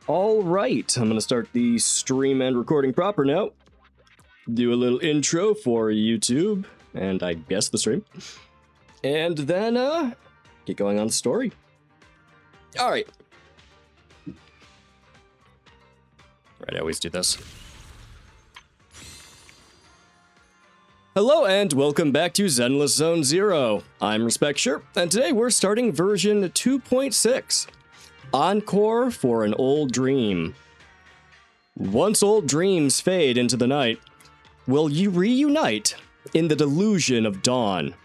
All right, I'm gonna start the stream and recording proper now. Do a little intro for YouTube, and I guess the stream. And then, get going on the story. All right. Right, I always do this. Hello and welcome back to Zenless Zone Zero. I'm Respectsure, and today we're starting version 2.6. Encore for an old dream. Once old dreams fade into the night, will you reunite in the delusion of dawn?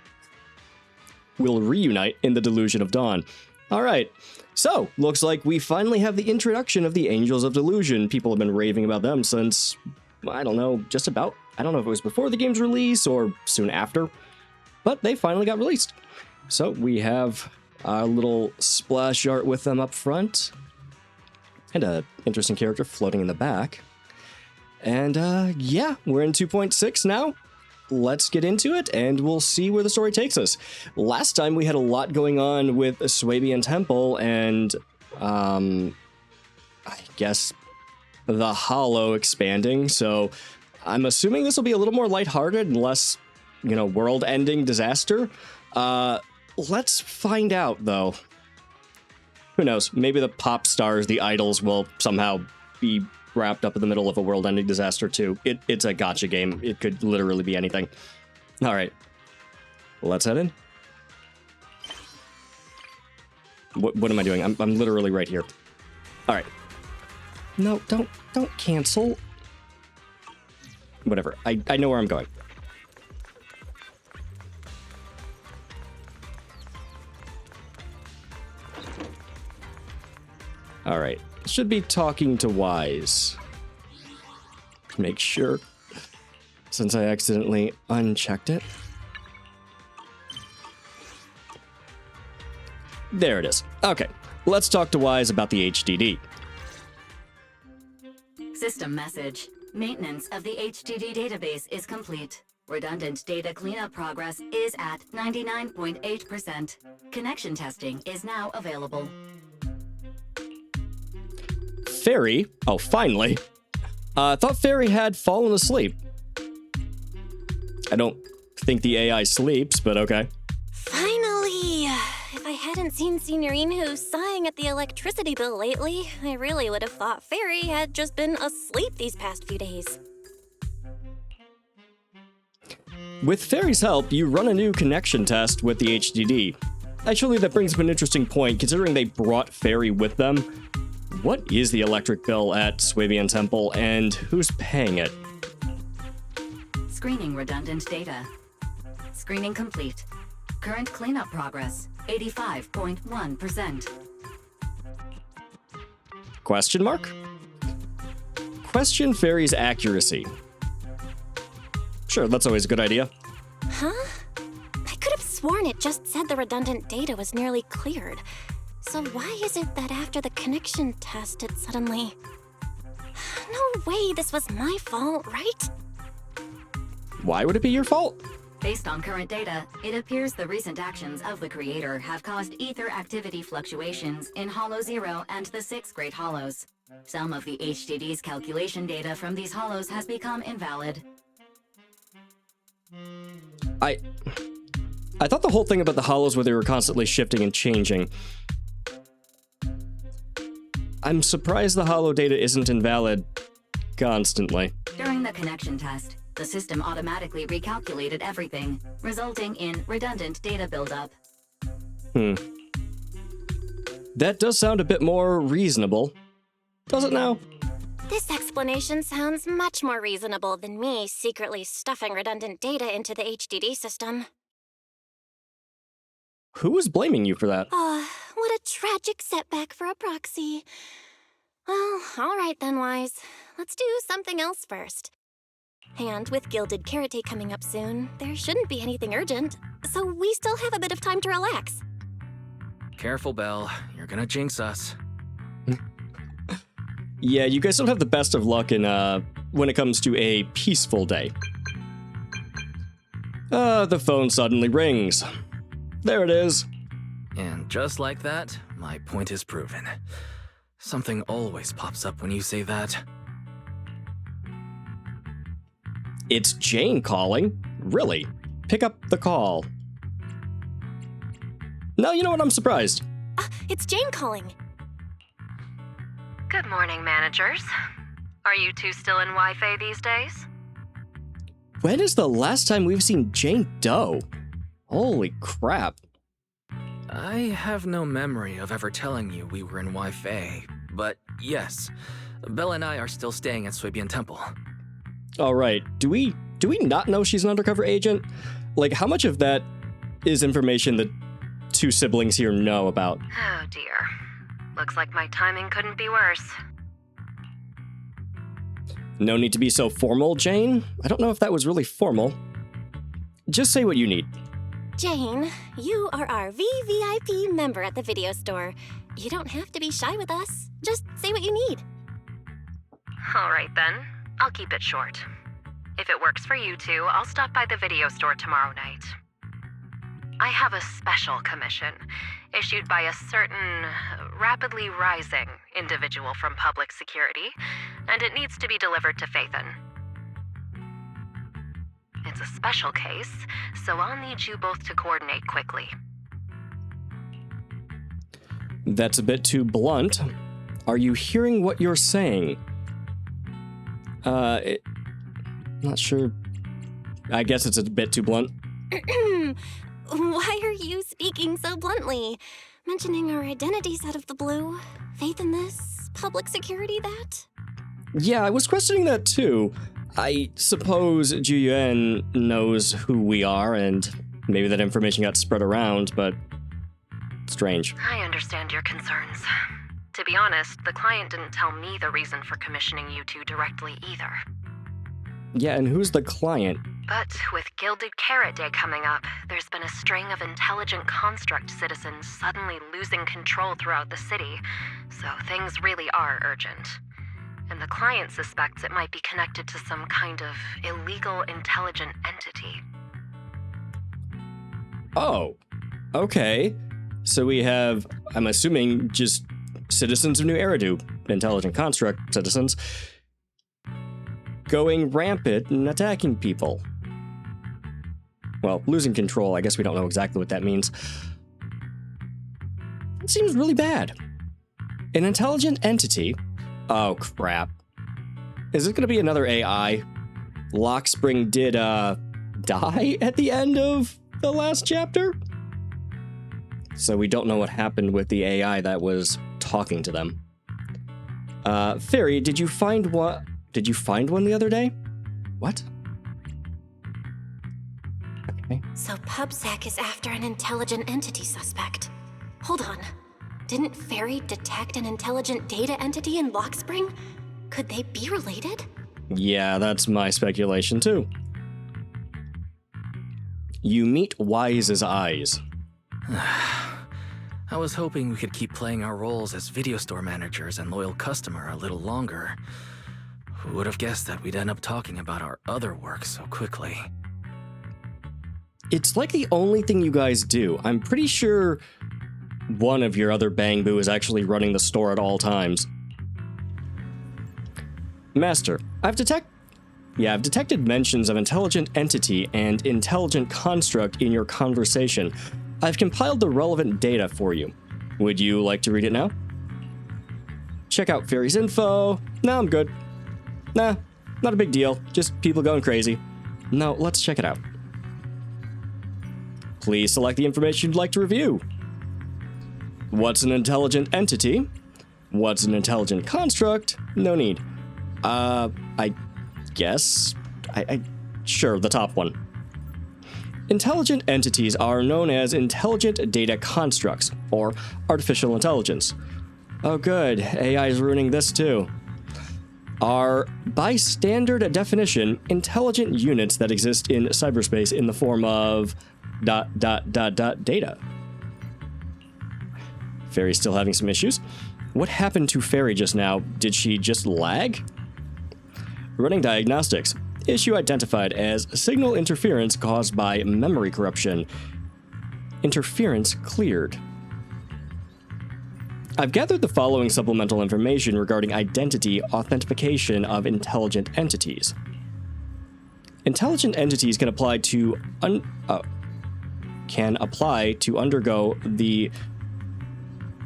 We'll reunite in the delusion of dawn. All right, so looks like we finally have the introduction of the Angels of Delusion. People have been raving about them since, I don't know, just about, I don't know if it was before the game's release or soon after, but they finally got released. So we have a little splash art with them up front, and a interesting character floating in the back. And yeah, we're in 2.6 now. Let's get into it, and we'll see where the story takes us. Last time we had a lot going on with Swabian Temple and, I guess, the Hollow expanding, so I'm assuming this will be a little more lighthearted and less, you know, world-ending disaster. Let's find out, though. Who knows? Maybe the pop stars, the idols, will somehow be wrapped up in the middle of a world-ending disaster, too. It's a gacha game. It could literally be anything. All right. Let's head in. What am I doing? I'm literally right here. All right. No, don't cancel. Whatever. I know where I'm going. All right, should be talking to Wise. Make sure, since I accidentally unchecked it. There it is. Okay, let's talk to Wise about the HDD. System message. Maintenance of the HDD database is complete. Redundant data cleanup progress is at 99.8%. Connection testing is now available. Fairy? Oh, finally. Thought Fairy had fallen asleep. I don't think the AI sleeps, but okay. Finally! If I hadn't seen Signorino sighing at the electricity bill lately, I really would have thought Fairy had just been asleep these past few days. With Fairy's help, you run a new connection test with the HDD. Actually, that brings up an interesting point, considering they brought Fairy with them. What is the electric bill at Swabian Temple, and who's paying it? Screening redundant data. Screening complete. Current cleanup progress, 85.1%. Question mark? Question Fairy's accuracy. Sure, that's always a good idea. Huh? I could have sworn it just said the redundant data was nearly cleared. So why is it that after the connection test it suddenly... No way this was my fault, right? Why would it be your fault? Based on current data, it appears the recent actions of the creator have caused ether activity fluctuations in Hollow Zero and the 6 Great Hollows. Some of the HDD's calculation data from these hollows has become invalid. I thought the whole thing about the hollows where they were constantly shifting and changing. I'm surprised the hollow data isn't invalid constantly. During the connection test, the system automatically recalculated everything, resulting in redundant data buildup. That does sound a bit more reasonable. Does it now? This explanation sounds much more reasonable than me secretly stuffing redundant data into the HDD system. Who was blaming you for that? What a tragic setback for a proxy. Well, all right then, Wise. Let's do something else first. And with Gilded Carrot Day coming up soon, there shouldn't be anything urgent, so we still have a bit of time to relax. Careful, Belle. You're gonna jinx us. Yeah, you guys don't have the best of luck in, when it comes to a peaceful day. The phone suddenly rings. There it is. And just like that, my point is proven. Something always pops up when you say that. It's Jane calling. Really? Pick up the call. No, you know what? I'm surprised. It's Jane calling. Good morning, managers. Are you two still in Wi-Fi these days? When is the last time we've seen Jane Doe? Holy crap. I have no memory of ever telling you we were in Wi-Fi, but yes, Belle and I are still staying at Swabian Temple. All right, do we not know she's an undercover agent? Like, how much of that is information that two siblings here know about? Oh dear. Looks like my timing couldn't be worse. No need to be so formal, Jane. I don't know if that was really formal. Just say what you need. Jane, you are our VVIP member at the video store. You don't have to be shy with us. Just say what you need. All right then. I'll keep it short. If it works for you two, I'll stop by the video store tomorrow night. I have a special commission issued by a certain rapidly rising individual from public security, and it needs to be delivered to Phaethon. It's a special case, so I'll need you both to coordinate quickly. That's a bit too blunt. Are you hearing what you're saying? Not sure. I guess it's a bit too blunt. Why are you speaking so bluntly? Mentioning our identities out of the blue? Faith in this? Public security that? Yeah, I was questioning that too. I suppose Juyuan knows who we are, and maybe that information got spread around, but strange. I understand your concerns. To be honest, the client didn't tell me the reason for commissioning you two directly either. Yeah, and who's the client? But with Gilded Carrot Day coming up, there's been a string of intelligent construct citizens suddenly losing control throughout the city, so things really are urgent. And the client suspects it might be connected to some kind of illegal intelligent entity. Oh, okay. So we have, I'm assuming, just citizens of New Eridu, intelligent construct citizens, going rampant and attacking people. Well, losing control, I guess we don't know exactly what that means. It seems really bad. An intelligent entity? Oh, crap. Is it going to be another AI? Lockspring did, die at the end of the last chapter? So we don't know what happened with the AI that was talking to them. Fairy, did you find one the other day? What? Okay. So PubSec is after an intelligent entity suspect. Hold on. Didn't Fairy detect an intelligent data entity in Lockspring? Could they be related? Yeah, that's my speculation too. You meet Wise's eyes. I was hoping we could keep playing our roles as video store managers and loyal customer a little longer. Who would have guessed that we'd end up talking about our other work so quickly? It's like the only thing you guys do. I'm pretty sure one of your other Bang Boo is actually running the store at all times. Master, I've detected mentions of intelligent entity and intelligent construct in your conversation. I've compiled the relevant data for you. Would you like to read it now? Check out Fairy's info. No, I'm good. Nah, not a big deal. Just people going crazy. No, let's check it out. Please select the information you'd like to review. What's an intelligent entity? What's an intelligent construct? No need. I guess. Sure, the top one. Intelligent entities are known as intelligent data constructs, or artificial intelligence. Oh good, AI is ruining this too. Are, by standard definition, intelligent units that exist in cyberspace in the form of ... data. Fairy's still having some issues. What happened to Fairy just now? Did she just lag? Running diagnostics. Issue identified as signal interference caused by memory corruption. Interference cleared. I've gathered the following supplemental information regarding identity authentication of intelligent entities. Intelligent entities can apply to undergo the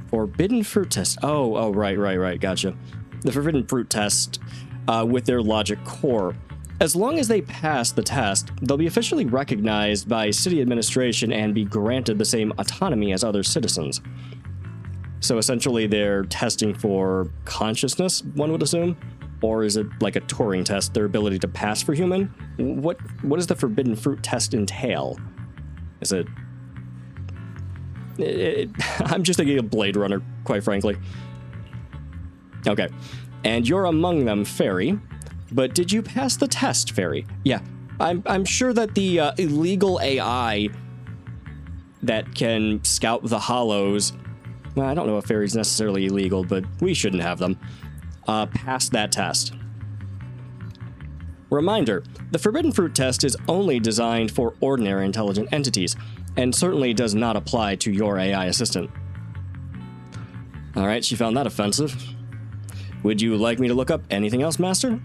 forbidden fruit test. Right, gotcha. The forbidden fruit test with their logic core. As long as they pass the test, they'll be officially recognized by city administration and be granted the same autonomy as other citizens. So essentially they're testing for consciousness, one would assume? Or is it like a Turing test, their ability to pass for human? What does the forbidden fruit test entail? Is it... I'm just thinking of Blade Runner, quite frankly. Okay. And you're among them, Fairy. But did you pass the test, Fairy? Yeah. I'm sure that the illegal AI that can scout the hollows... Well, I don't know if Fairy's necessarily illegal, but we shouldn't have them. Passed that test. Reminder, the Forbidden Fruit test is only designed for ordinary intelligent entities, and certainly does not apply to your AI assistant. Alright, she found that offensive. Would you like me to look up anything else, Master?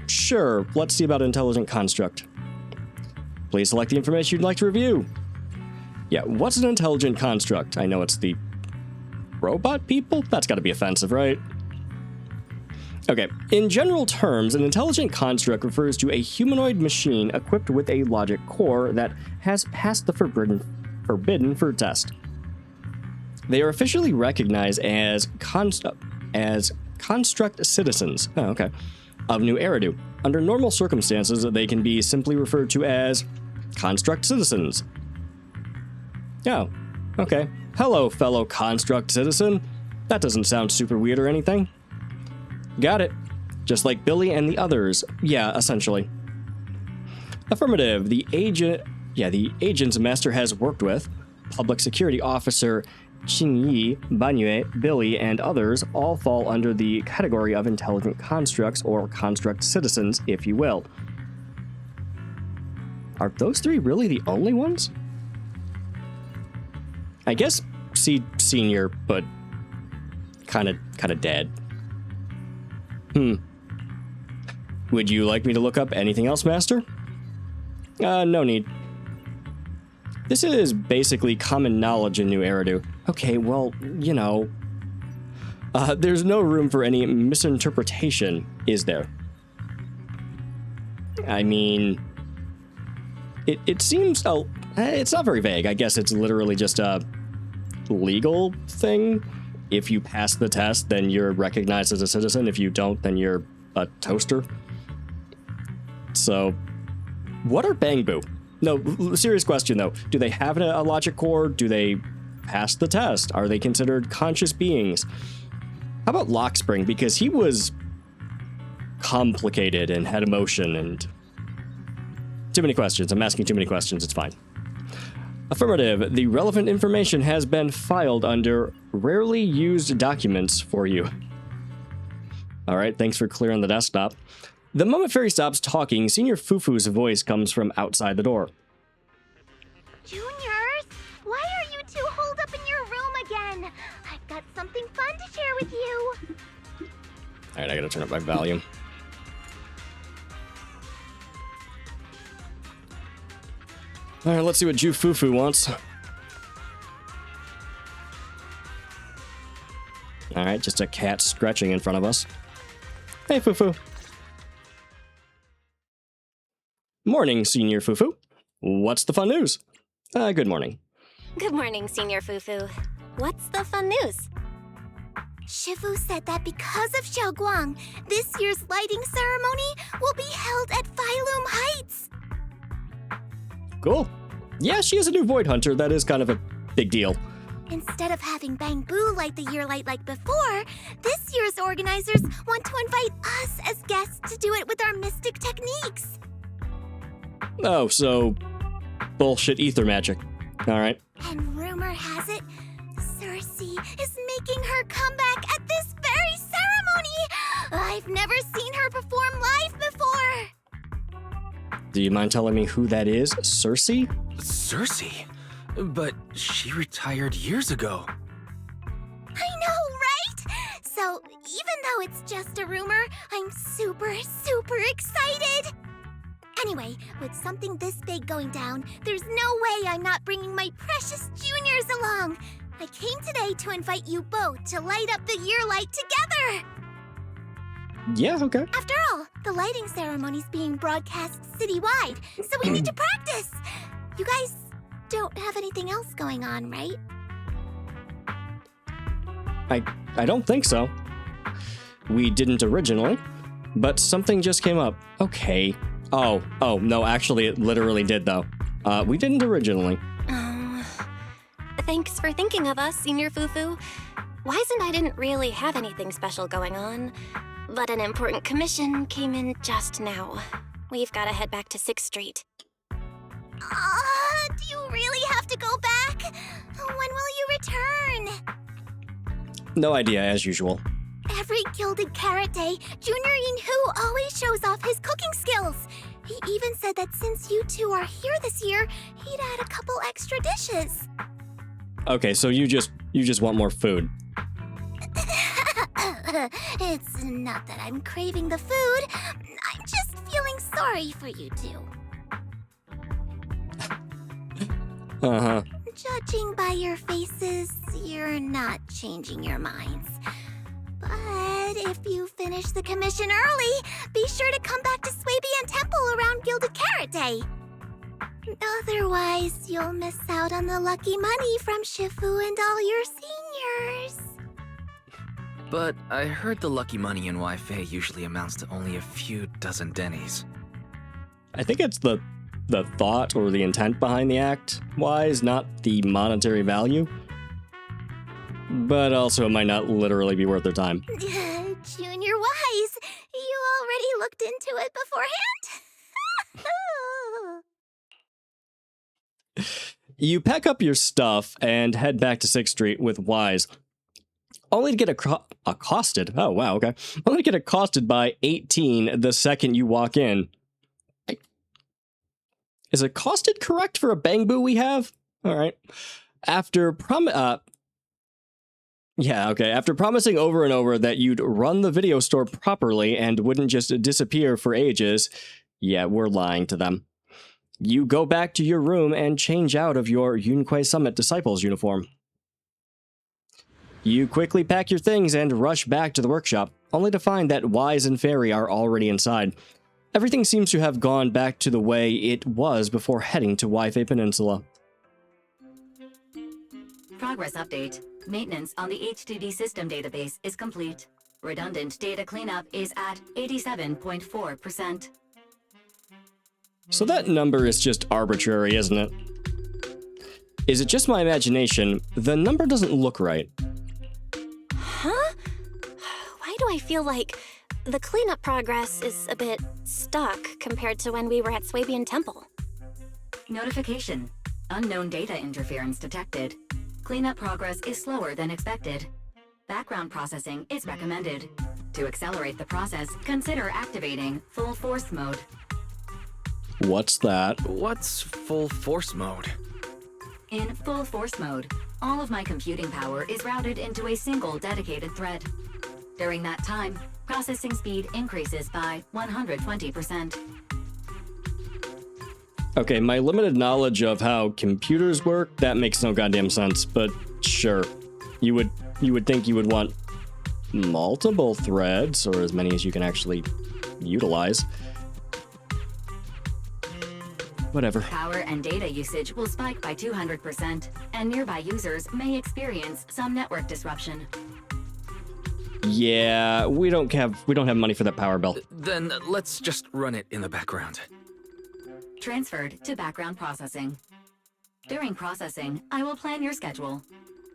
Sure. Let's see about Intelligent Construct. Please select the information you'd like to review. Yeah, what's an Intelligent Construct? I know it's the robot people? That's gotta be offensive, right? Okay, in general terms, an intelligent construct refers to a humanoid machine equipped with a logic core that has passed the forbidden fruit test. They are officially recognized as construct citizens. Oh, okay. Of New Eridu. Under normal circumstances, they can be simply referred to as construct citizens. Oh, okay. Hello, fellow construct citizen. That doesn't sound super weird or anything. Got it. Just like Billy and the others. Yeah, essentially. Affirmative. The agent's master has worked with, Public Security Officer Qingyi, Banyue, Billy, and others all fall under the category of intelligent constructs or construct citizens, if you will. Are those three really the only ones? I guess senior, but kind of dead. Would you like me to look up anything else, Master? No need. This is basically common knowledge in New Eridu. Okay, well, you know. There's no room for any misinterpretation, is there? I mean, it seems, it's not very vague. I guess it's literally just a legal thing. If you pass the test, then you're recognized as a citizen. If you don't, then you're a toaster. So, what are Bang Boo? No, serious question though. Do they have a logic core? Do they pass the test? Are they considered conscious beings? How about Lockspring? Because he was complicated and had emotion and... Too many questions. I'm asking too many questions. It's fine. Affirmative. The relevant information has been filed under rarely used documents for you. Alright, thanks for clearing the desktop. The moment Fairy stops talking, Senior Fufu's voice comes from outside the door. Juniors, why are you two holed up in your room again? I've got something fun to share with you. Alright, I gotta turn up my volume. Alright, let's see what Ju Fufu wants. Alright, just a cat stretching in front of us. Hey, Fufu. Morning, Senior Fufu. What's the fun news? Good morning. Good morning, Senior Fufu. What's the fun news? Shifu said that because of Xiaoguang, this year's lighting ceremony will be held at Phylum Heights. Cool. Yeah, she is a new Void Hunter. That is kind of a big deal. Instead of having Bang Boo light the year light like before, this year's organizers want to invite us as guests to do it with our mystic techniques. Oh, so bullshit ether magic. All right. And rumor has it, Cersei is making her comeback at this very ceremony. I've never seen her perform live before. Do you mind telling me who that is? Cersei? Cersei? But she retired years ago. though it's just a rumor, I'm super excited! Anyway, with something this big going down, there's no way I'm not bringing my precious juniors along! I came today to invite you both to light up the year light together! Yeah, okay. After all, the lighting ceremony's being broadcast citywide, so we need to practice! You guys don't have anything else going on, right? I don't think so. We didn't originally, but something just came up. Okay. Oh, no, actually it literally did though. We didn't originally. Thanks for thinking of us, Senior Fufu. Wise and I didn't really have anything special going on, but an important commission came in just now. We've got to head back to 6th Street. Do you really have to go back? When will you return? No idea, as usual. Every Gilded Carrot Day, Junior Yinhu always shows off his cooking skills. He even said that since you two are here this year, he'd add a couple extra dishes. Okay, so you just want more food. It's not that I'm craving the food. I'm just feeling sorry for you two. Uh-huh. Judging by your faces, you're not changing your minds. But if you finish the commission early, be sure to come back to Swabian Temple around Gilded Carrot Day. Otherwise, you'll miss out on the lucky money from Shifu and all your seniors. But I heard the lucky money in Wi-Fi usually amounts to only a few dozen dennies. I think it's the thought or the intent behind the act, Wise, not the monetary value. But also it might not literally be worth their time. Junior Wise, you already looked into it beforehand? You pack up your stuff and head back to 6th Street with Wise, only to get accosted. Oh, wow, okay. Only to get accosted by 18 the second you walk in. Is accosted correct for a Bangbu we have? All right. After promising over and over that you'd run the video store properly and wouldn't just disappear for ages, yeah, we're lying to them. You go back to your room and change out of your Yunquei Summit Disciples uniform. You quickly pack your things and rush back to the workshop, only to find that Wise and Fairy are already inside. Everything seems to have gone back to the way it was before heading to Wi-Fi Peninsula. Progress update. Maintenance on the HDD system database is complete. Redundant data cleanup is at 87.4%. So that number is just arbitrary, isn't it? Is it just my imagination? The number doesn't look right. Huh? Why do I feel like the cleanup progress is a bit stuck compared to when we were at Swabian Temple? Notification. Unknown data interference detected. Cleanup progress is slower than expected. Background processing is recommended. To accelerate the process, consider activating full force mode. What's that? What's full force mode? In full force mode, all of my computing power is routed into a single dedicated thread. During that time, processing speed increases by 120%. Okay, my limited knowledge of how computers work, that makes no goddamn sense, but sure. You would think you would want multiple threads, or as many as you can actually utilize. Whatever. Power and data usage will spike by 200%, and nearby users may experience some network disruption. Yeah, we don't have money for that power bill. Then let's just run it in the background. Transferred to background processing. During processing, I will plan your schedule.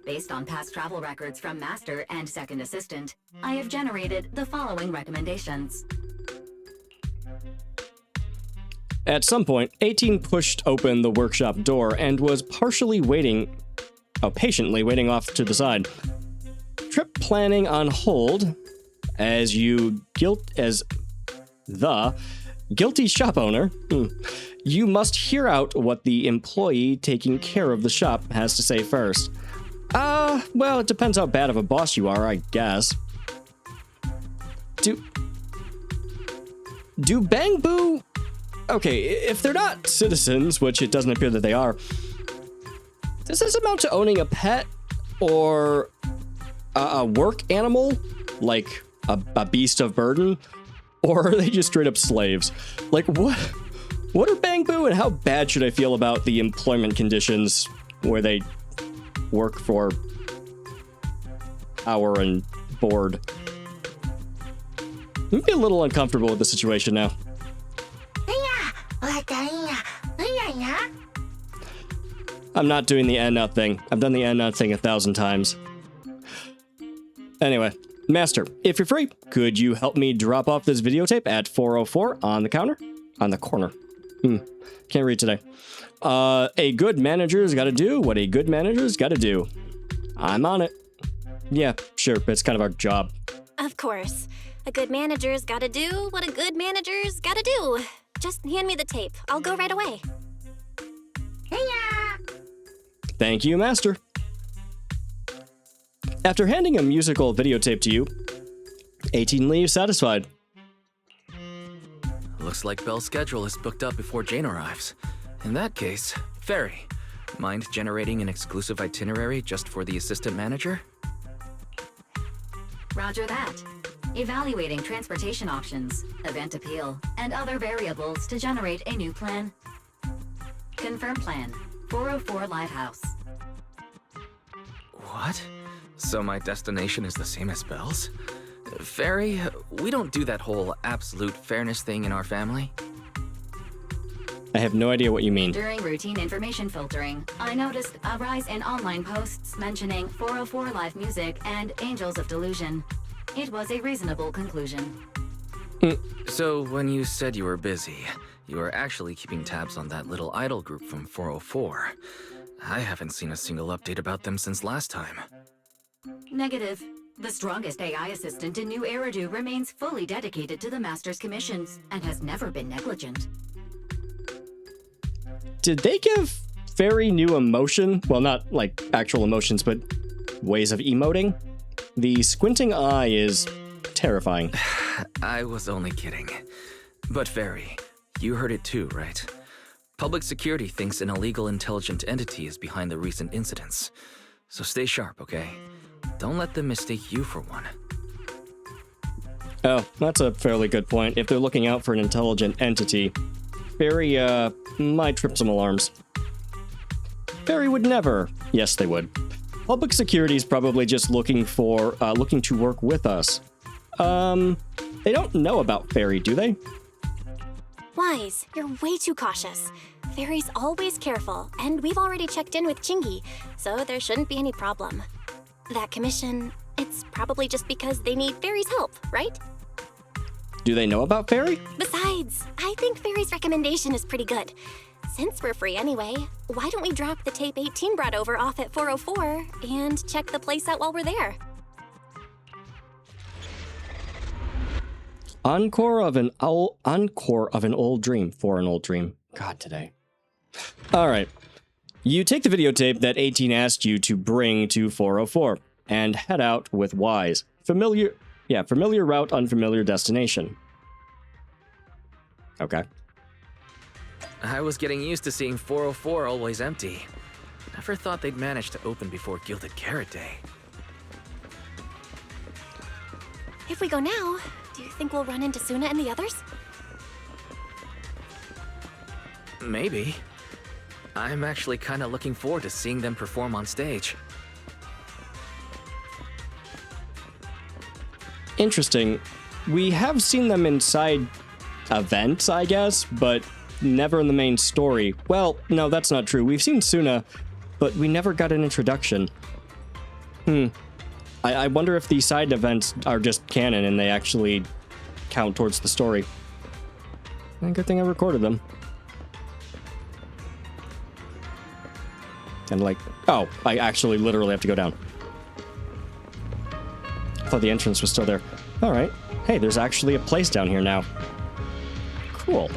Based on past travel records from Master and Second Assistant, I have generated the following recommendations. At some point, 18 pushed open the workshop door and was patiently waiting off to the side. Trip planning on hold, as the guilty shop owner, you must hear out what the employee taking care of the shop has to say first. Well, it depends how bad of a boss you are, I guess. Do Bang Boo... Okay, if they're not citizens, which it doesn't appear that they are, does this amount to owning a pet or a work animal, like a beast of burden? Or are they just straight up slaves? Like, what are Bang Boo, and how bad should I feel about the employment conditions where they work for hour and board? I'm a little uncomfortable with the situation now. I'm not doing the and not thing. I've done the and not thing 1,000 times. Anyway, Master, if you're free, could you help me drop off this videotape at 404 on the counter? On the corner. Can't read today. A good manager's gotta do what a good manager's gotta do. I'm on it. Yeah, sure, it's kind of our job. Of course. A good manager's gotta do what a good manager's gotta do. Just hand me the tape. I'll go right away. Thank you, Master. After handing a musical videotape to you, 18 leaves satisfied. Looks like Belle's schedule is booked up before Jane arrives. In that case, Ferry, mind generating an exclusive itinerary just for the assistant manager? Roger that. Evaluating transportation options, event appeal, and other variables to generate a new plan. Confirm plan. 404 Lighthouse. What? So my destination is the same as Belle's? Ferry, we don't do that whole absolute fairness thing in our family. I have no idea what you mean. During routine information filtering, I noticed a rise in online posts mentioning 404 live music and Angels of Delusion. It was a reasonable conclusion. So when you said you were busy, you were actually keeping tabs on that little idol group from 404. I haven't seen a single update about them since last time. Negative. The strongest AI assistant in New Eridu remains fully dedicated to the Master's commissions and has never been negligent. Did they give Fairy new emotion? Well, not like actual emotions, but ways of emoting? The squinting eye is terrifying. I was only kidding. But Ferry, you heard it too, right? Public security thinks an illegal intelligent entity is behind the recent incidents. So stay sharp, okay? Don't let them mistake you for one. Oh, that's a fairly good point. If they're looking out for an intelligent entity, Fairy, might trip some alarms. Fairy would never. Yes, they would. Public security is probably just looking to work with us. They don't know about Fairy, do they? Wise, you're way too cautious. Fairy's always careful, and we've already checked in with Chingy, so there shouldn't be any problem. That commission, it's probably just because they need Fairy's help, right? Do they know about Fairy? Besides, I think Fairy's recommendation is pretty good. Since we're free anyway, why don't we drop the tape 18 brought over off at 404 and check the place out while we're there? Encore of an old dream for an old dream. God, today. All right. You take the videotape that 18 asked you to bring to 404 and head out with Wise. Familiar route, unfamiliar destination. Okay. I was getting used to seeing 404 always empty. Never thought they'd manage to open before Gilded Carrot Day. If we go now, do you think we'll run into Suna and the others? Maybe. I'm actually kind of looking forward to seeing them perform on stage. Interesting. We have seen them inside events, I guess, but never in the main story. Well, no, that's not true. We've seen Suna, but we never got an introduction. I wonder if the side events are just canon and they actually count towards the story. Good thing I recorded them. And oh, I actually literally have to go down. I thought the entrance was still there. All right. Hey, there's actually a place down here now. Cool.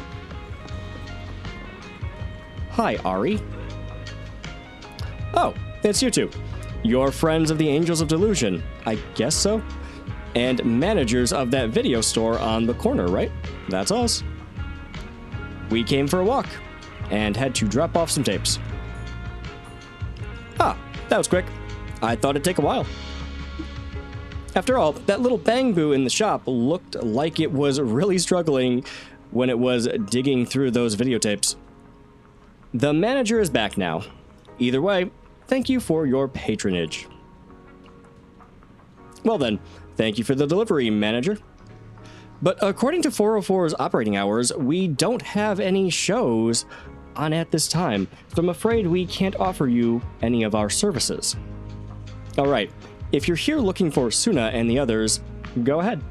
Hi, Ari. Oh, it's you two. You're friends of the Angels of Delusion. I guess so. and managers of that video store on the corner, right? That's us. We came for a walk and had to drop off some tapes. Ah, that was quick. I thought it'd take a while. After all, that little bang boo in the shop looked like it was really struggling when it was digging through those videotapes. The manager is back now. Either way, thank you for your patronage. Well then, thank you for the delivery, manager. But according to 404's operating hours, we don't have any shows on at this time, so I'm afraid we can't offer you any of our services. Alright, if you're here looking for Suna and the others, go ahead.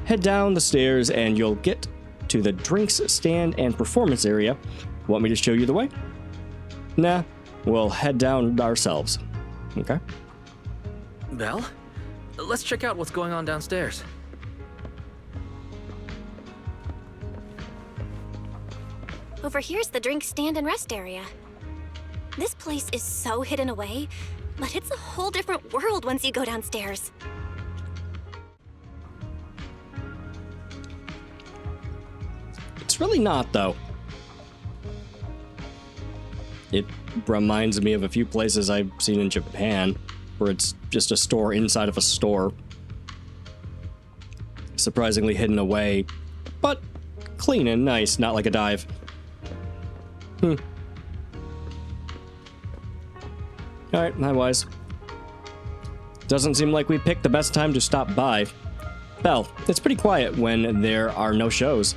Head down the stairs and you'll get to the drinks stand and performance area. Want me to show you the way? Nah, we'll head down ourselves. Okay? Belle? Let's check out what's going on downstairs. Over here's the drink stand and rest area. This place is so hidden away, but it's a whole different world once you go downstairs. It's really not, though. It reminds me of a few places I've seen in Japan, where it's just a store inside of a store. Surprisingly hidden away, but clean and nice, not like a dive. Alright, hi Wise. Doesn't seem like we picked the best time to stop by. Belle, it's pretty quiet when there are no shows.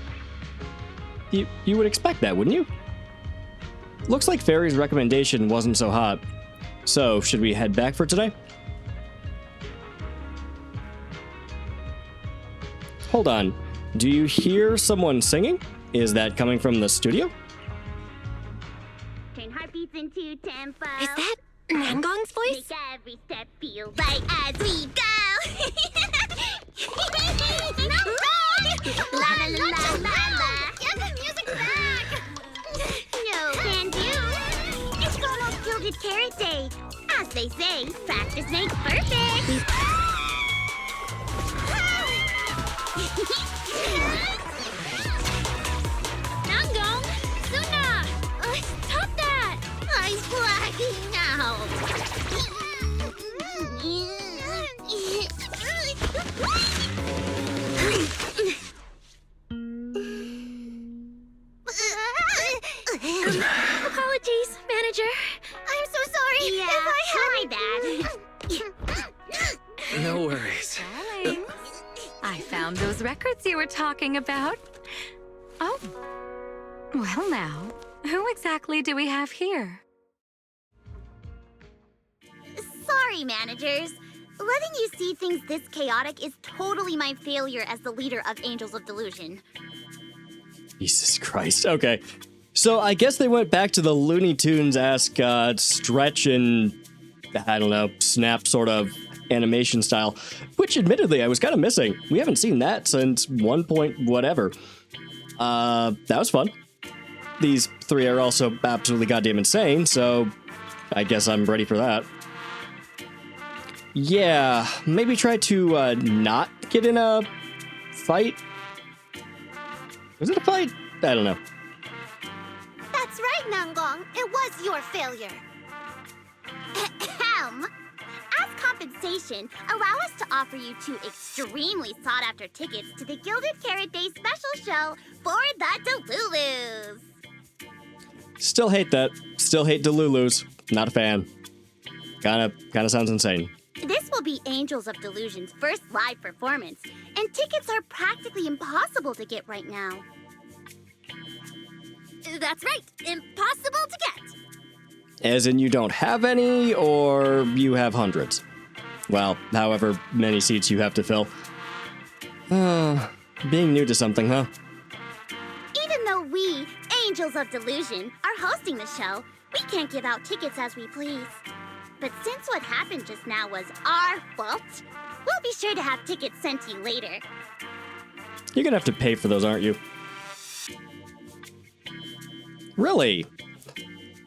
You would expect that, wouldn't you? Looks like Fairy's recommendation wasn't so hot. So, should we head back for today? Hold on. Do you hear someone singing? Is that coming from the studio? Turn heartbeats into tempo. Is that Nangong's voice? Make every step feel right as we go. La la la la la. Get the music back. No can do. It's almost Gilded Carrot Day. As they say, practice makes perfect. Nangong! Suna! Stop that! I'm blacking out. Apologies, manager. I'm so sorry. Yeah, if I had my No worries. Darling, I found those records you were talking about. Oh, well now, who exactly do we have here? Sorry, managers. Letting you see things this chaotic is totally my failure as the leader of Angels of Delusion. Jesus Christ. Okay. So I guess they went back to the Looney Tunes-esque stretch and, I don't know, snap sort of animation style, which admittedly I was kind of missing. We haven't seen that since 1 point whatever. That was fun. These three are also absolutely goddamn insane, so I guess I'm ready for that. Yeah, maybe try to not get in a fight. Was it a fight? I don't know. That's right, Nangong. It was your failure. Ahem. As compensation, allow us to offer you 2 extremely sought-after tickets to the Gilded Carrot Day special show for the Delulus. Still hate that. Still hate Delulus. Not a fan. Kinda sounds insane. This will be Angels of Delusion's first live performance, and tickets are practically impossible to get right now. That's right, impossible to get. As in you don't have any, or you have hundreds? Well, however many seats you have to fill. Being new to something, huh? Even though we, Angels of Delusion, are hosting the show, we can't give out tickets as we please. But since what happened just now was our fault, we'll be sure to have tickets sent to you later. You're gonna have to pay for those, aren't you? Really?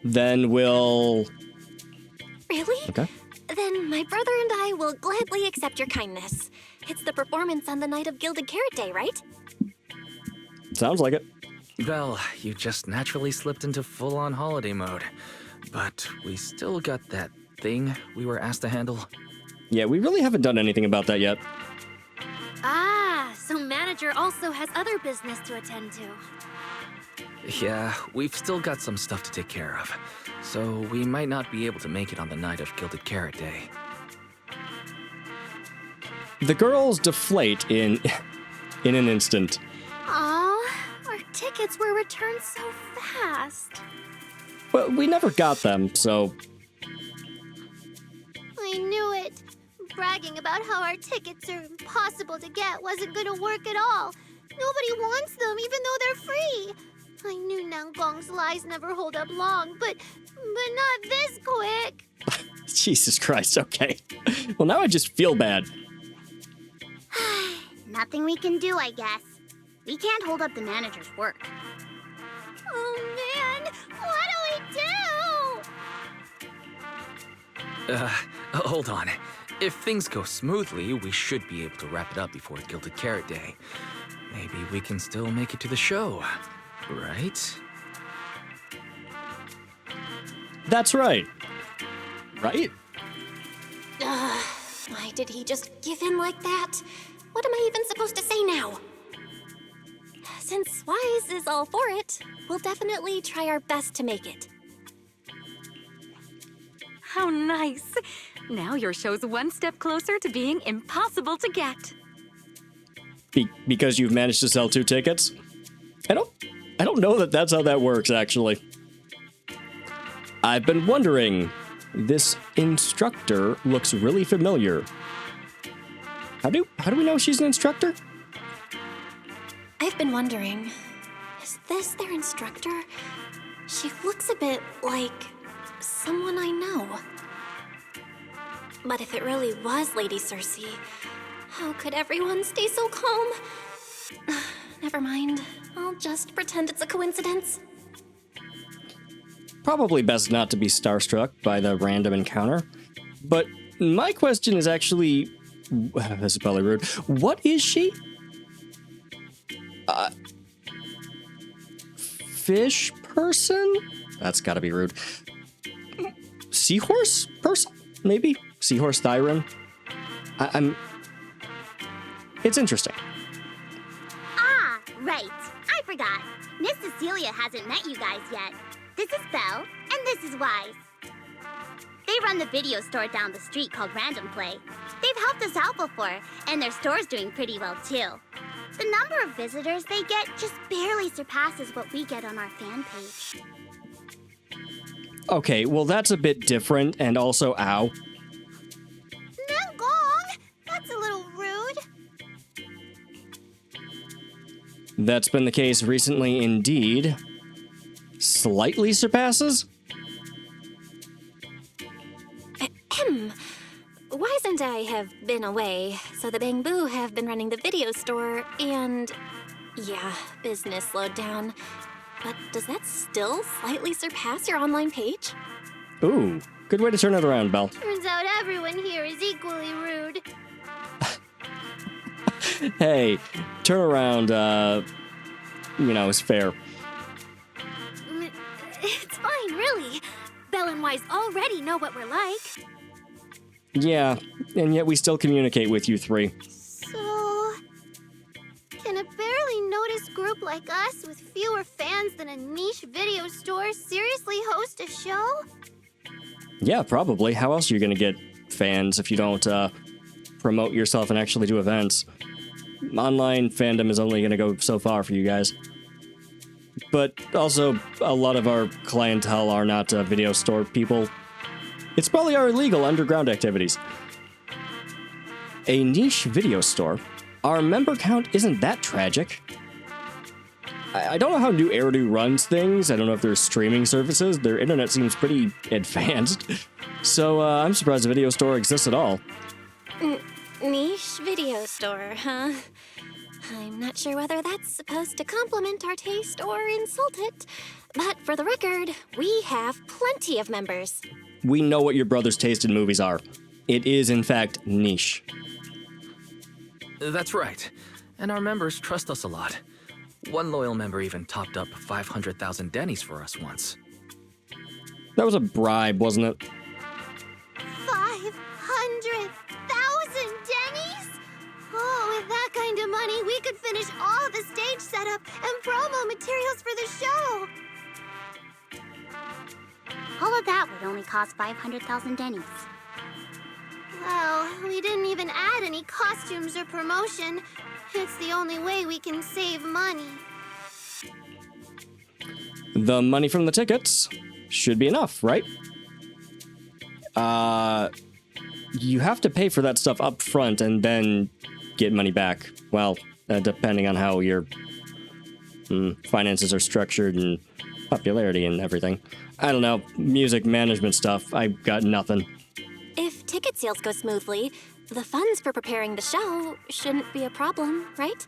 Then we'll... Really? Okay. Then My brother and I will gladly accept your kindness. It's the performance on the night of Gilded Carrot Day, right? Sounds like it. Well, you just naturally slipped into full-on holiday mode. But we still got that thing we were asked to handle. Yeah, we really haven't done anything about that yet. Ah, so manager also has other business to attend to. Yeah, we've still got some stuff to take care of. So we might not be able to make it on the night of Gilded Carrot Day. The girls deflate in an instant. Aw, our tickets were returned so fast. But we never got them, so I knew it. Bragging about how our tickets are impossible to get wasn't gonna work at all. Nobody wants them, even though they're free. I knew Nangong's lies never hold up long, but not this quick. Jesus Christ, okay. Well, now I just feel bad. Nothing we can do, I guess. We can't hold up the manager's work. Oh man, what do we do? Hold on. If things go smoothly, we should be able to wrap it up before Gilded Carrot Day. Maybe we can still make it to the show, right? That's right. Right? Why did he just give in like that? What am I even supposed to say now? Since Wise is all for it, we'll definitely try our best to make it. How nice. Now your show's one step closer to being impossible to get. Because you've managed to sell 2 tickets? I don't know that that's how that works, actually. I've been wondering, this instructor looks really familiar. How do we know she's an instructor? I've been wondering, is this their instructor? She looks a bit like someone I know. But if it really was Lady Cersei, how could everyone stay so calm? Never mind. I'll just pretend it's a coincidence. Probably best not to be starstruck by the random encounter. But my question is actually... this is probably rude. What is she? Fish person? That's gotta be rude. Seahorse person? Maybe? Seahorse Thyron? I'm... It's interesting. Ah, right. I forgot. Miss Cecilia hasn't met you guys yet. This is Belle, and this is Wise. They run the video store down the street called Random Play. They've helped us out before, and their store's doing pretty well too. The number of visitors they get just barely surpasses what we get on our fan page. Okay, well that's a bit different, and also, ow. Nangong! That's a little rude. That's been the case recently indeed. Slightly surpasses? Ahem. Wise and I have been away, so the Bang Boo have been running the video store, and yeah, business slowed down. But does that still slightly surpass your online page? Ooh, good way to turn it around, Belle. Turns out everyone here is equally rude. Hey, turn around, is fair. It's fine, really. Belle and Wise already know what we're like. Yeah, and yet we still communicate with you 3. So, can a barely noticed group like us with fewer fans than a niche video store seriously host a show? Yeah, probably. How else are you gonna get fans if you don't, promote yourself and actually do events? Online fandom is only gonna go so far for you guys. But also, a lot of our clientele are not video store people. It's probably our illegal underground activities. A niche video store? Our member count isn't that tragic. I don't know how New Eridu runs things. I don't know if there's streaming services. Their internet seems pretty advanced. So I'm surprised a video store exists at all. Niche video store, huh? I'm not sure whether that's supposed to compliment our taste or insult it. But for the record, we have plenty of members. We know what your brother's taste in movies are. It is, in fact, niche. That's right. And our members trust us a lot. One loyal member even topped up 500,000 dennies for us once. That was a bribe, wasn't it? 500,000 Denny's? Oh, with that kind of money, we could finish all the stage setup and promo materials for the show. All of that would only cost 500,000 Denny's. Well, we didn't even add any costumes or promotion. It's the only way we can save money. The money from the tickets should be enough, right? You have to pay for that stuff up front and then get money back. Well, depending on how your finances are structured and popularity and everything. I don't know, music management stuff, I got nothing. If ticket sales go smoothly, the funds for preparing the show shouldn't be a problem, right?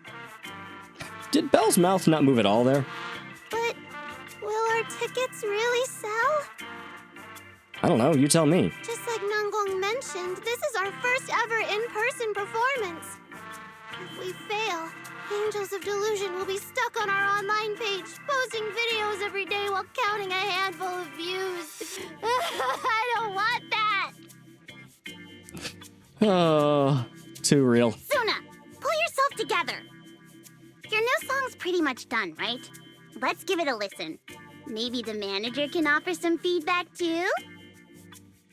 Did Belle's mouth not move at all there? But will our tickets really sell? I don't know, you tell me. Just like Nanggong mentioned, this is our first ever in-person performance. If we fail, Angels of Delusion will be stuck on our online page, posting videos every day while counting a handful of views. I don't want that! Oh, too real. Suna, pull yourself together. Your new song's pretty much done, right? Let's give it a listen. Maybe the manager can offer some feedback too?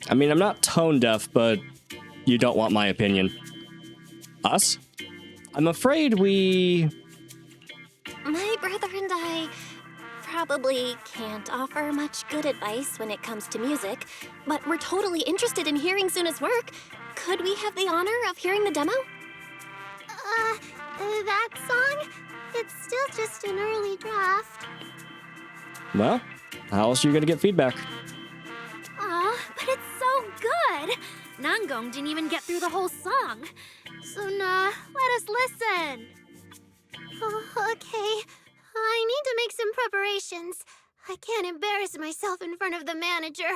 I mean, I'm not tone deaf, but you don't want my opinion. Us? I'm afraid we... My brother and I probably can't offer much good advice when it comes to music, but we're totally interested in hearing Suna's work. Could we have the honor of hearing the demo? That song? It's still just an early draft. Well, how else are you gonna get feedback? Aw, but it's so good! Nanggong didn't even get through the whole song. Suna, let us listen. Oh, okay. I need to make some preparations. I can't embarrass myself in front of the manager.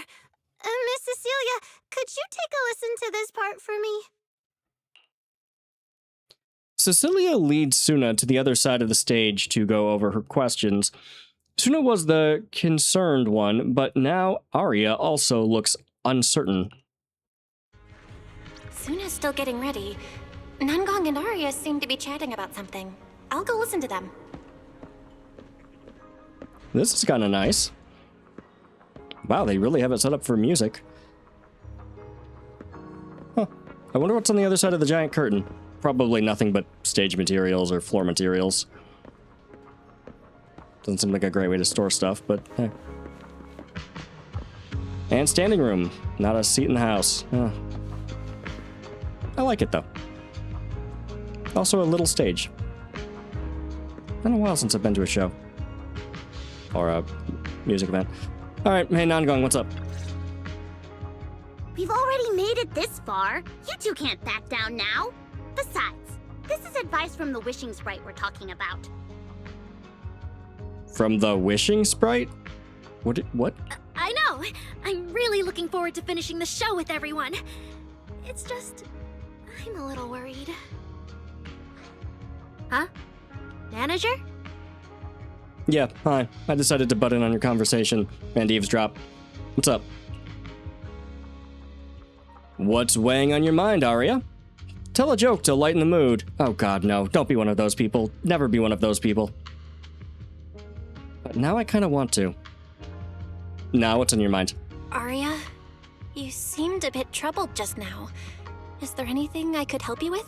Miss Cecilia, could you take a listen to this part for me? Cecilia leads Suna to the other side of the stage to go over her questions. Suna was the concerned one, but now Arya also looks uncertain. Suna's still getting ready. Nanggong and Arya seem to be chatting about something. I'll go listen to them. This is kind of nice. Wow, they really have it set up for music. Huh. I wonder what's on the other side of the giant curtain. Probably nothing but stage materials or floor materials. Doesn't seem like a great way to store stuff, but hey. And standing room. Not a seat in the house. Huh. I like it, though. Also a little stage. Been a while since I've been to a show. Or a music event. Alright, hey Nanggong, what's up? We've already made it this far. You two can't back down now. Besides, this is advice from the wishing sprite we're talking about. From the wishing sprite? What? I know! I'm really looking forward to finishing the show with everyone. It's just... I'm a little worried. Huh? Manager? Yeah, hi. I decided to butt in on your conversation and eavesdrop. What's up? What's weighing on your mind, Arya? Tell a joke to lighten the mood. Oh god, no. Don't be one of those people. Never be one of those people. But now I kind of want to. Now, what's on your mind? Arya, you seemed a bit troubled just now. Is there anything I could help you with?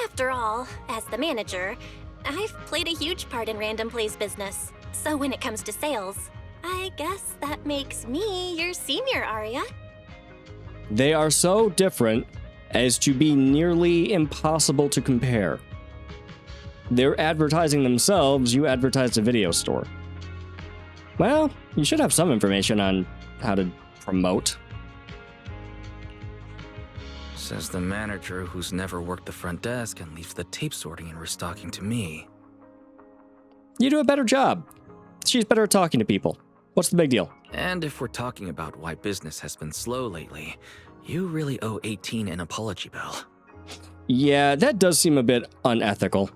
After all, as the manager, I've played a huge part in Random Play's business. So when it comes to sales, I guess that makes me your senior, Arya. They are so different as to be nearly impossible to compare. They're advertising themselves, you advertised a video store. Well, you should have some information on how to promote. Says the manager who's never worked the front desk and leaves the tape sorting and restocking to me. You do a better job. She's better at talking to people. What's the big deal? And if we're talking about why business has been slow lately, You really owe 18 an apology, Belle. Yeah, that does seem a bit unethical.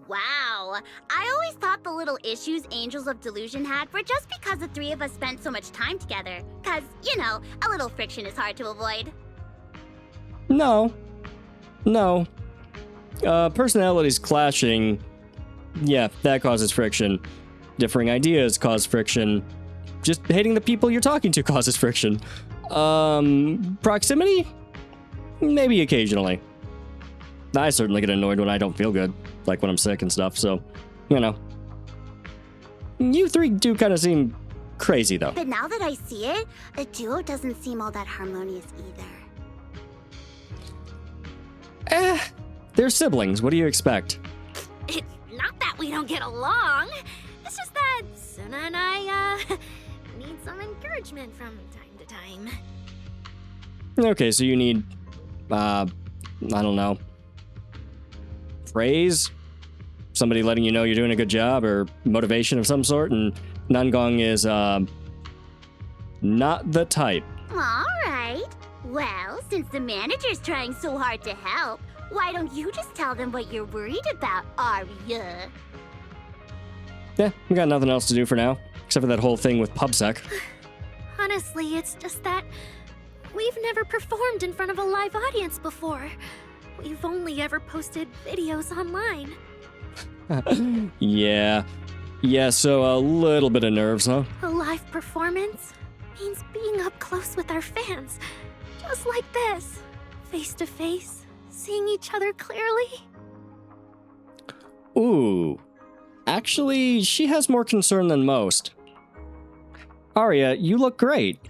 Wow. I always thought the little issues Angels of Delusion had were just because the three of us spent so much time together. Cause, you know, a little friction is hard to avoid. No. Personalities clashing, yeah, that causes friction. Differing ideas cause friction. Just hating the people you're talking to causes friction. Proximity? Maybe occasionally. I certainly get annoyed when I don't feel good, like when I'm sick and stuff, so, you know. You three do kind of seem crazy, though. But now that I see it, the duo doesn't seem all that harmonious either. They're siblings, what do you expect? It's not that we don't get along. It's just that Suna and I, need some encouragement from time to time. Okay, so you need, I don't know, praise? Somebody letting you know you're doing a good job, or motivation of some sort, and Nangong is, not the type. All right. Well, since the manager's trying so hard to help, why don't you just tell them what you're worried about, Arya? Yeah, we got nothing else to do for now, except for that whole thing with PubSec. Honestly, it's just that we've never performed in front of a live audience before. We've only ever posted videos online. Yeah, so a little bit of nerves, huh? A live performance means being up close with our fans. Just like this. Face to face, seeing each other clearly. Ooh. Actually, she has more concern than most. Arya, you look great.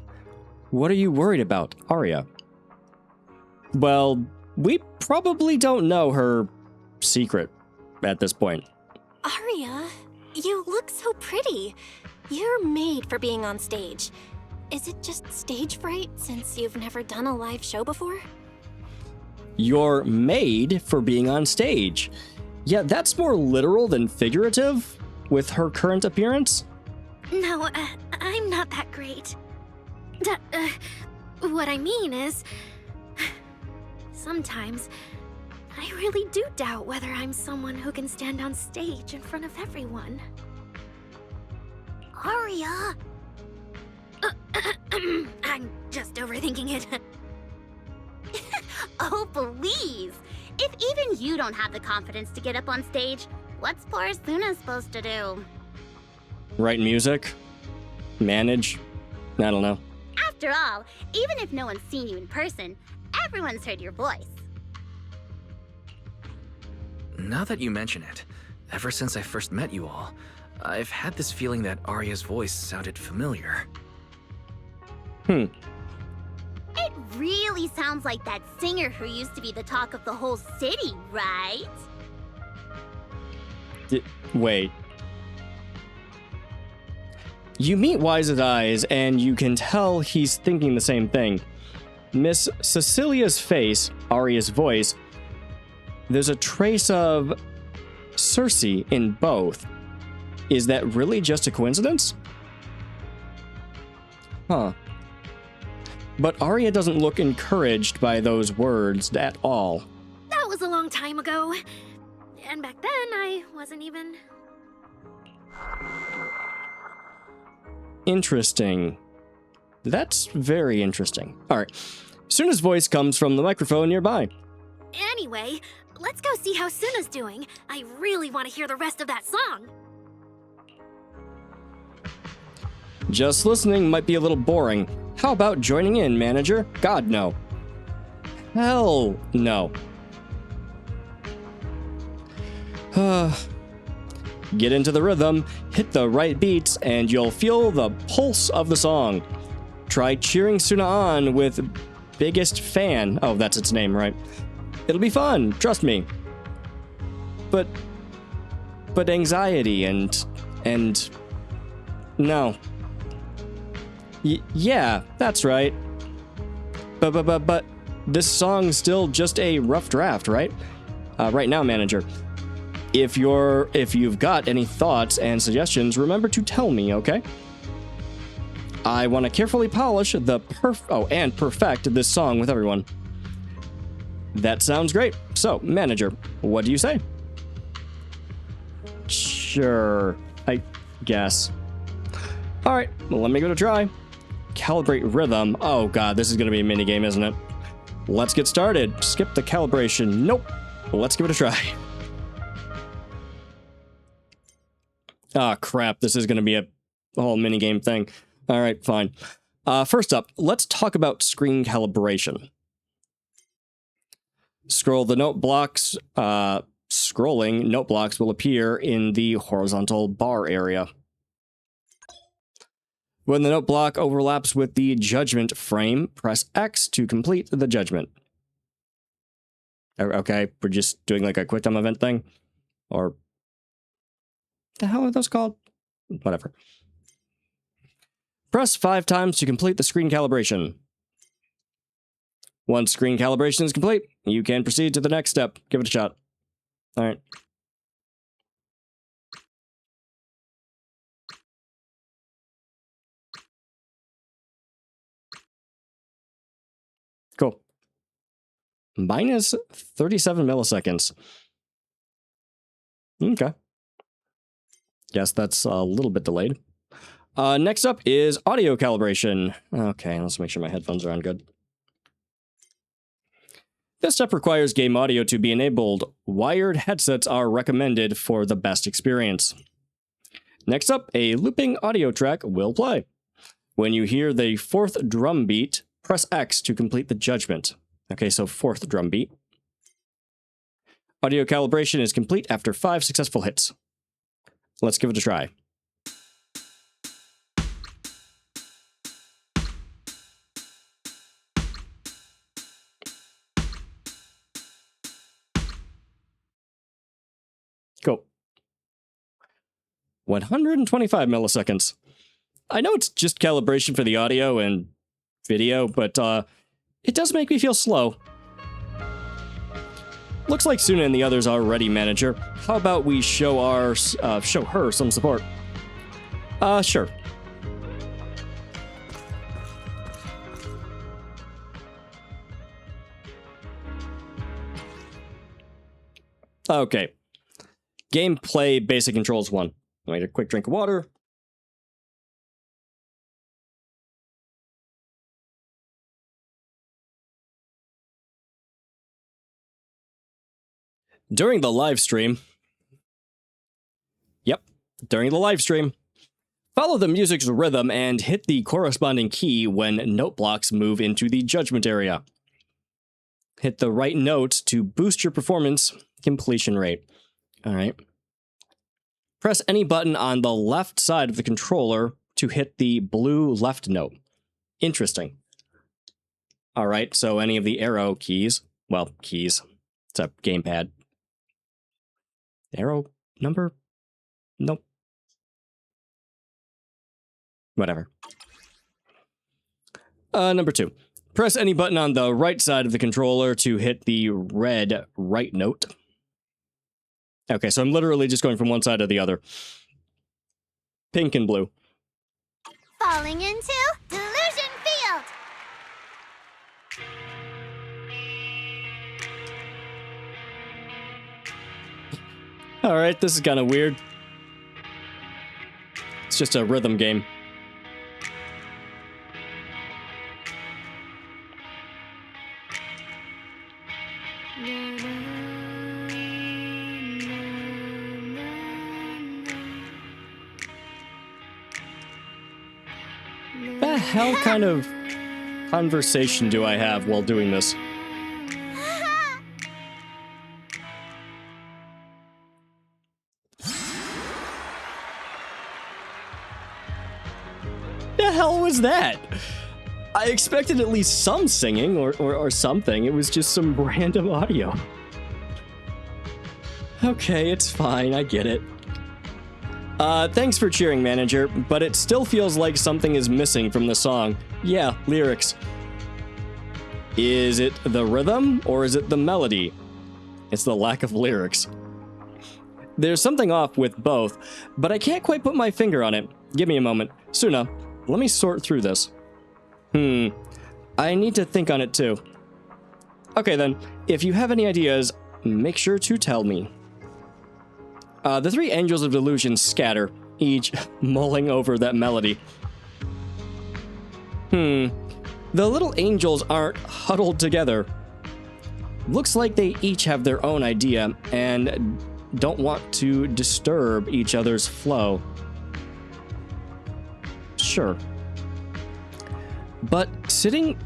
What are you worried about, Arya? Well, we probably don't know her secret at this point. Arya, you look so pretty. You're made for being on stage. Is it just stage fright since you've never done a live show before? You're made for being on stage. Yeah, that's more literal than figurative with her current appearance. No, I'm not that great. What I mean is, sometimes I really do doubt whether I'm someone who can stand on stage in front of everyone. Arya! I'm just overthinking it. Oh, please! If even you don't have the confidence to get up on stage, what's poor Suna supposed to do? Write music? Manage? I don't know. After all, even if no one's seen you in person, everyone's heard your voice. Now that you mention it, ever since I first met you all, I've had this feeling that Arya's voice sounded familiar. It really sounds like that singer who used to be the talk of the whole city, right? Wait. You meet Wise's eyes, and you can tell he's thinking the same thing. Miss Cecilia's face, Arya's voice, there's a trace of Cersei in both. Is that really just a coincidence? Huh. But Arya doesn't look encouraged by those words at all. That was a long time ago. And back then, I wasn't even... Interesting. That's very interesting. Alright. Suna's voice comes from the microphone nearby. Anyway, let's go see how Suna's doing. I really want to hear the rest of that song. Just listening might be a little boring. How about joining in, manager? God, no. Hell, no. Get into the rhythm, hit the right beats, and you'll feel the pulse of the song. Try cheering Suna on with biggest fan. Oh, that's its name, right? It'll be fun, trust me. But anxiety and no. Yeah, that's right. But this song's still just a rough draft, right? Right now, manager. If you've got any thoughts and suggestions, remember to tell me, okay? I want to carefully polish the and perfect this song with everyone. That sounds great. So, manager, what do you say? Sure, I guess. All right, well, let me give it a try. Calibrate rhythm. Oh god, this is going to be a minigame, isn't it? Let's get started. Skip the calibration. Nope. Let's give it a try. Ah, crap. This is going to be a whole minigame thing. All right, fine. First up, let's talk about screen calibration. Scroll the note blocks. Scrolling note blocks will appear in the horizontal bar area. When the note block overlaps with the judgment frame, press X to complete the judgment. Okay, we're just doing like a quick time event thing? Or the hell are those called? Whatever. Press 5 times to complete the screen calibration. Once screen calibration is complete, you can proceed to the next step. Give it a shot. All right. Cool. Minus 37 milliseconds. Okay. Guess that's a little bit delayed. Next up is audio calibration. Okay, let's make sure my headphones are on good. This step requires game audio to be enabled. Wired headsets are recommended for the best experience. Next up, a looping audio track will play. When you hear the 4th drum beat, press X to complete the judgment. Okay, so 4th drum beat. Audio calibration is complete after 5 successful hits. Let's give it a try. Go. 125 milliseconds. I know it's just calibration for the audio and video, but it does make me feel slow. Looks like Suna and the others are ready, manager. How about we show her some support? Sure. Okay. Gameplay basic controls 1. I'll get a quick drink of water. During the live stream, follow the music's rhythm and hit the corresponding key when note blocks move into the judgment area. Hit the right note to boost your performance completion rate. All right. Press any button on the left side of the controller to hit the blue left note. Interesting. All right, so any of the arrow keys, well, keys, it's a gamepad. Arrow number? Nope. Whatever. Number 2. Press any button on the right side of the controller to hit the red right note. Okay, so I'm literally just going from one side to the other. Pink and blue. Falling into Delusion Field! Alright, this is kind of weird. It's just a rhythm game. The hell kind of conversation do I have while doing this? The hell was that? I expected at least some singing or something. It was just some random audio. Okay, it's fine. I get it. Thanks for cheering, manager, but it still feels like something is missing from the song. Yeah, lyrics. Is it the rhythm or is it the melody? It's the lack of lyrics. There's something off with both, but I can't quite put my finger on it. Give me a moment. Suna, let me sort through this. I need to think on it too. Okay then, if you have any ideas, make sure to tell me. The three Angels of Delusion scatter, each mulling over that melody. The little angels aren't huddled together. Looks like they each have their own idea and don't want to disturb each other's flow. Sure. Sitting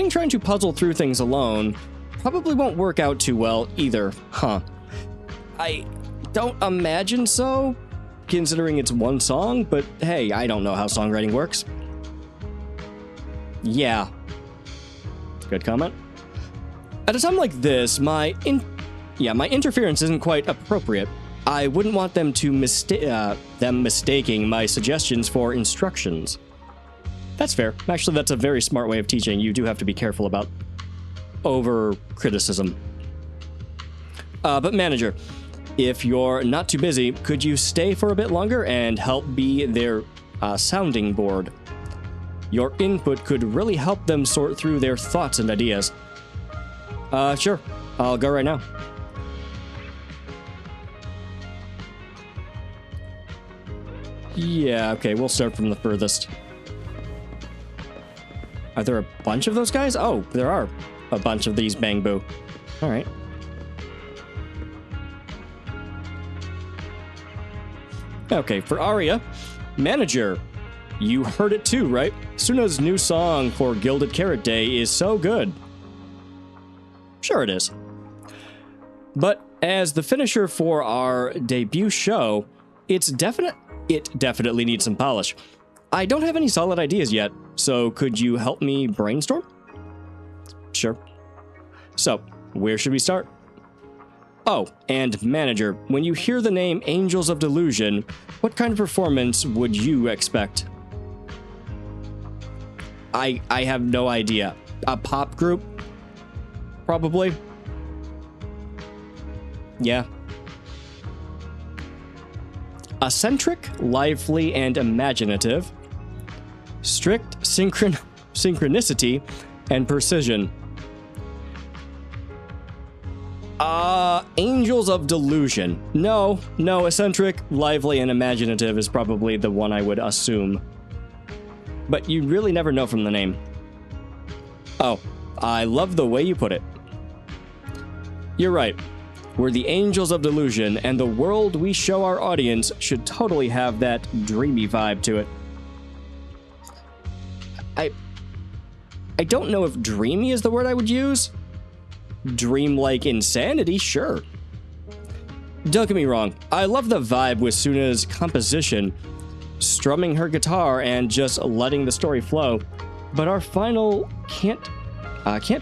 trying to puzzle through things alone probably won't work out too well either, huh? I don't imagine so, considering it's one song, but hey, I don't know how songwriting works. Yeah. Good comment. At a time like this, my interference isn't quite appropriate. I wouldn't want them to mistaking my suggestions for instructions. That's fair. Actually, that's a very smart way of teaching. You do have to be careful about over-criticism. But manager, if you're not too busy, could you stay for a bit longer and help be their sounding board? Your input could really help them sort through their thoughts and ideas. Sure. I'll go right now. Yeah, okay, we'll start from the furthest. Are there a bunch of those guys? Oh, there are a bunch of these Bang Boo. All right. Okay, for Aria, manager, you heard it too, right? Suna's new song for Gilded Carrot Day is so good. Sure it is. But as the finisher for our debut show, it definitely needs some polish. I don't have any solid ideas yet, so could you help me brainstorm? Sure. So, where should we start? Oh, and manager, when you hear the name Angels of Delusion, what kind of performance would you expect? I have no idea. A pop group? Probably. Yeah. Eccentric, lively, and imaginative. Strict synchronicity and precision. Angels of Delusion. No, eccentric, lively, and imaginative is probably the one I would assume. But you really never know from the name. Oh, I love the way you put it. You're right. We're the Angels of Delusion, and the world we show our audience should totally have that dreamy vibe to it. I don't know if dreamy is the word I would use. Dreamlike insanity, sure. Don't get me wrong, I love the vibe with Suna's composition, strumming her guitar and just letting the story flow, but our final can't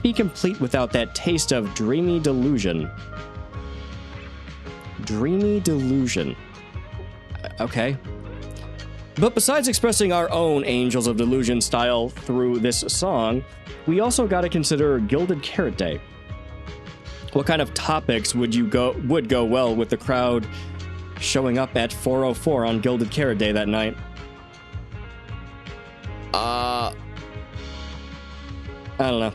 be complete without that taste of dreamy delusion. Dreamy delusion. Okay. But besides expressing our own Angels of Delusion style through this song, we also gotta consider Gilded Carrot Day. What kind of topics would go well with the crowd showing up at 4:04 on Gilded Carrot Day that night? I don't know.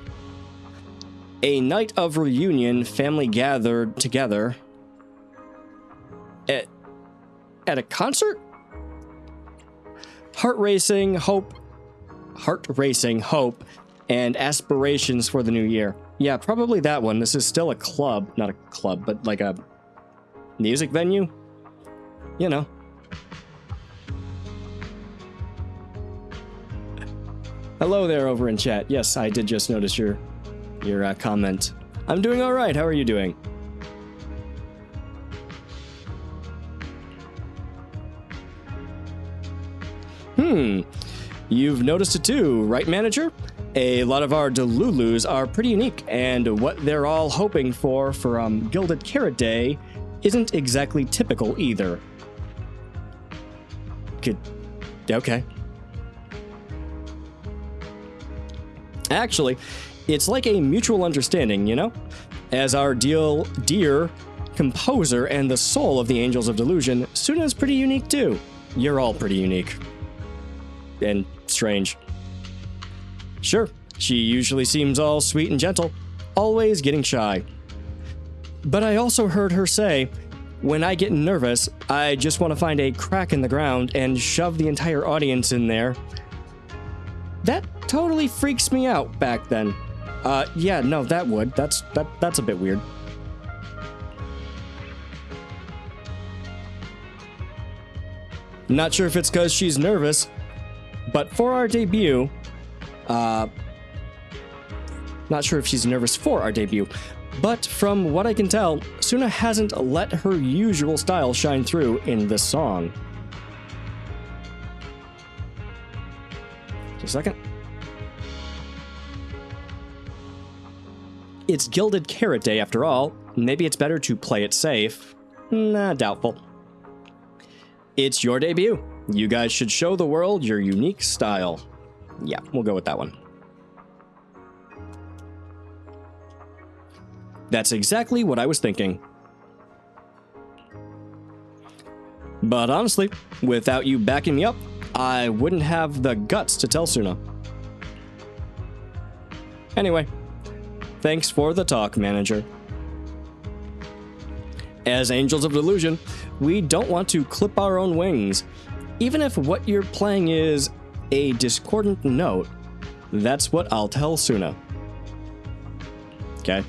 A night of reunion, family gathered together. At a concert? Heart racing, hope, and aspirations for the new year. Yeah, probably that one. This is still a club. Not a club, but like a music venue. You know. Hello there over in chat. Yes, I did just notice your comment. I'm doing all right. How are you doing? You've noticed it too, right, manager? A lot of our Delulus are pretty unique, and what they're all hoping for Gilded Carrot Day isn't exactly typical either. Good. Okay. Actually, it's like a mutual understanding, you know? As our dear composer and the soul of the Angels of Delusion, Suna's pretty unique too. You're all pretty unique. And strange. Sure, she usually seems all sweet and gentle, always getting shy. But I also heard her say, when I get nervous, I just want to find a crack in the ground and shove the entire audience in there. That totally freaks me out back then. Yeah, no, that would. That's a bit weird. Not sure if it's because she's nervous, but for our debut, not sure if she's nervous for our debut, but from what I can tell, Suna hasn't let her usual style shine through in this song. Just a second. It's Gilded Carrot Day after all. Maybe it's better to play it safe. Nah, doubtful. It's your debut. You guys should show the world your unique style. Yeah, we'll go with that one. That's exactly what I was thinking. But honestly, without you backing me up, I wouldn't have the guts to tell Suna. Anyway, thanks for the talk, manager. As Angels of Delusion, we don't want to clip our own wings. Even if what you're playing is a discordant note, that's what I'll tell Suna. Okay.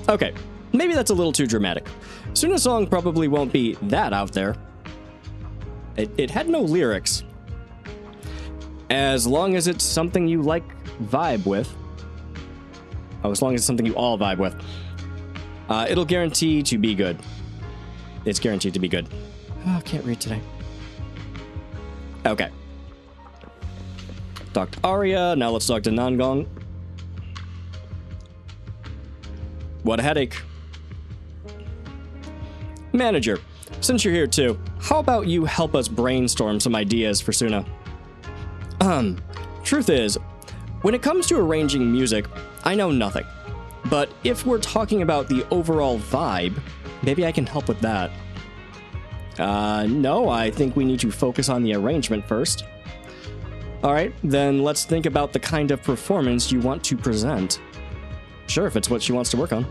Okay, maybe that's a little too dramatic. Suna's song probably won't be that out there. It had no lyrics. As long as it's something you vibe with. Oh, as long as it's something you all vibe with. It'll guarantee to be good. It's guaranteed to be good. Oh, I can't read today. Okay. Talk to Arya, now let's talk to Nangong. What a headache. Manager, since you're here too, how about you help us brainstorm some ideas for Suna? Truth is, when it comes to arranging music, I know nothing. But if we're talking about the overall vibe, maybe I can help with that. No, I think we need to focus on the arrangement first. Alright, then let's think about the kind of performance you want to present. Sure, if it's what she wants to work on.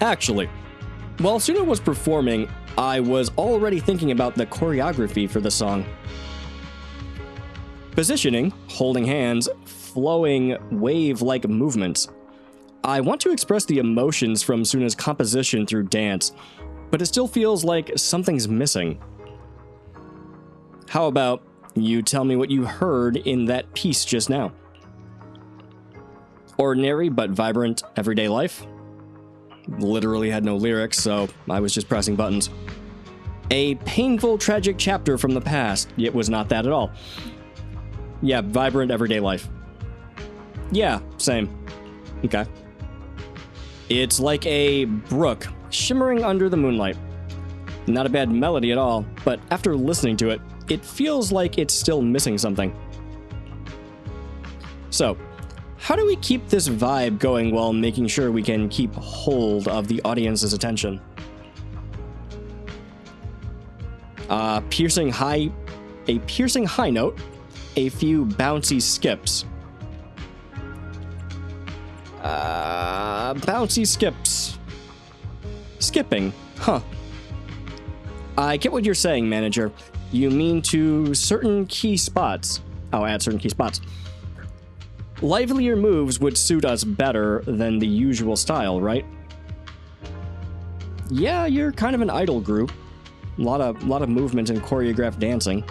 Actually, while Suna was performing, I was already thinking about the choreography for the song. Positioning, holding hands, flowing, wave-like movements. I want to express the emotions from Suna's composition through dance, but it still feels like something's missing. How about you tell me what you heard in that piece just now? Ordinary but vibrant everyday life? Literally had no lyrics, so I was just pressing buttons. A painful, tragic chapter from the past. It was not that at all. Yeah, vibrant everyday life. Yeah, same. Okay. It's like a brook shimmering under the moonlight. Not a bad melody at all, but after listening to it, it feels like it's still missing something. So, how do we keep this vibe going while making sure we can keep hold of the audience's attention? A piercing high note, a few bouncy skips. Bouncy skips. Skipping, huh. I get what you're saying, manager. You mean to certain key spots. Oh, add certain key spots. Livelier moves would suit us better than the usual style, right? Yeah, you're kind of an idol group. A lot of movement and choreographed dancing.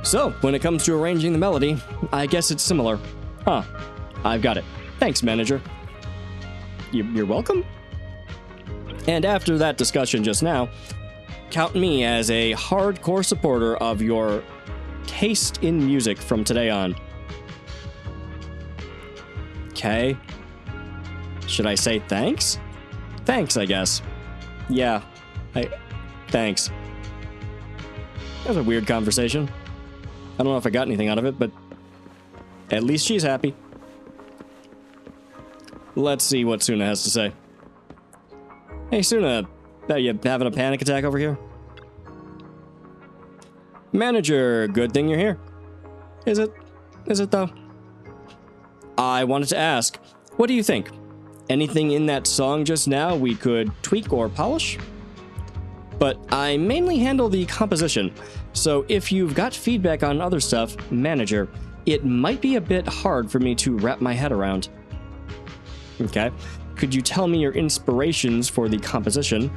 So, when it comes to arranging the melody, I guess it's similar. Huh. I've got it. Thanks, manager. You're welcome? And after that discussion just now, count me as a hardcore supporter of your taste in music from today on. Okay. Should I say thanks? Thanks, I guess. Yeah. Thanks. That was a weird conversation. I don't know if I got anything out of it, but at least she's happy. Let's see what Suna has to say. Hey, Suna, are you having a panic attack over here? Manager, good thing you're here. Is it? Is it though? I wanted to ask, what do you think? Anything in that song just now we could tweak or polish? But I mainly handle the composition, so if you've got feedback on other stuff, manager, it might be a bit hard for me to wrap my head around. Okay. Could you tell me your inspirations for the composition?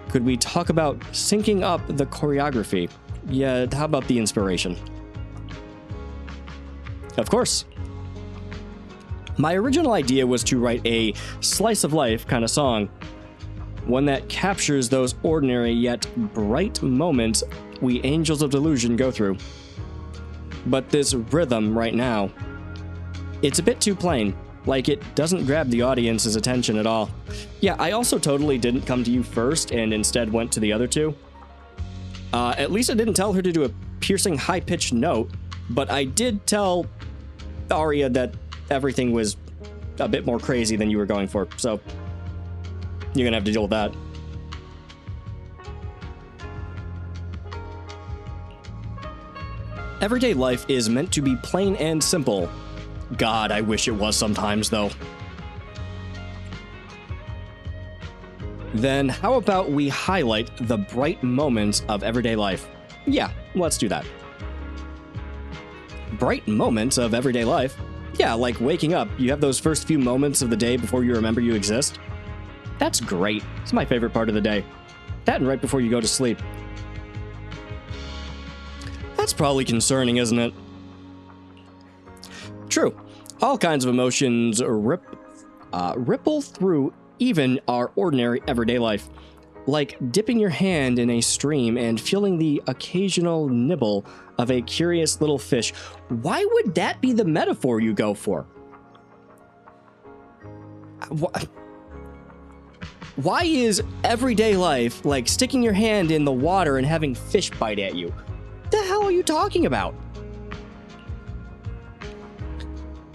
Could we talk about syncing up the choreography? Yeah, how about the inspiration? Of course. My original idea was to write a slice of life kind of song. One that captures those ordinary yet bright moments we Angels of Delusion go through. But this rhythm right now, it's a bit too plain. Like, it doesn't grab the audience's attention at all. Yeah, I also totally didn't come to you first and instead went to the other two. At least I didn't tell her to do a piercing high-pitched note, but I did tell Aria that everything was a bit more crazy than you were going for, so you're gonna have to deal with that. Everyday life is meant to be plain and simple. God, I wish it was sometimes, though. Then how about we highlight the bright moments of everyday life? Yeah, let's do that. Bright moments of everyday life? Yeah, like waking up, you have those first few moments of the day before you remember you exist. That's great. It's my favorite part of the day. That and right before you go to sleep. That's probably concerning, isn't it? True. All kinds of emotions ripple through even our ordinary everyday life. Like dipping your hand in a stream and feeling the occasional nibble of a curious little fish. Why would that be the metaphor you go for? Why is everyday life like sticking your hand in the water and having fish bite at you? What the hell are you talking about?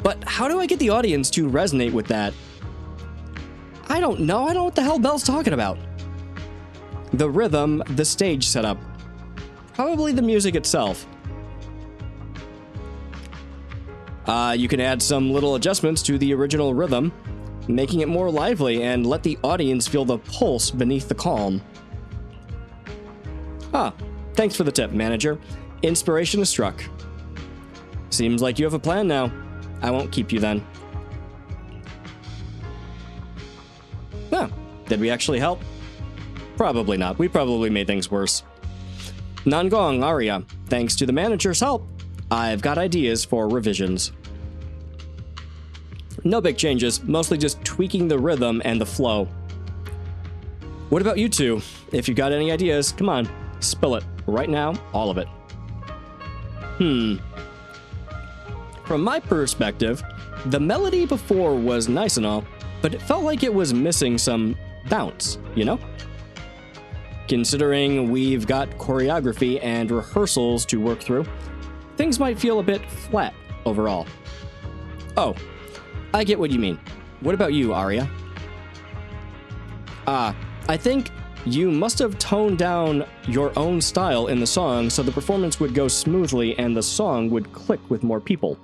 But how do I get the audience to resonate with that? I don't know. I don't know what the hell Belle's talking about. The rhythm, the stage setup. Probably the music itself. You can add some little adjustments to the original rhythm, making it more lively and let the audience feel the pulse beneath the calm. Ah, thanks for the tip, manager. Inspiration is struck. Seems like you have a plan now. I won't keep you then. Oh, did we actually help? Probably not. We probably made things worse. Nangong, Aria, thanks to the manager's help, I've got ideas for revisions. No big changes, mostly just tweaking the rhythm and the flow. What about you two? If you got any ideas, come on, spill it. Right now, all of it. From my perspective, the melody before was nice and all, but it felt like it was missing some bounce, you know? Considering we've got choreography and rehearsals to work through, things might feel a bit flat overall. Oh, I get what you mean. What about you, Aria? I think you must have toned down your own style in the song so the performance would go smoothly and the song would click with more people.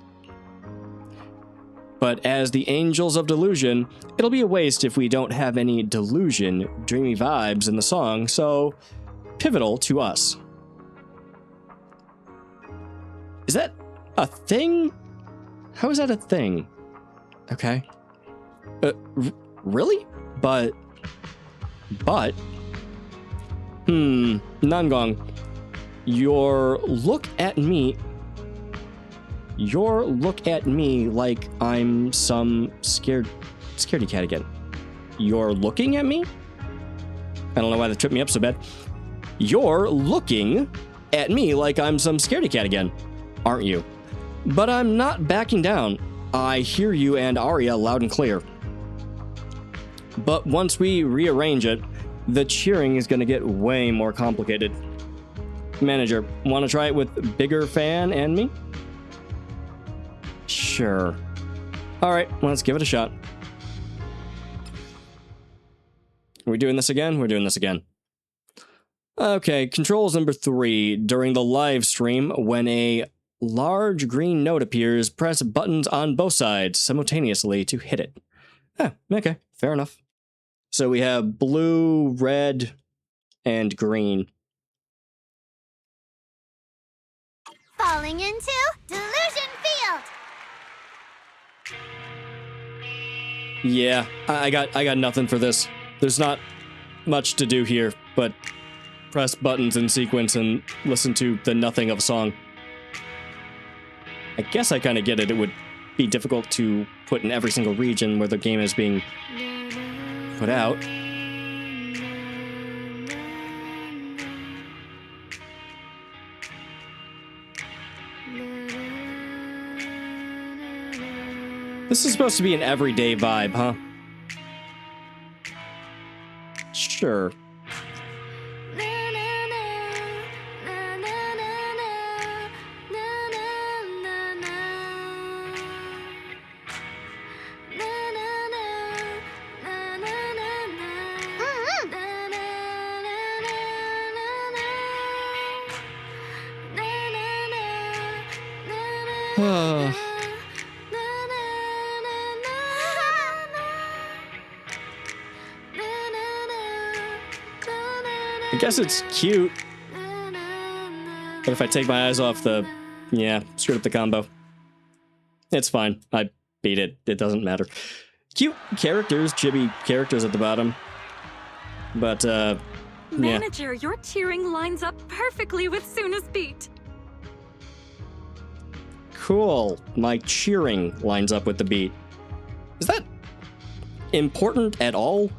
But as the Angels of Delusion, it'll be a waste if we don't have any delusion, dreamy vibes in the song, so pivotal to us. Is that a thing? How is that a thing? Okay. Really? But... Nangong, your look at me like I'm some scaredy cat again. You're looking at me? I don't know why that tripped me up so bad. You're looking at me like I'm some scaredy cat again, aren't you? But I'm not backing down. I hear you and Aria loud and clear. But once we rearrange it, the cheering is going to get way more complicated. Manager, want to try it with Bigger Fan and me? Sure. Alright, let's give it a shot. Are we doing this again? We're doing this again. Okay, controls number 3. During the live stream, when a large green note appears, press buttons on both sides simultaneously to hit it. Okay, fair enough. So we have blue, red, and green. Falling into Delusion Field! Yeah, I got nothing for this. There's not much to do here, but press buttons in sequence and listen to the nothing of a song. I guess I kind of get it. It would be difficult to put in every single region where the game is being put out. This is supposed to be an everyday vibe, huh? Sure. I guess it's cute, but if I take my eyes off the... yeah, screwed up the combo. It's fine. I beat it. It doesn't matter. Cute characters, chibi characters at the bottom. But, yeah. Manager, your cheering lines up perfectly with Suna's beat. Cool. My cheering lines up with the beat. Is that important at all?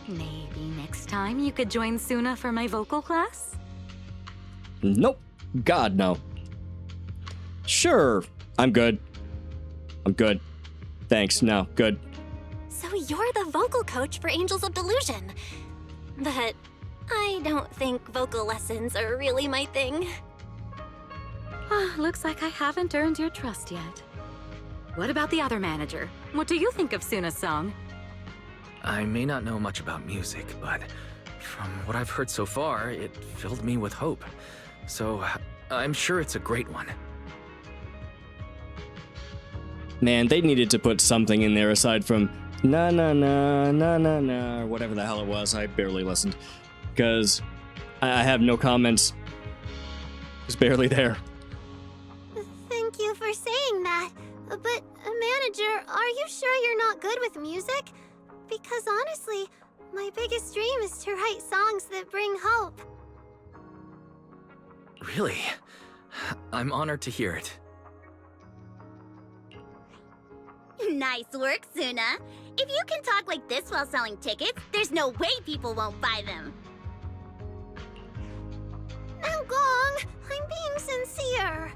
Maybe next time you could join Suna for my vocal class? Nope. God, no. Sure. I'm good. I'm good. Thanks. No, good. So you're the vocal coach for Angels of Delusion. But I don't think vocal lessons are really my thing. Looks like I haven't earned your trust yet. What about the other manager? What do you think of Suna's song? I may not know much about music, but from what I've heard so far, it filled me with hope. So I'm sure it's a great one. Man, they needed to put something in there aside from na na na na na na or whatever the hell it was. I barely listened because I have no comments. It's barely there. Thank you for saying that. But, manager, are you sure you're not good with music? Because honestly, my biggest dream is to write songs that bring hope. Really? I'm honored to hear it. Nice work, Suna. If you can talk like this while selling tickets, there's no way people won't buy them. Nangong, I'm being sincere.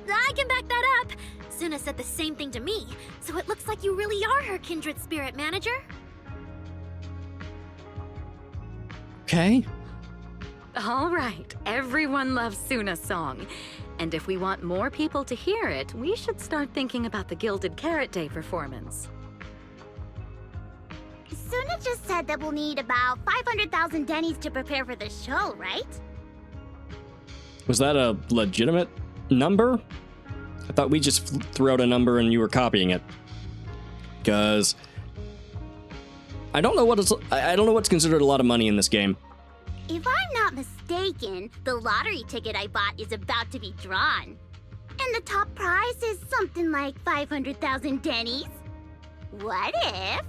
I can back that up. Suna said the same thing to me, so it looks like you really are her kindred spirit, manager. Okay. All right, everyone loves Suna's song. And if we want more people to hear it, we should start thinking about the Gilded Carrot Day performance. Suna just said that we'll need about 500,000 Dennies to prepare for the show, right? Was that a legitimate number? I thought we just threw out a number and you were copying it. Because I don't know what's considered a lot of money in this game. If I'm not mistaken, the lottery ticket I bought is about to be drawn. And the top prize is something like 500,000 Dennies. What if?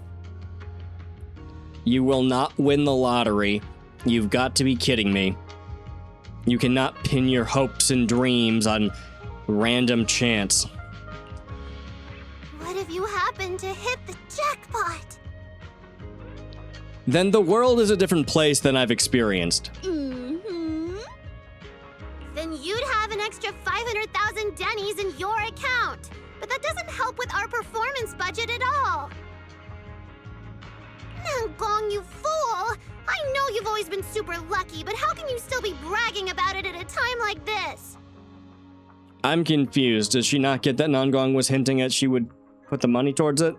You will not win the lottery. You've got to be kidding me. You cannot pin your hopes and dreams on random chance. What if you happen to hit the jackpot? Then the world is a different place than I've experienced. Mm-hmm. Then you'd have an extra 500,000 Dennies in your account. But that doesn't help with our performance budget at all. Nangong, you fool! I know you've always been super lucky, but how can you still be bragging about it at a time like this? I'm confused. Does she not get that Nangong was hinting at she would put the money towards it?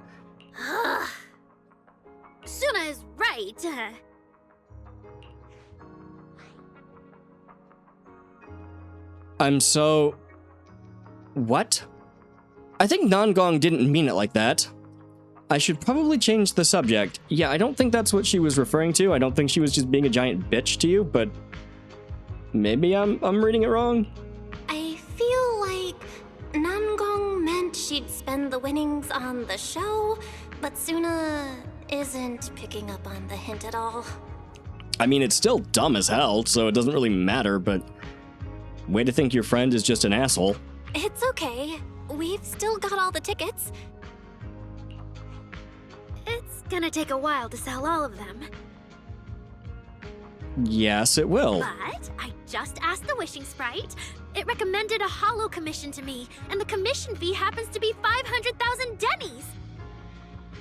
right. I'm so... What? I think Nangong didn't mean it like that. I should probably change the subject. Yeah, I don't think that's what she was referring to. I don't think she was just being a giant bitch to you, but... Maybe I'm reading it wrong? I feel like Nangong meant she'd spend the winnings on the show, but Suna isn't picking up on the hint at all. I mean, it's still dumb as hell, so it doesn't really matter, but... Way to think your friend is just an asshole. It's okay. We've still got all the tickets. It's gonna take a while to sell all of them. Yes, it will. But I just asked the Wishing Sprite. It recommended a holo commission to me, and the commission fee happens to be 500,000 dennies.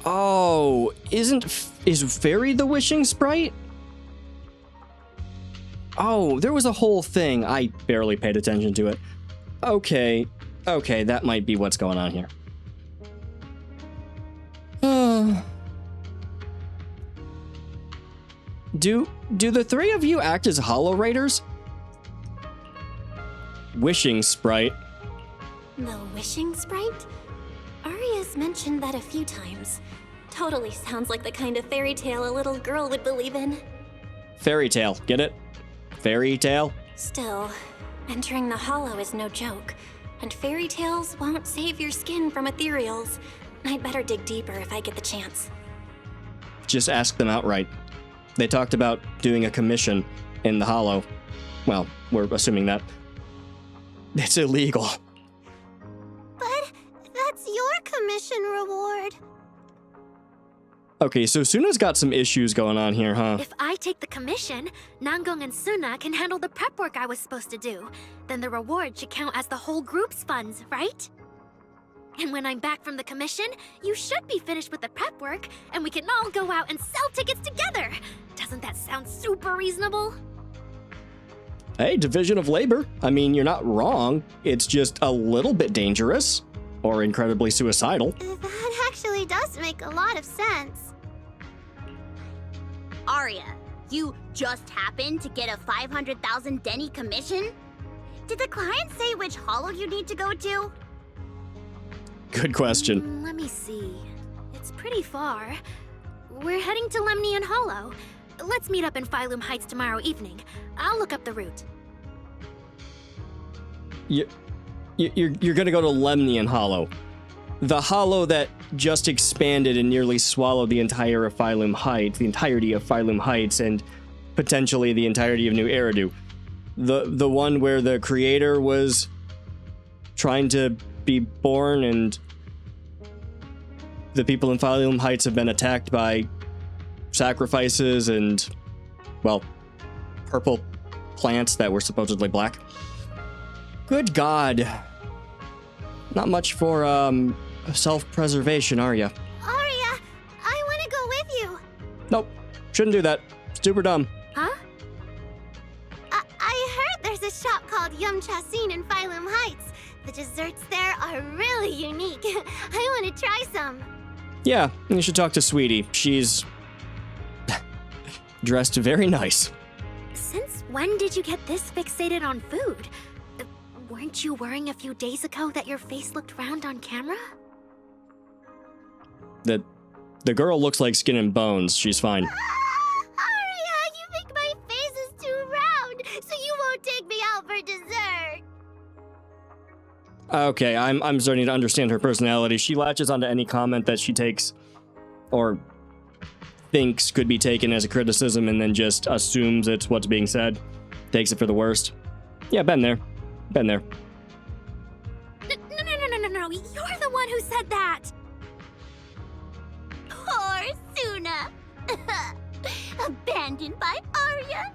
Oh, is Fairy the Wishing Sprite? Oh, there was a whole thing. I barely paid attention to it. Okay, that might be what's going on here. Do the three of you act as Hollow Raiders? Wishing Sprite. The Wishing Sprite? Aria's mentioned that a few times. Totally sounds like the kind of fairy tale a little girl would believe in. Fairy tale, get it? Fairy tale? Still, entering the hollow is no joke, and fairy tales won't save your skin from ethereals. I'd better dig deeper if I get the chance. Just ask them outright. They talked about doing a commission in the hollow. Well, we're assuming that. It's illegal. But that's your commission reward. Okay, so Suna's got some issues going on here, huh? If I take the commission, Nangong and Suna can handle the prep work I was supposed to do. Then the reward should count as the whole group's funds, right? And when I'm back from the commission, you should be finished with the prep work, and we can all go out and sell tickets together. Doesn't that sound super reasonable? Hey, division of labor. I mean, you're not wrong. It's just a little bit dangerous. Or incredibly suicidal. That actually does make a lot of sense. Arya, you just happened to get a 500,000 denny commission? Did the client say which hollow you need to go to? Good question. Let me see. It's pretty far. We're heading to Lemnian Hollow. Let's meet up in Phylum Heights tomorrow evening. I'll look up the route. You're gonna go to Lemnian Hollow. The hollow that just expanded and nearly swallowed the entirety of Phylum Heights, and potentially the entirety of New Eridu. The one where the creator was trying to be born and the people in Phylum Heights have been attacked by sacrifices and, well, purple plants that were supposedly black. Good God. Not much for, self-preservation, are ya? Arya, I want to go with you. Nope. Shouldn't do that. Super dumb. Huh? I heard there's a shop called Yum Chasin in Phylum Heights. The desserts there are really unique. I want to try some. Yeah, you should talk to Sweetie. She's dressed very nice. Since when did you get this fixated on food? Weren't you worrying a few days ago that your face looked round on camera? The girl looks like skin and bones. She's fine. Arya, you think my face is too round, so you won't take me out for dessert. Okay, I'm starting to understand her personality. She latches onto any comment that she takes or thinks could be taken as a criticism and then just assumes it's what's being said. Takes it for the worst. Yeah, been there. Been there. No. You're the one who said that. Poor Suna. Abandoned by Arya.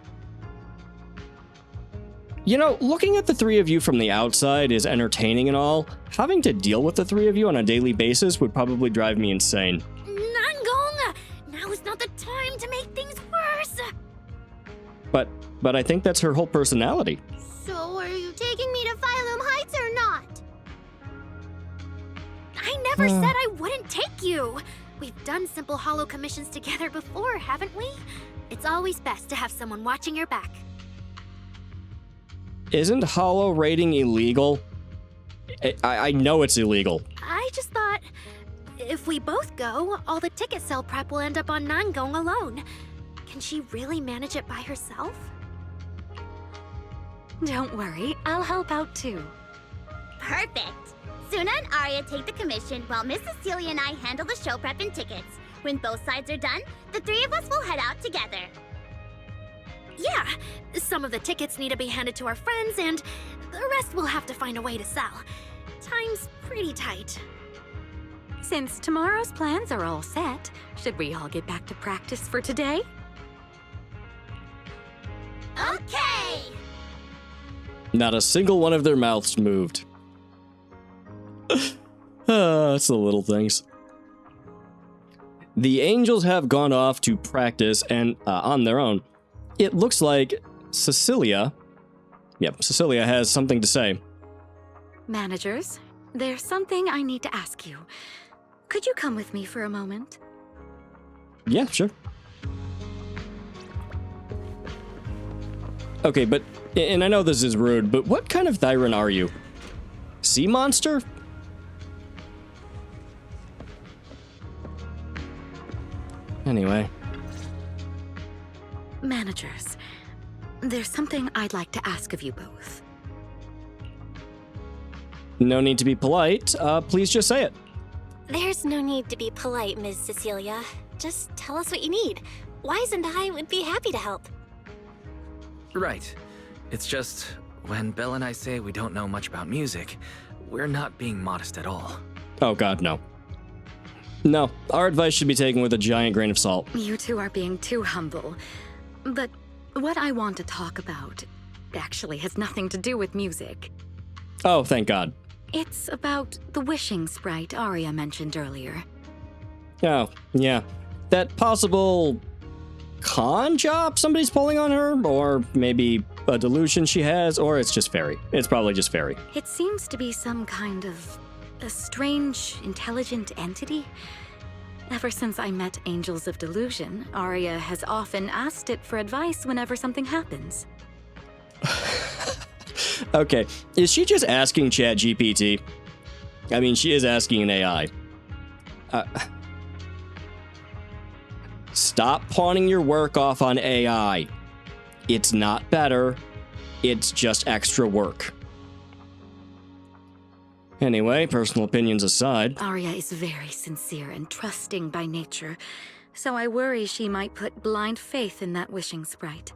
You know, looking at the three of you from the outside is entertaining and all. Having to deal with the three of you on a daily basis would probably drive me insane. Nangong! Now is not the time to make things worse. But I think that's her whole personality. So are you taking me to Phylum Heights or not? I never said I wouldn't take you. We've done simple holo commissions together before, haven't we? It's always best to have someone watching your back. Isn't holo rating illegal? I know it's illegal. I just thought, if we both go, all the ticket sale prep will end up on Nangong alone. Can she really manage it by herself? Don't worry, I'll help out too. Perfect. Suna and Arya take the commission while Miss Cecilia and I handle the show prep and tickets. When both sides are done, the three of us will head out together. Yeah, some of the tickets need to be handed to our friends, and the rest we'll have to find a way to sell. Time's pretty tight. Since tomorrow's plans are all set, should we all get back to practice for today? Okay! Not a single one of their mouths moved. It's the little things. The Angels have gone off to practice and on their own. It looks like Cecilia has something to say. Managers, there's something I need to ask you. Could you come with me for a moment? Yeah, sure. Okay, but, and I know this is rude, but what kind of Thyran are you? Sea monster? Anyway. Managers, there's something I'd like to ask of you both. No need to be polite. Please just say it. There's no need to be polite, Ms. Cecilia. Just tell us what you need. Wise and I would be happy to help. Right. It's just, when Belle and I say we don't know much about music, we're not being modest at all. Oh god, no. No, our advice should be taken with a giant grain of salt. You two are being too humble. But what I want to talk about actually has nothing to do with music. Oh, thank god. It's about the wishing sprite Arya mentioned earlier. Oh, yeah. That possible con job somebody's pulling on her, or maybe a delusion she has, or it's just fairy. It's probably just fairy. It seems to be some kind of a strange, intelligent entity. Ever since I met Angels of Delusion, Arya has often asked it for advice whenever something happens. Okay, is she just asking ChatGPT? I mean, she is asking an AI. Stop pawning your work off on AI. It's not better. It's just extra work. Anyway, personal opinions aside. Arya is very sincere and trusting by nature, so I worry she might put blind faith in that wishing sprite.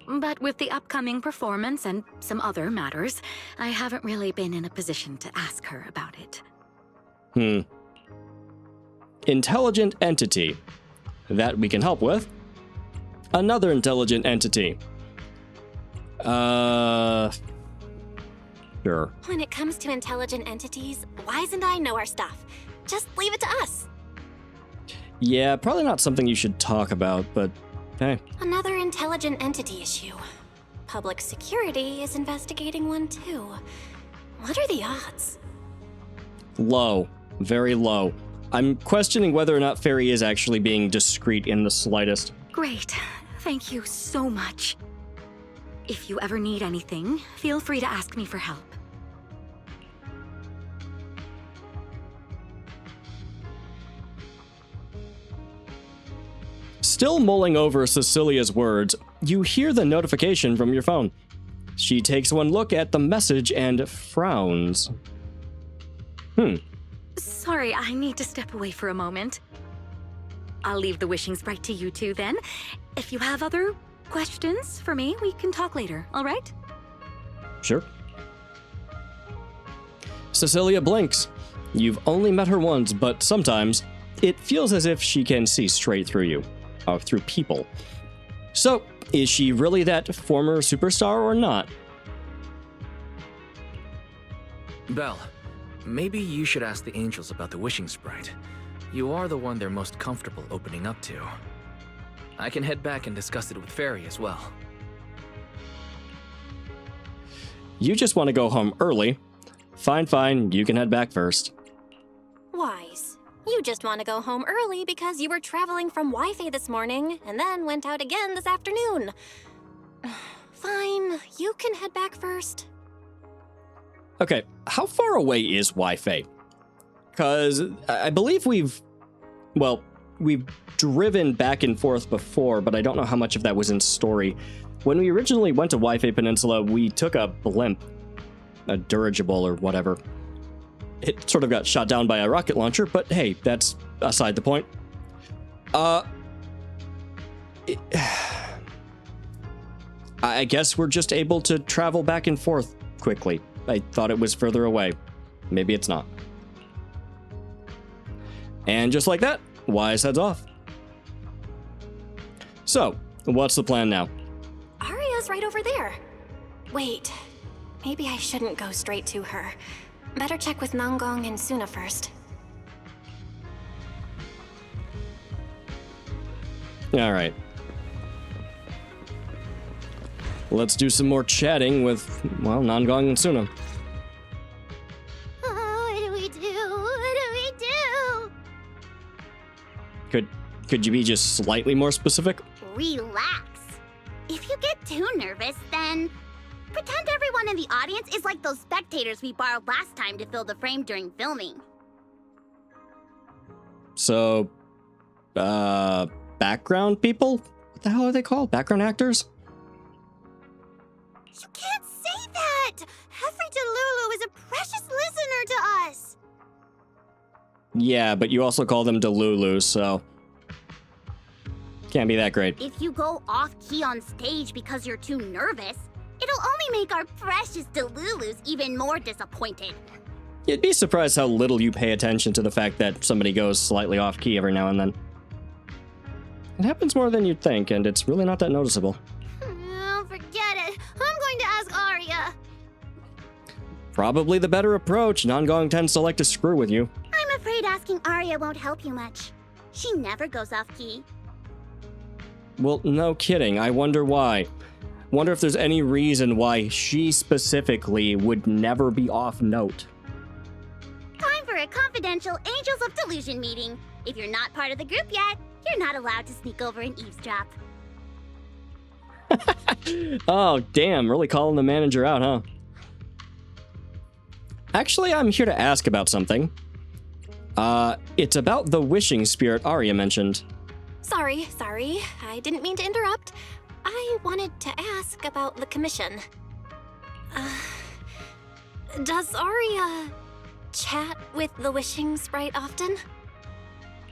But with the upcoming performance and some other matters, I haven't really been in a position to ask her about it. Intelligent entity. That we can help with. Another intelligent entity. Sure. When it comes to intelligent entities, Wise and I know our stuff. Just leave it to us. Yeah, probably not something you should talk about, but hey. Another intelligent entity issue. Public security is investigating one too. What are the odds? Low. Very low. I'm questioning whether or not Fairy is actually being discreet in the slightest. Great. Thank you so much. If you ever need anything, feel free to ask me for help. Still mulling over Cecilia's words, you hear the notification from your phone. She takes one look at the message and frowns. Sorry, I need to step away for a moment. I'll leave the wishing sprite to you two then. If you have other questions for me, we can talk later, all right? Sure. Cecilia blinks. You've only met her once, but sometimes it feels as if she can see straight through you. Through people. So, is she really that former superstar or not? Belle, maybe you should ask the Angels about the wishing sprite. You are the one they're most comfortable opening up to. I can head back and discuss it with Fairy as well. You just want to go home early. Fine, you can head back first. Wise, you You just want to go home early because you were traveling from Wi-Fi this morning and then went out again this afternoon. Fine, you can head back first. Okay, how far away is Wi-Fi? Because I believe we've driven back and forth before, but I don't know how much of that was in story. When we originally went to Wi-Fi Peninsula, we took a blimp, a dirigible or whatever. It sort of got shot down by a rocket launcher, but hey, that's aside the point. I guess we're just able to travel back and forth quickly. I thought it was further away. Maybe it's not. And just like that, Wise heads off. So, what's the plan now? Arya's right over there. Wait, maybe I shouldn't go straight to her. Better check with Nangong and Suna first. All right. Let's do some more chatting with, well, Nangong and Suna. Oh, what do we do? What do we do? Could you be just slightly more specific? Relax. If you get too nervous, then pretend everyone in the audience is like those spectators we borrowed last time to fill the frame during filming. So, background people? What the hell are they called? Background actors? You can't say that! Every Delulu is a precious listener to us! Yeah, but you also call them Delulu, so can't be that great. If you go off-key on stage because you're too nervous, it'll only make our precious Delulus even more disappointed. You'd be surprised how little you pay attention to the fact that somebody goes slightly off-key every now and then. It happens more than you'd think, and it's really not that noticeable. Oh, forget it. I'm going to ask Arya. Probably the better approach. Nangong tends to like to screw with you. I'm afraid asking Arya won't help you much. She never goes off-key. Well, no kidding. I wonder why. Wonder if there's any reason why she specifically would never be off note. Time for a confidential Angels of Delusion meeting. If you're not part of the group yet, you're not allowed to sneak over and eavesdrop. Oh, damn. Really calling the manager out, huh? Actually, I'm here to ask about something. It's about the wishing spirit Arya mentioned. Sorry. I didn't mean to interrupt. I wanted to ask about the commission. Does Arya chat with the wishing sprite often?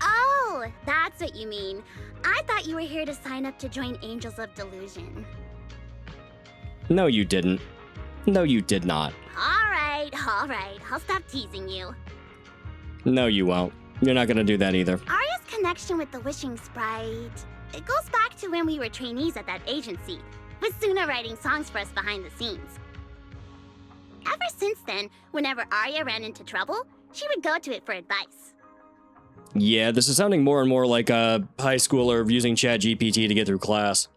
Oh, that's what you mean. I thought you were here to sign up to join Angels of Delusion. No, you didn't. No, you did not. All right. I'll stop teasing you. No, you won't. You're not gonna do that either. Arya's connection with the Wishing Sprite, it goes back to when we were trainees at that agency, with Suna writing songs for us behind the scenes. Ever since then, whenever Arya ran into trouble, she would go to it for advice. Yeah, this is sounding more and more like a high schooler using ChatGPT to get through class.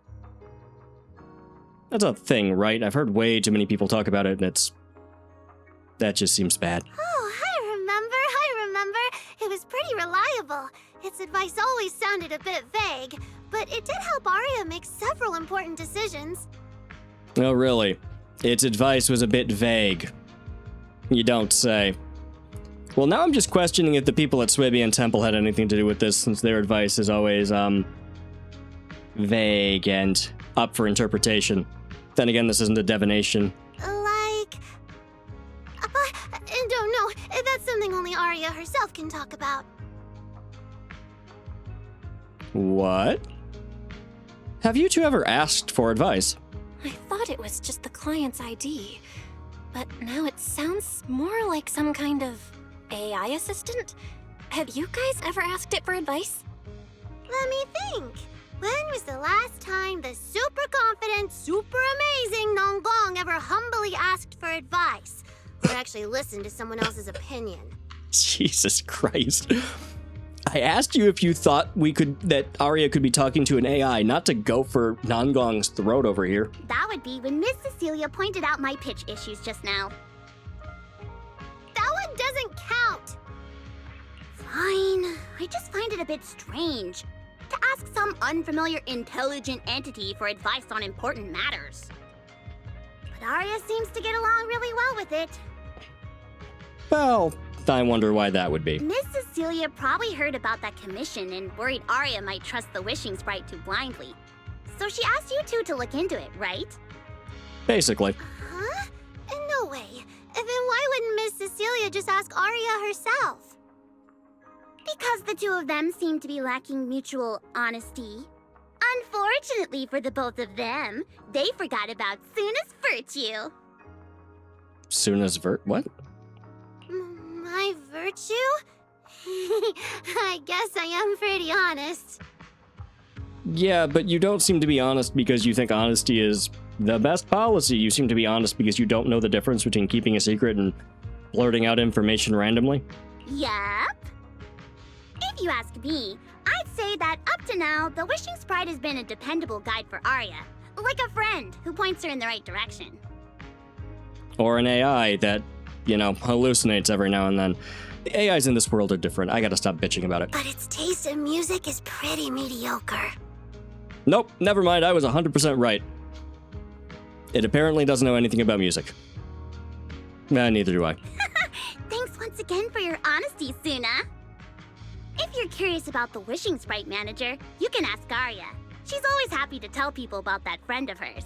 That's a thing, right? I've heard way too many people talk about it, and that just seems bad. Oh, I remember. It was pretty reliable. Its advice always sounded a bit vague, but it did help Arya make several important decisions. Oh, really? Its advice was a bit vague. You don't say. Well, now I'm just questioning if the people at Swabian Temple had anything to do with this, since their advice is always, vague and up for interpretation. Then again, this isn't a divination. Don't know. That's something only Arya herself can talk about. What? Have you two ever asked for advice? I thought it was just the client's ID, but now it sounds more like some kind of AI assistant. Have you guys ever asked it for advice? Let me think. When was the last time the super confident, super amazing Nangong ever humbly asked for advice? Or actually listened to someone else's opinion? Jesus Christ. I asked you if you thought that Arya could be talking to an AI, not to go for Nangong's throat over here. That would be when Miss Cecilia pointed out my pitch issues just now. That one doesn't count. Fine. I just find it a bit strange to ask some unfamiliar intelligent entity for advice on important matters. But Arya seems to get along really well with it. Well, I wonder why that would be. Miss Cecilia probably heard about that commission and worried Arya might trust the wishing sprite too blindly. So she asked you two to look into it, right? Basically. Huh? No way. Then why wouldn't Miss Cecilia just ask Arya herself? Because the two of them seem to be lacking mutual honesty. Unfortunately for the both of them, they forgot about Suna's virtue. Suna's what? My virtue? I guess I am pretty honest. Yeah, but you don't seem to be honest because you think honesty is the best policy. You seem to be honest because you don't know the difference between keeping a secret and blurting out information randomly. Yup. If you ask me, I'd say that up to now, the wishing sprite has been a dependable guide for Arya. Like a friend who points her in the right direction. Or an AI that, hallucinates every now and then. The AIs in this world are different. I gotta stop bitching about it. But its taste in music is pretty mediocre. Nope, never mind. I was 100% right. It apparently doesn't know anything about music. Neither do I. Thanks once again for your honesty, Suna. If you're curious about the wishing sprite manager, you can ask Arya. She's always happy to tell people about that friend of hers.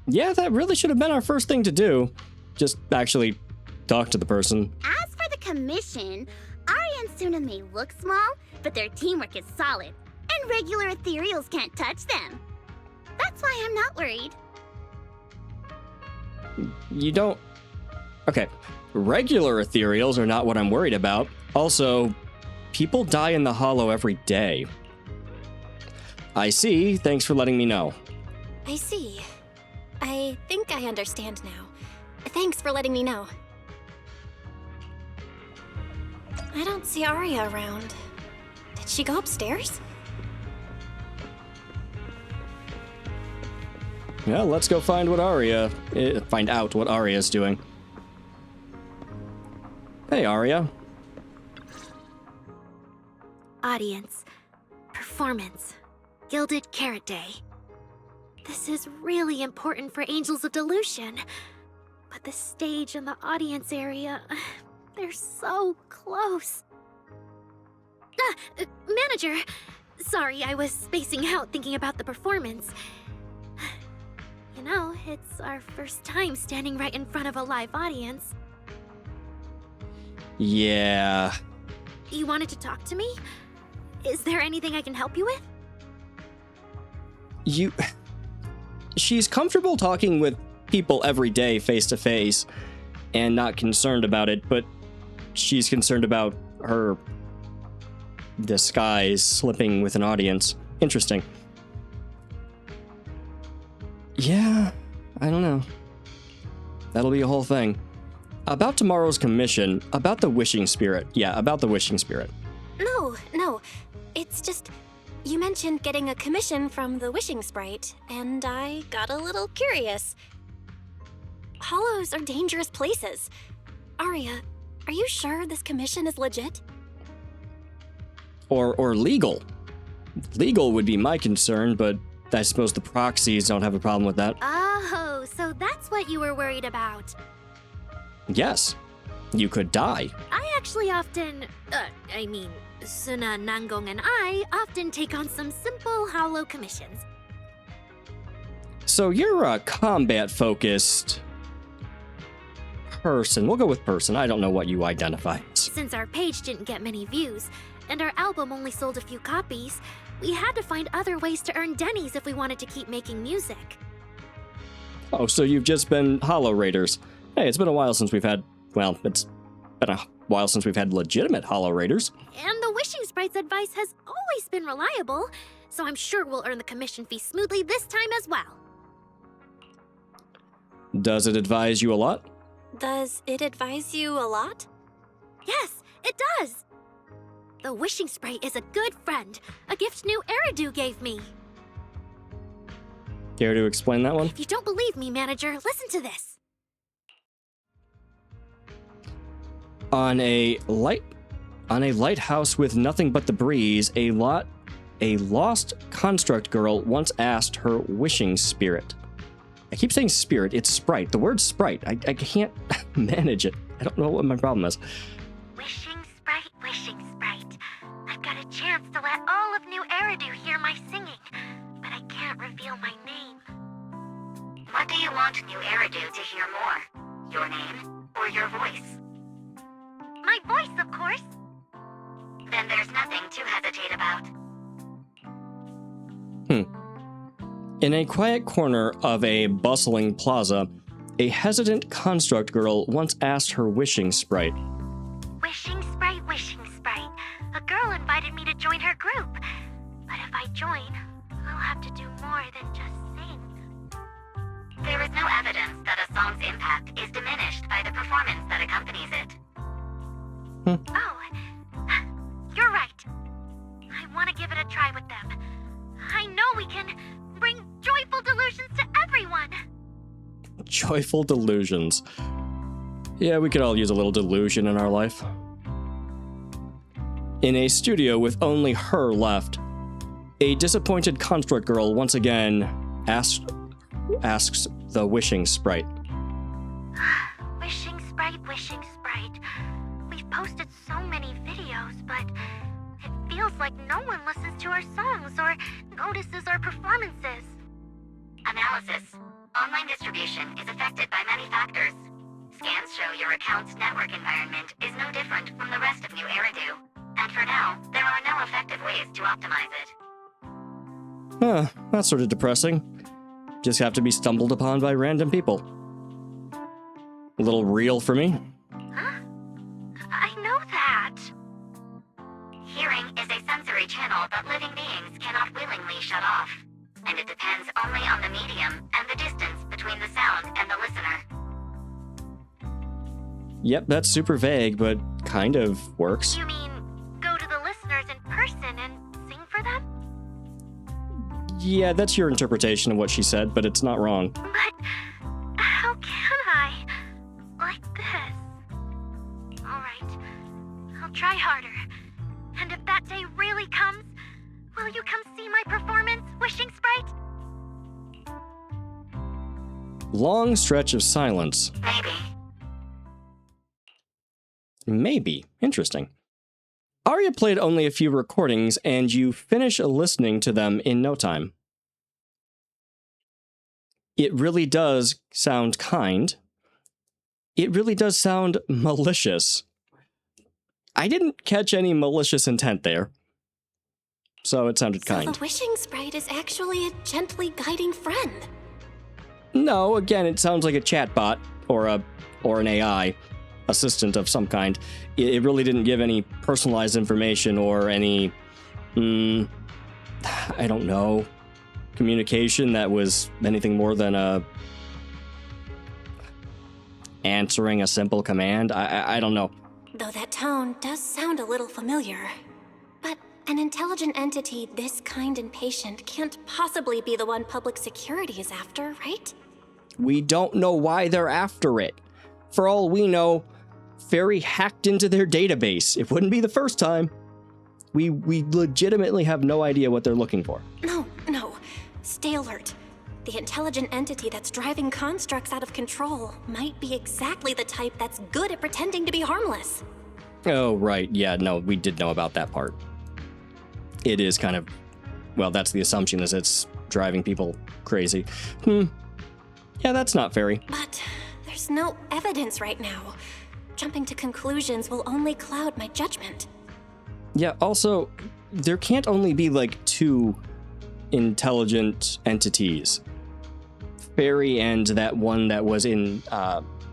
Yeah, that really should have been our first thing to do. Just actually talk to the person. As for the commission, Arya and Suna may look small, but their teamwork is solid, and regular ethereals can't touch them. That's why I'm not worried. You don't... Okay, regular ethereals are not what I'm worried about. Also, people die in the Hollow every day. I see. Thanks for letting me know. I see. I think I understand now. Thanks for letting me know. I don't see Arya around. Did she go upstairs? Yeah, let's go find out what Arya's doing. Hey, Arya. Audience. Performance. Gilded Carrot Day. This is really important for Angels of Delusion. But the stage and the audience area, they're so close. Manager! Sorry, I was spacing out thinking about the performance. It's our first time standing right in front of a live audience. Yeah. You wanted to talk to me? Is there anything I can help you with? She's comfortable talking with people every day face to face and not concerned about it, but she's concerned about her disguise slipping with an audience. Interesting. Yeah, I don't know. That'll be a whole thing. About tomorrow's commission, about the wishing spirit. Yeah, about the wishing spirit. No. It's just... You mentioned getting a commission from the wishing sprite, and I got a little curious. Hollows are dangerous places. Arya, are you sure this commission is legit? Or legal. Legal would be my concern, but I suppose the proxies don't have a problem with that. Oh, so that's what you were worried about. Yes. You could die. I actually often... Suna, Nangong, and I often take on some simple hollow commissions. So you're a combat-focused person. We'll go with person. I don't know what you identify as. Since our page didn't get many views, and our album only sold a few copies, we had to find other ways to earn dennies if we wanted to keep making music. Oh, so you've just been Hollow Raiders. Hey, it's been a while since we've had... Well, it's been a while since we've had legitimate Hollow Raiders. And the Wishing Sprite's advice has always been reliable, so I'm sure we'll earn the commission fee smoothly this time as well. Does it advise you a lot? Does it advise you a lot? Yes, it does! The Wishing Sprite is a good friend, a gift new Eridu gave me. Care to explain that one? If you don't believe me, manager, listen to this. On a light On a lighthouse with nothing but the breeze, a lost construct girl once asked her wishing spirit. I keep saying spirit, it's sprite. The word sprite, I can't manage it. I don't know what my problem is. Wishing Sprite. I've got a chance to let all of New Eridu hear my singing, but I can't reveal my name. What do you want New Eridu to hear more? Your name or your voice? My voice, of course. Then there's nothing to hesitate about. In a quiet corner of a bustling plaza, a hesitant construct girl once asked her wishing sprite. Wishing Sprite. A girl invited me to join her group. But if I join, I'll have to do more than just sing. There is no evidence that a song's impact is diminished by the performance that accompanies it. Oh, you're right. I want to give it a try with them. I know we can bring joyful delusions to everyone. Joyful delusions. Yeah, we could all use a little delusion in our life. In a studio with only her left, a disappointed construct girl once again asks the wishing sprite. Wishing Sprite. We've posted so many videos, but it feels like no one listens to our songs or notices our performances. Analysis. Online distribution is affected by many factors. Scans show your account's network environment is no different from the rest of New Eridu. And for now, there are no effective ways to optimize it. That's sort of depressing. Just have to be stumbled upon by random people. A little real for me. Huh? I know that. Hearing is a sensory channel that living beings cannot willingly shut off. And it depends only on the medium and the distance between the sound and the listener. Yep, that's super vague, but kind of works. You mean go to the listeners in person and sing for them? Yeah, that's your interpretation of what she said, but it's not wrong. But how can I? Like this. Alright, I'll try harder. And if that day really comes, will you come see my performance, Wishing Sprite? Long stretch of silence. Maybe. Interesting. Arya played only a few recordings, and you finish listening to them in no time. It really does sound kind. It really does sound malicious. I didn't catch any malicious intent there. So it sounded kind. So the wishing sprite is actually a gently guiding friend. No, again, it sounds like a chatbot or an AI assistant of some kind. It really didn't give any personalized information or any, I don't know, communication that was anything more than answering a simple command. I don't know. Though that tone does sound a little familiar. But an intelligent entity this kind and patient can't possibly be the one public security is after, right? We don't know why they're after it. For all we know, Fairy hacked into their database. It wouldn't be the first time. We legitimately have no idea what they're looking for. No. Stay alert. The intelligent entity that's driving constructs out of control might be exactly the type that's good at pretending to be harmless. Oh, right. Yeah, no, we did know about that part. It is kind of... Well, that's the assumption, is it's driving people crazy. Yeah, that's not Fairy. But there's no evidence right now. Jumping to conclusions will only cloud my judgment. Yeah, also, there can't only be, like, two intelligent entities. Fairy and that one that was in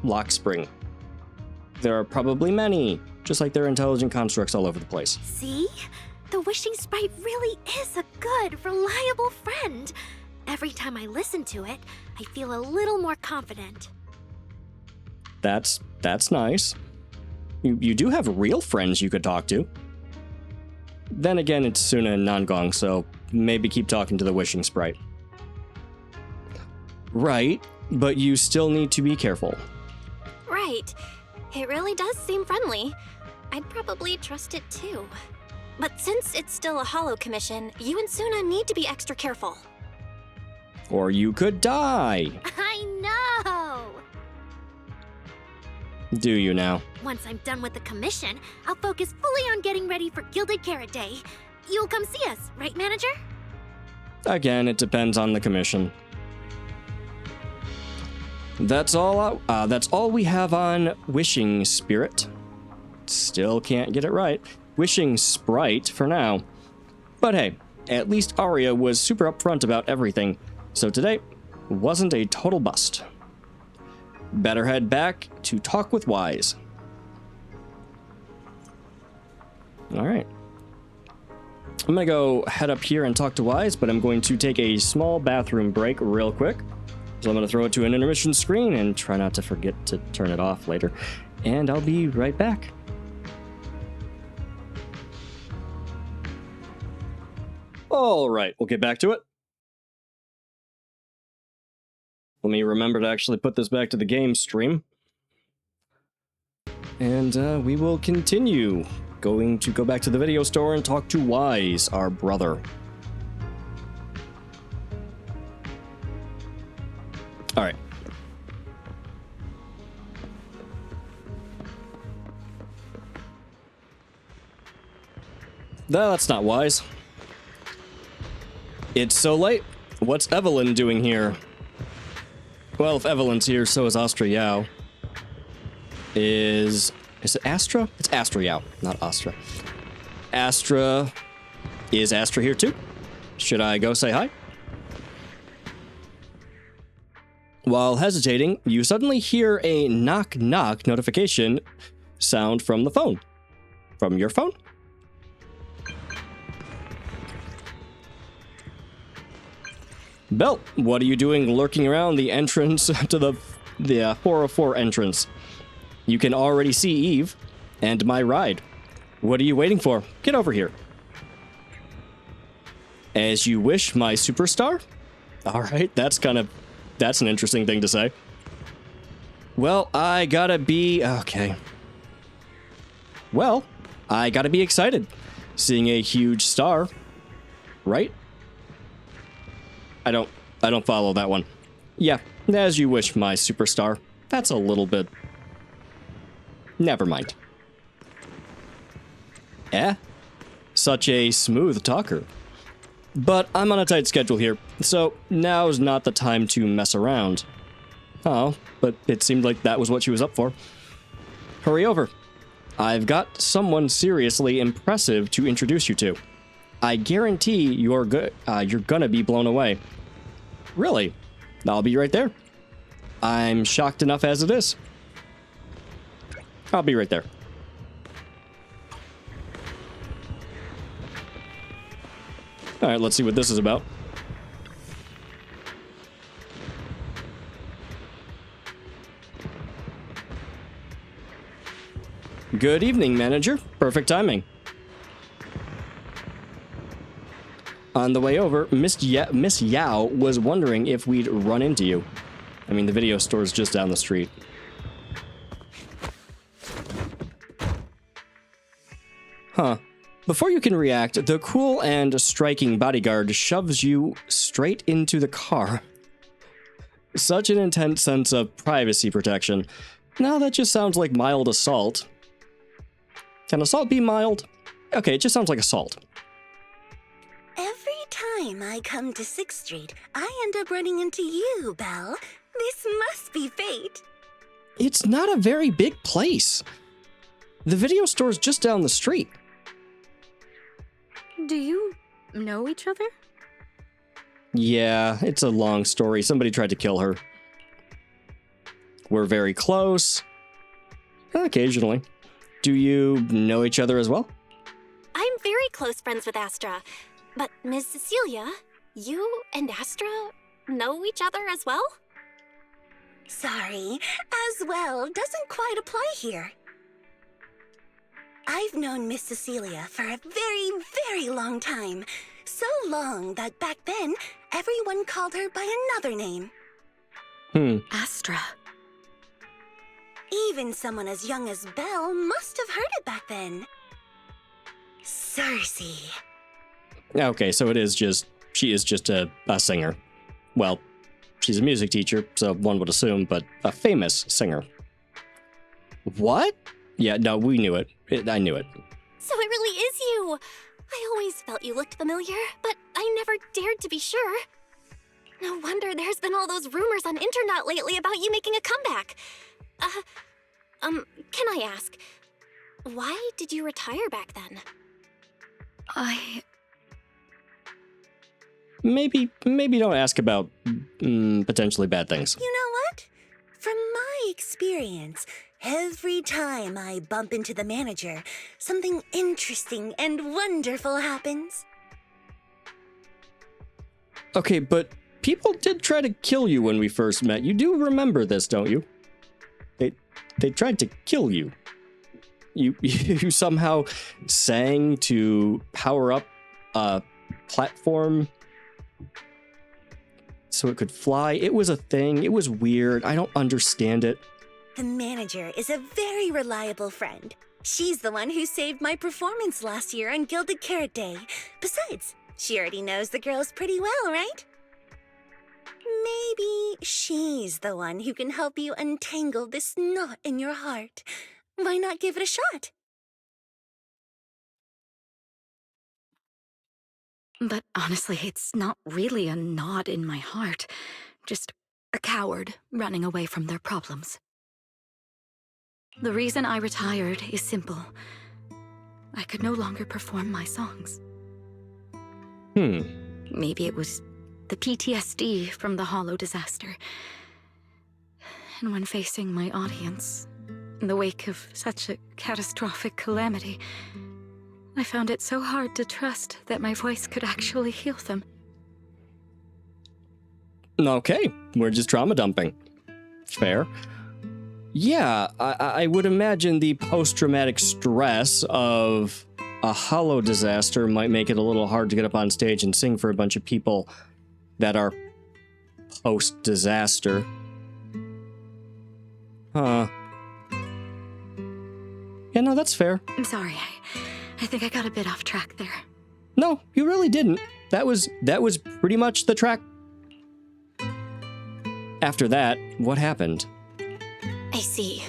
Lock Spring. There are probably many, just like there are intelligent constructs all over the place. See? The Wishing Sprite really is a good, reliable friend. Every time I listen to it, I feel a little more confident. That's nice. You do have real friends you could talk to. Then again, it's Suna and Nangong, so maybe keep talking to the Wishing Sprite. Right, but you still need to be careful. Right. It really does seem friendly. I'd probably trust it too. But since it's still a Hollow commission, you and Suna need to be extra careful. Or you could die. I know! Do you now? Once I'm done with the commission, I'll focus fully on getting ready for Gilded Carrot Day. You'll come see us, right, Manager? Again, it depends on the commission. That's all we have on Wishing Spirit. Still can't get it right. Wishing Sprite for now. But hey, at least Aria was super upfront about everything, so today wasn't a total bust. Better head back to talk with Wise. Alright. I'm gonna go head up here and talk to Wise, but I'm going to take a small bathroom break real quick. So I'm gonna throw it to an intermission screen and try not to forget to turn it off later. And I'll be right back. Alright, we'll get back to it. Let me remember to actually put this back to the game stream. And we will continue. Going to go back to the video store and talk to Wise, our brother. Alright. That's not Wise. It's so late. What's Evelyn doing here? Well, if Evelyn's here, so is Astra Yao. Is it Astra? It's Astra Yao, not Astra. Astra... Is Astra here too? Should I go say hi? While hesitating, you suddenly hear a knock-knock notification sound from the phone. From your phone? Belt, what are you doing lurking around the entrance to the 404 entrance? You can already see Eve and my ride. What are you waiting for? Get over here. As you wish, my superstar? Alright, that's an interesting thing to say. Well, I gotta be... Okay. Well, I gotta be excited. Seeing a huge star. Right? I don't follow that one. Yeah, as you wish, my superstar. That's a little bit... Never mind. Such a smooth talker. But I'm on a tight schedule here, so now's not the time to mess around. Oh, but it seemed like that was what she was up for. Hurry over. I've got someone seriously impressive to introduce you to. I guarantee you're gonna be blown away. Really? I'll be right there. I'm shocked enough as it is. I'll be right there. Alright, let's see what this is about. Good evening, manager. Perfect timing. On the way over, Miss Yao was wondering if we'd run into you. I mean, the video store's just down the street. Huh. Before you can react, the cool and striking bodyguard shoves you straight into the car. Such an intense sense of privacy protection. Now that just sounds like mild assault. Can assault be mild? Okay, it just sounds like assault. Every time I come to 6th Street, I end up running into you, Belle. This must be fate. It's not a very big place. The video store's just down the street. Do you know each other? Yeah, it's a long story. Somebody tried to kill her. We're very close. Occasionally. Do you know each other as well? I'm very close friends with Astra. But Ms. Cecilia, you and Astra know each other as well? Sorry, as well doesn't quite apply here. I've known Miss Cecilia for a very, very long time. So long that back then, everyone called her by another name. Astra. Even someone as young as Belle must have heard it back then. Cersei. Okay, so she is just a singer. Well, she's a music teacher, so one would assume, but a famous singer. What? Yeah, no, we knew it. I knew it. So it really is you! I always felt you looked familiar, but I never dared to be sure. No wonder there's been all those rumors on internet lately about you making a comeback. Can I ask, why did you retire back then? Maybe don't ask about potentially bad things. You know what? From my experience, every time I bump into the manager, something interesting and wonderful happens. Okay, but people did try to kill you when we first met. You do remember this, don't you? They tried to kill you. You somehow sang to power up a platform so it could fly. It was a thing. It was weird. I don't understand it. The manager is a very reliable friend. She's the one who saved my performance last year on Gilded Carrot Day. Besides, she already knows the girls pretty well, right? Maybe she's the one who can help you untangle this knot in your heart. Why not give it a shot? But honestly, it's not really a knot in my heart. Just a coward running away from their problems. The reason I retired is simple. I could no longer perform my songs. Maybe it was the PTSD from the Hollow disaster. And when facing my audience, in the wake of such a catastrophic calamity, I found it so hard to trust that my voice could actually heal them. Okay, we're just trauma dumping. Fair. Yeah, I would imagine the post-traumatic stress of a Hollow disaster might make it a little hard to get up on stage and sing for a bunch of people that are post-disaster. Huh. Yeah, no, that's fair. I'm sorry, I think I got a bit off track there. No, you really didn't. That was pretty much the track. After that, what happened? I see.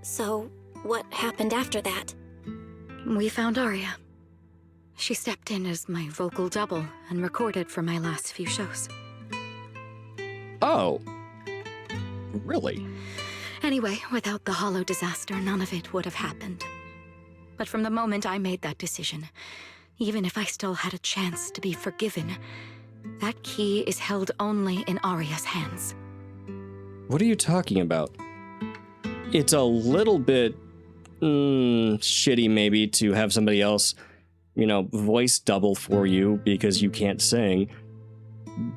So, what happened after that? We found Arya. She stepped in as my vocal double and recorded for my last few shows. Oh. Really? Anyway, without the Hollow disaster, none of it would have happened. But from the moment I made that decision, even if I still had a chance to be forgiven, that key is held only in Arya's hands. What are you talking about? It's a little bit shitty maybe to have somebody else, voice double for you because you can't sing,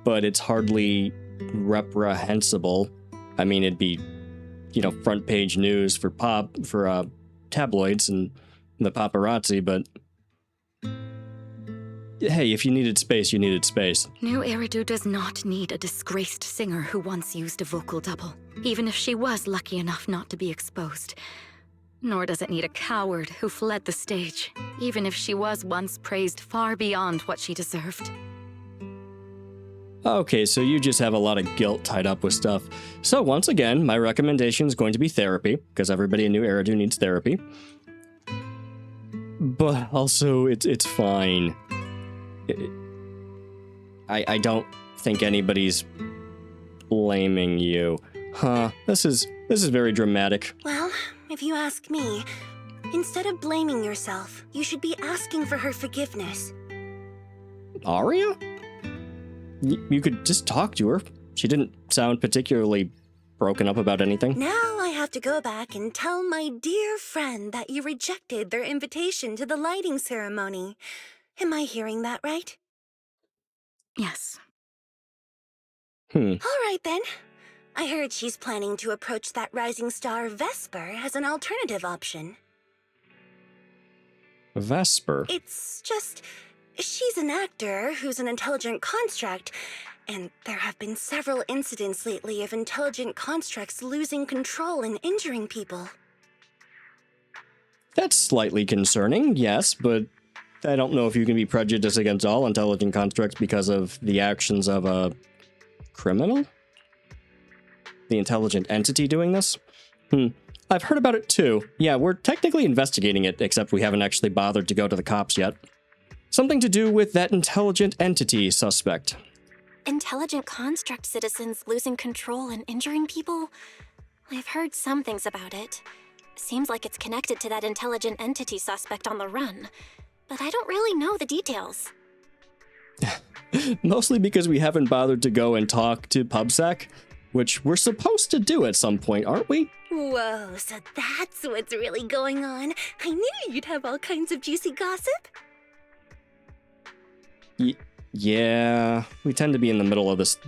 but it's hardly reprehensible. I mean, it'd be, front page news for tabloids and the paparazzi, but hey, if you needed space, you needed space. New Eridu does not need a disgraced singer who once used a vocal double, even if she was lucky enough not to be exposed. Nor does it need a coward who fled the stage, even if she was once praised far beyond what she deserved. Okay, so you just have a lot of guilt tied up with stuff. So once again, my recommendation is going to be therapy, because everybody in New Eridu needs therapy. But also, it's fine. I don't think anybody's blaming you. Huh, this is very dramatic. Well, if you ask me, instead of blaming yourself, you should be asking for her forgiveness. Arya? You could just talk to her. She didn't sound particularly broken up about anything. Now I have to go back and tell my dear friend that you rejected their invitation to the lighting ceremony. Am I hearing that right? Yes. All right, then. I heard she's planning to approach that rising star Vesper as an alternative option. Vesper? It's just, she's an actor who's an intelligent construct, And there have been several incidents lately of intelligent constructs losing control and injuring people. That's slightly concerning, yes, but I don't know if you can be prejudiced against all intelligent constructs because of the actions of a criminal? The intelligent entity doing this? I've heard about it too. Yeah, we're technically investigating it, except we haven't actually bothered to go to the cops yet. Something to do with that intelligent entity suspect. Intelligent construct citizens losing control and injuring people? I've heard some things about it. Seems like it's connected to that intelligent entity suspect on the run, but I don't really know the details. Mostly because we haven't bothered to go and talk to PubSec, which we're supposed to do at some point, aren't we? Whoa, so that's what's really going on. I knew you'd have all kinds of juicy gossip. Yeah, we tend to be in the middle of this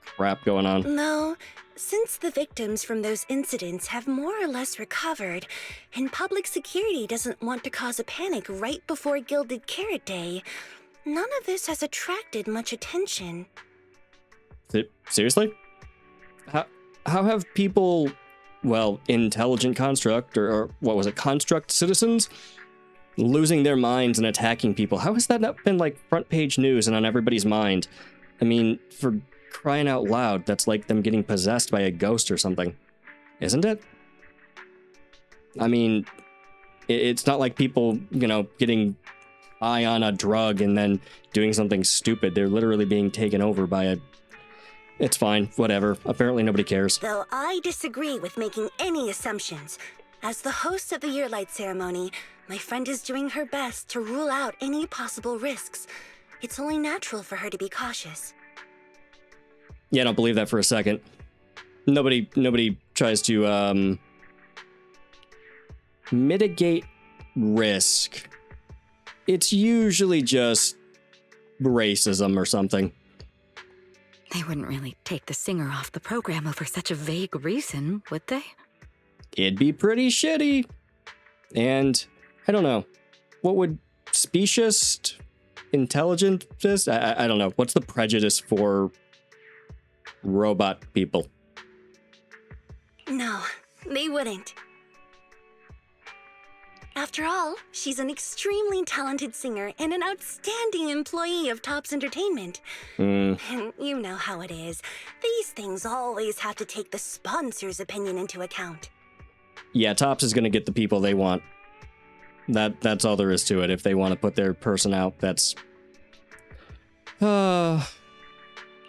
crap going on. No, since the victims from those incidents have more or less recovered, and public security doesn't want to cause a panic right before Gilded Carrot Day, none of this has attracted much attention. Seriously? How have people, well, intelligent construct, or what was it, construct citizens, losing their minds and attacking people? How has that not been like front page news and on everybody's mind? I mean, for crying out loud, that's like them getting possessed by a ghost or something, isn't it? I mean, it's not like people, getting high on a drug and then doing something stupid. They're literally being taken over by a... It's fine, whatever. Apparently nobody cares. Though I disagree with making any assumptions. As the host of the Yearlight ceremony, my friend is doing her best to rule out any possible risks. It's only natural for her to be cautious. Yeah, I don't believe that for a second. Nobody tries to, mitigate risk. It's usually just racism or something. They wouldn't really take the singer off the program over such a vague reason, would they? It'd be pretty shitty. And I don't know. What would specious, intelligent, I don't know. What's the prejudice for robot people? No, they wouldn't. After all, she's an extremely talented singer and an outstanding employee of Topps Entertainment. And you know how it is. These things always have to take the sponsor's opinion into account. Yeah, Topps is going to get the people they want. That's all there is to it. If they want to put their person out, that's... All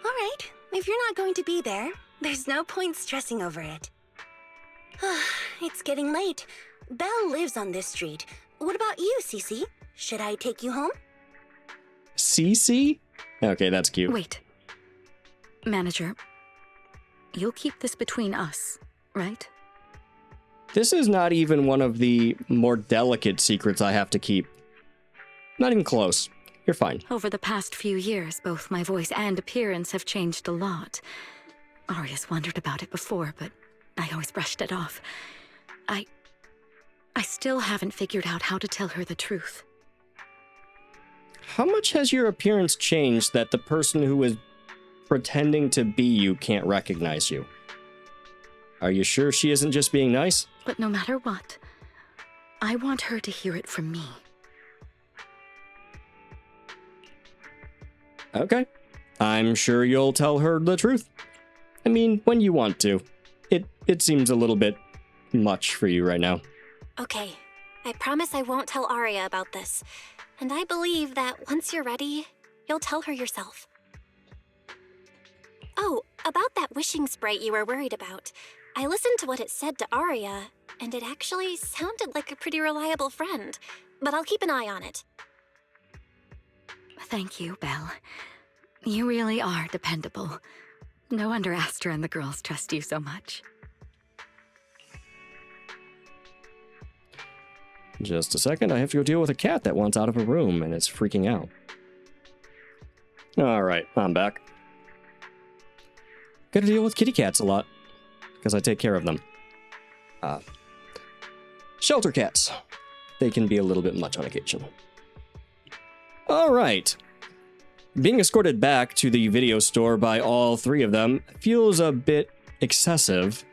right, if you're not going to be there, there's no point stressing over it. It's getting late. Belle lives on this street. What about you, Cece? Should I take you home? Cece? Okay, that's cute. Wait. Manager, you'll keep this between us, right? This is not even one of the more delicate secrets I have to keep. Not even close. You're fine. Over the past few years, both my voice and appearance have changed a lot. Aria's wondered about it before, but I always brushed it off. I still haven't figured out how to tell her the truth. How much has your appearance changed that the person who is pretending to be you can't recognize you? Are you sure she isn't just being nice? But no matter what, I want her to hear it from me. Okay. I'm sure you'll tell her the truth. I mean, when you want to. It seems a little bit much for you right now. Okay, I promise I won't tell Aria about this. And I believe that once you're ready, you'll tell her yourself. Oh, about that wishing sprite you were worried about. I listened to what it said to Aria, and it actually sounded like a pretty reliable friend. But I'll keep an eye on it. Thank you, Belle. You really are dependable. No wonder Astra and the girls trust you so much. Just a second, I have to go deal with a cat that wants out of a room and is freaking out. Alright, I'm back. Gotta deal with kitty cats a lot, because I take care of them. Shelter cats. They can be a little bit much on occasion. Alright. Being escorted back to the video store by all three of them feels a bit excessive.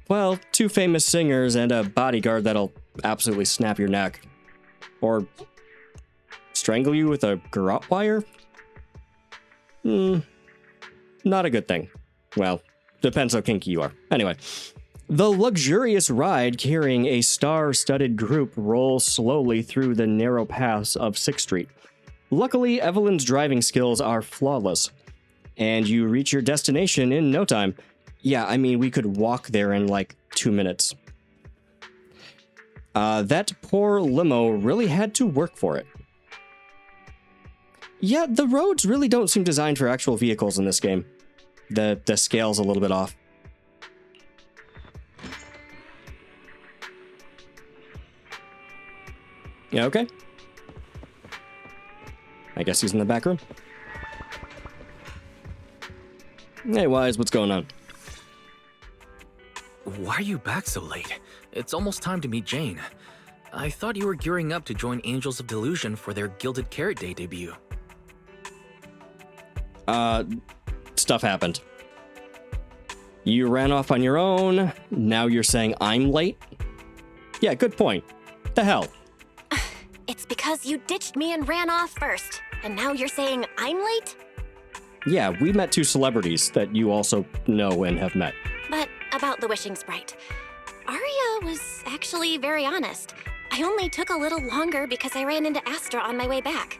Well, two famous singers and a bodyguard that'll absolutely snap your neck. Or strangle you with a garrote wire? Not a good thing. Well, depends how kinky you are. Anyway, the luxurious ride carrying a star-studded group rolls slowly through the narrow paths of 6th Street. Luckily, Evelyn's driving skills are flawless, and you reach your destination in no time. Yeah, I mean, we could walk there in like 2 minutes. That poor limo really had to work for it. Yeah, the roads really don't seem designed for actual vehicles in this game. The scale's a little bit off. Yeah, okay. I guess he's in the back room. Hey, Wise, what's going on? Why are you back so late? It's almost time to meet Jane. I thought you were gearing up to join Angels of Delusion for their Gilded Carrot Day debut. Stuff happened. You ran off on your own, now you're saying I'm late? Yeah, good point. The hell? It's because you ditched me and ran off first, and now you're saying I'm late? Yeah, we met two celebrities that you also know and have met. But about the wishing sprite, Arya was actually very honest. I only took a little longer because I ran into Astra on my way back.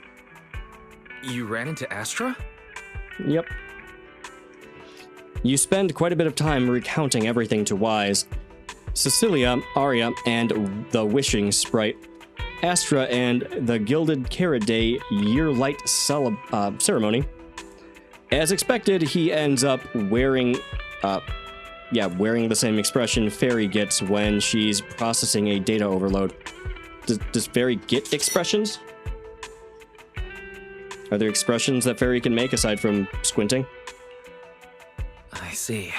You ran into Astra? Yep. You spend quite a bit of time recounting everything to Wise. Cecilia, Arya, and the wishing sprite. Astra and the Gilded Carrot Day year light ceremony. As expected, he ends up wearing the same expression Fairy gets when she's processing a data overload. Does Fairy get expressions? Are there expressions that Fairy can make aside from squinting? I see.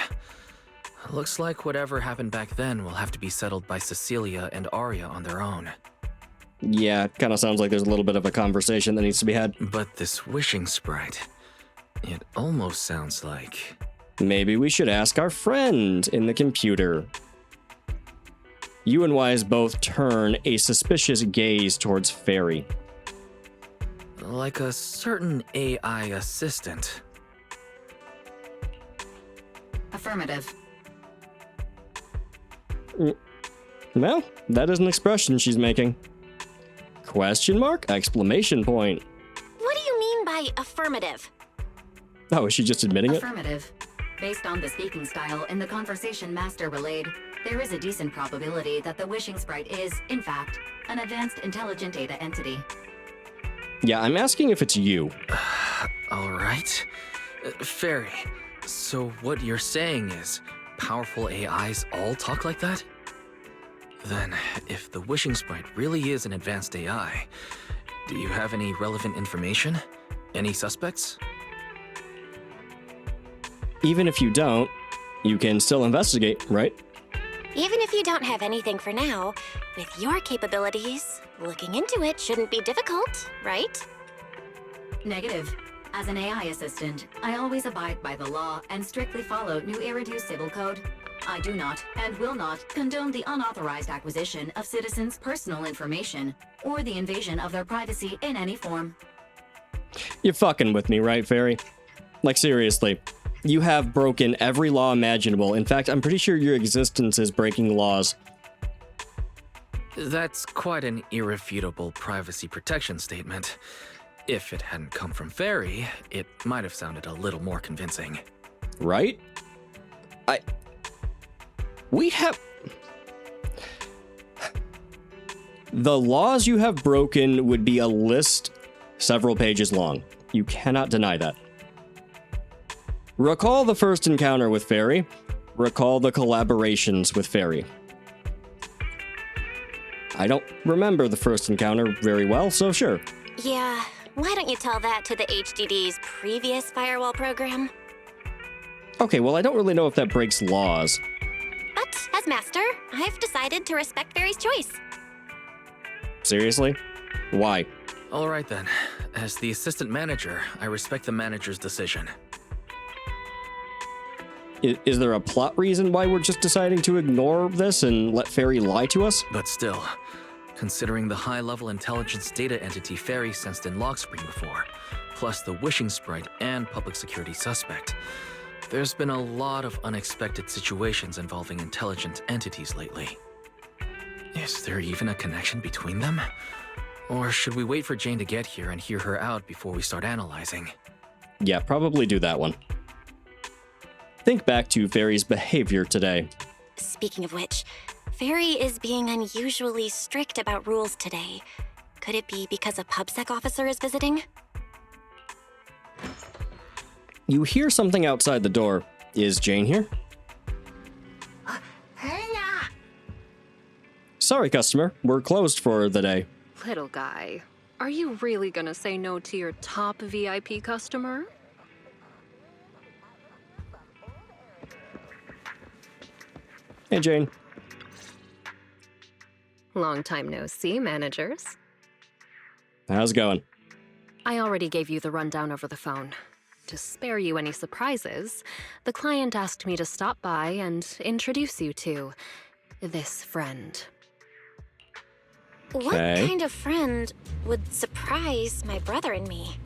Looks like whatever happened back then will have to be settled by Cecilia and Arya on their own. Yeah, kind of sounds like there's a little bit of a conversation that needs to be had. But this wishing sprite, it almost sounds like... Maybe we should ask our friend in the computer. You and Wise both turn a suspicious gaze towards Fairy. Like a certain AI assistant. Affirmative. Well, that is an expression she's making. Question mark? Exclamation point. What do you mean by affirmative? Oh, is she just admitting it? Affirmative. Based on the speaking style in the conversation Master relayed, there is a decent probability that the wishing sprite is, in fact, an advanced intelligent data entity. Yeah, I'm asking if it's you. Alright. Fairy, so what you're saying is powerful AIs all talk like that? Then, if the wishing sprite really is an advanced AI, do you have any relevant information? Any suspects? Even if you don't, you can still investigate, right? Even if you don't have anything for now, with your capabilities, looking into it shouldn't be difficult, right? Negative. As an AI assistant, I always abide by the law and strictly follow New Eridu Civil Code. I do not and will not condone the unauthorized acquisition of citizens' personal information or the invasion of their privacy in any form. You're fucking with me, right, Fairy? Like, seriously. You have broken every law imaginable. In fact, I'm pretty sure your existence is breaking laws. That's quite an irrefutable privacy protection statement. If it hadn't come from Fairy, it might have sounded a little more convincing. Right? We have... The laws you have broken would be a list several pages long. You cannot deny that. Recall the first encounter with Fairy. Recall the collaborations with Fairy. I don't remember the first encounter very well, so sure. Yeah, why don't you tell that to the HDD's previous firewall program? Okay, well, I don't really know if that breaks laws. But as master, I've decided to respect Fairy's choice. Seriously? Why? Alright then. As the assistant manager, I respect the manager's decision. Is there a plot reason why we're just deciding to ignore this and let Fairy lie to us? But still, considering the high-level intelligence data entity Fairy sensed in Logsprings before, plus the wishing sprite and public security suspect, there's been a lot of unexpected situations involving intelligent entities lately. Is there even a connection between them? Or should we wait for Jane to get here and hear her out before we start analyzing? Yeah, probably do that one. Think back to Fairy's behavior today. Speaking of which, Fairy is being unusually strict about rules today. Could it be because a PubSec officer is visiting? You hear something outside the door. Is Jane here? Sorry, customer. We're closed for the day. Little guy, are you really gonna say no to your top VIP customer? Hey, Jane. Long time no see, managers. How's it going? I already gave you the rundown over the phone. To spare you any surprises, the client asked me to stop by and introduce you to this friend. What Okay. kind of friend would surprise my brother and me?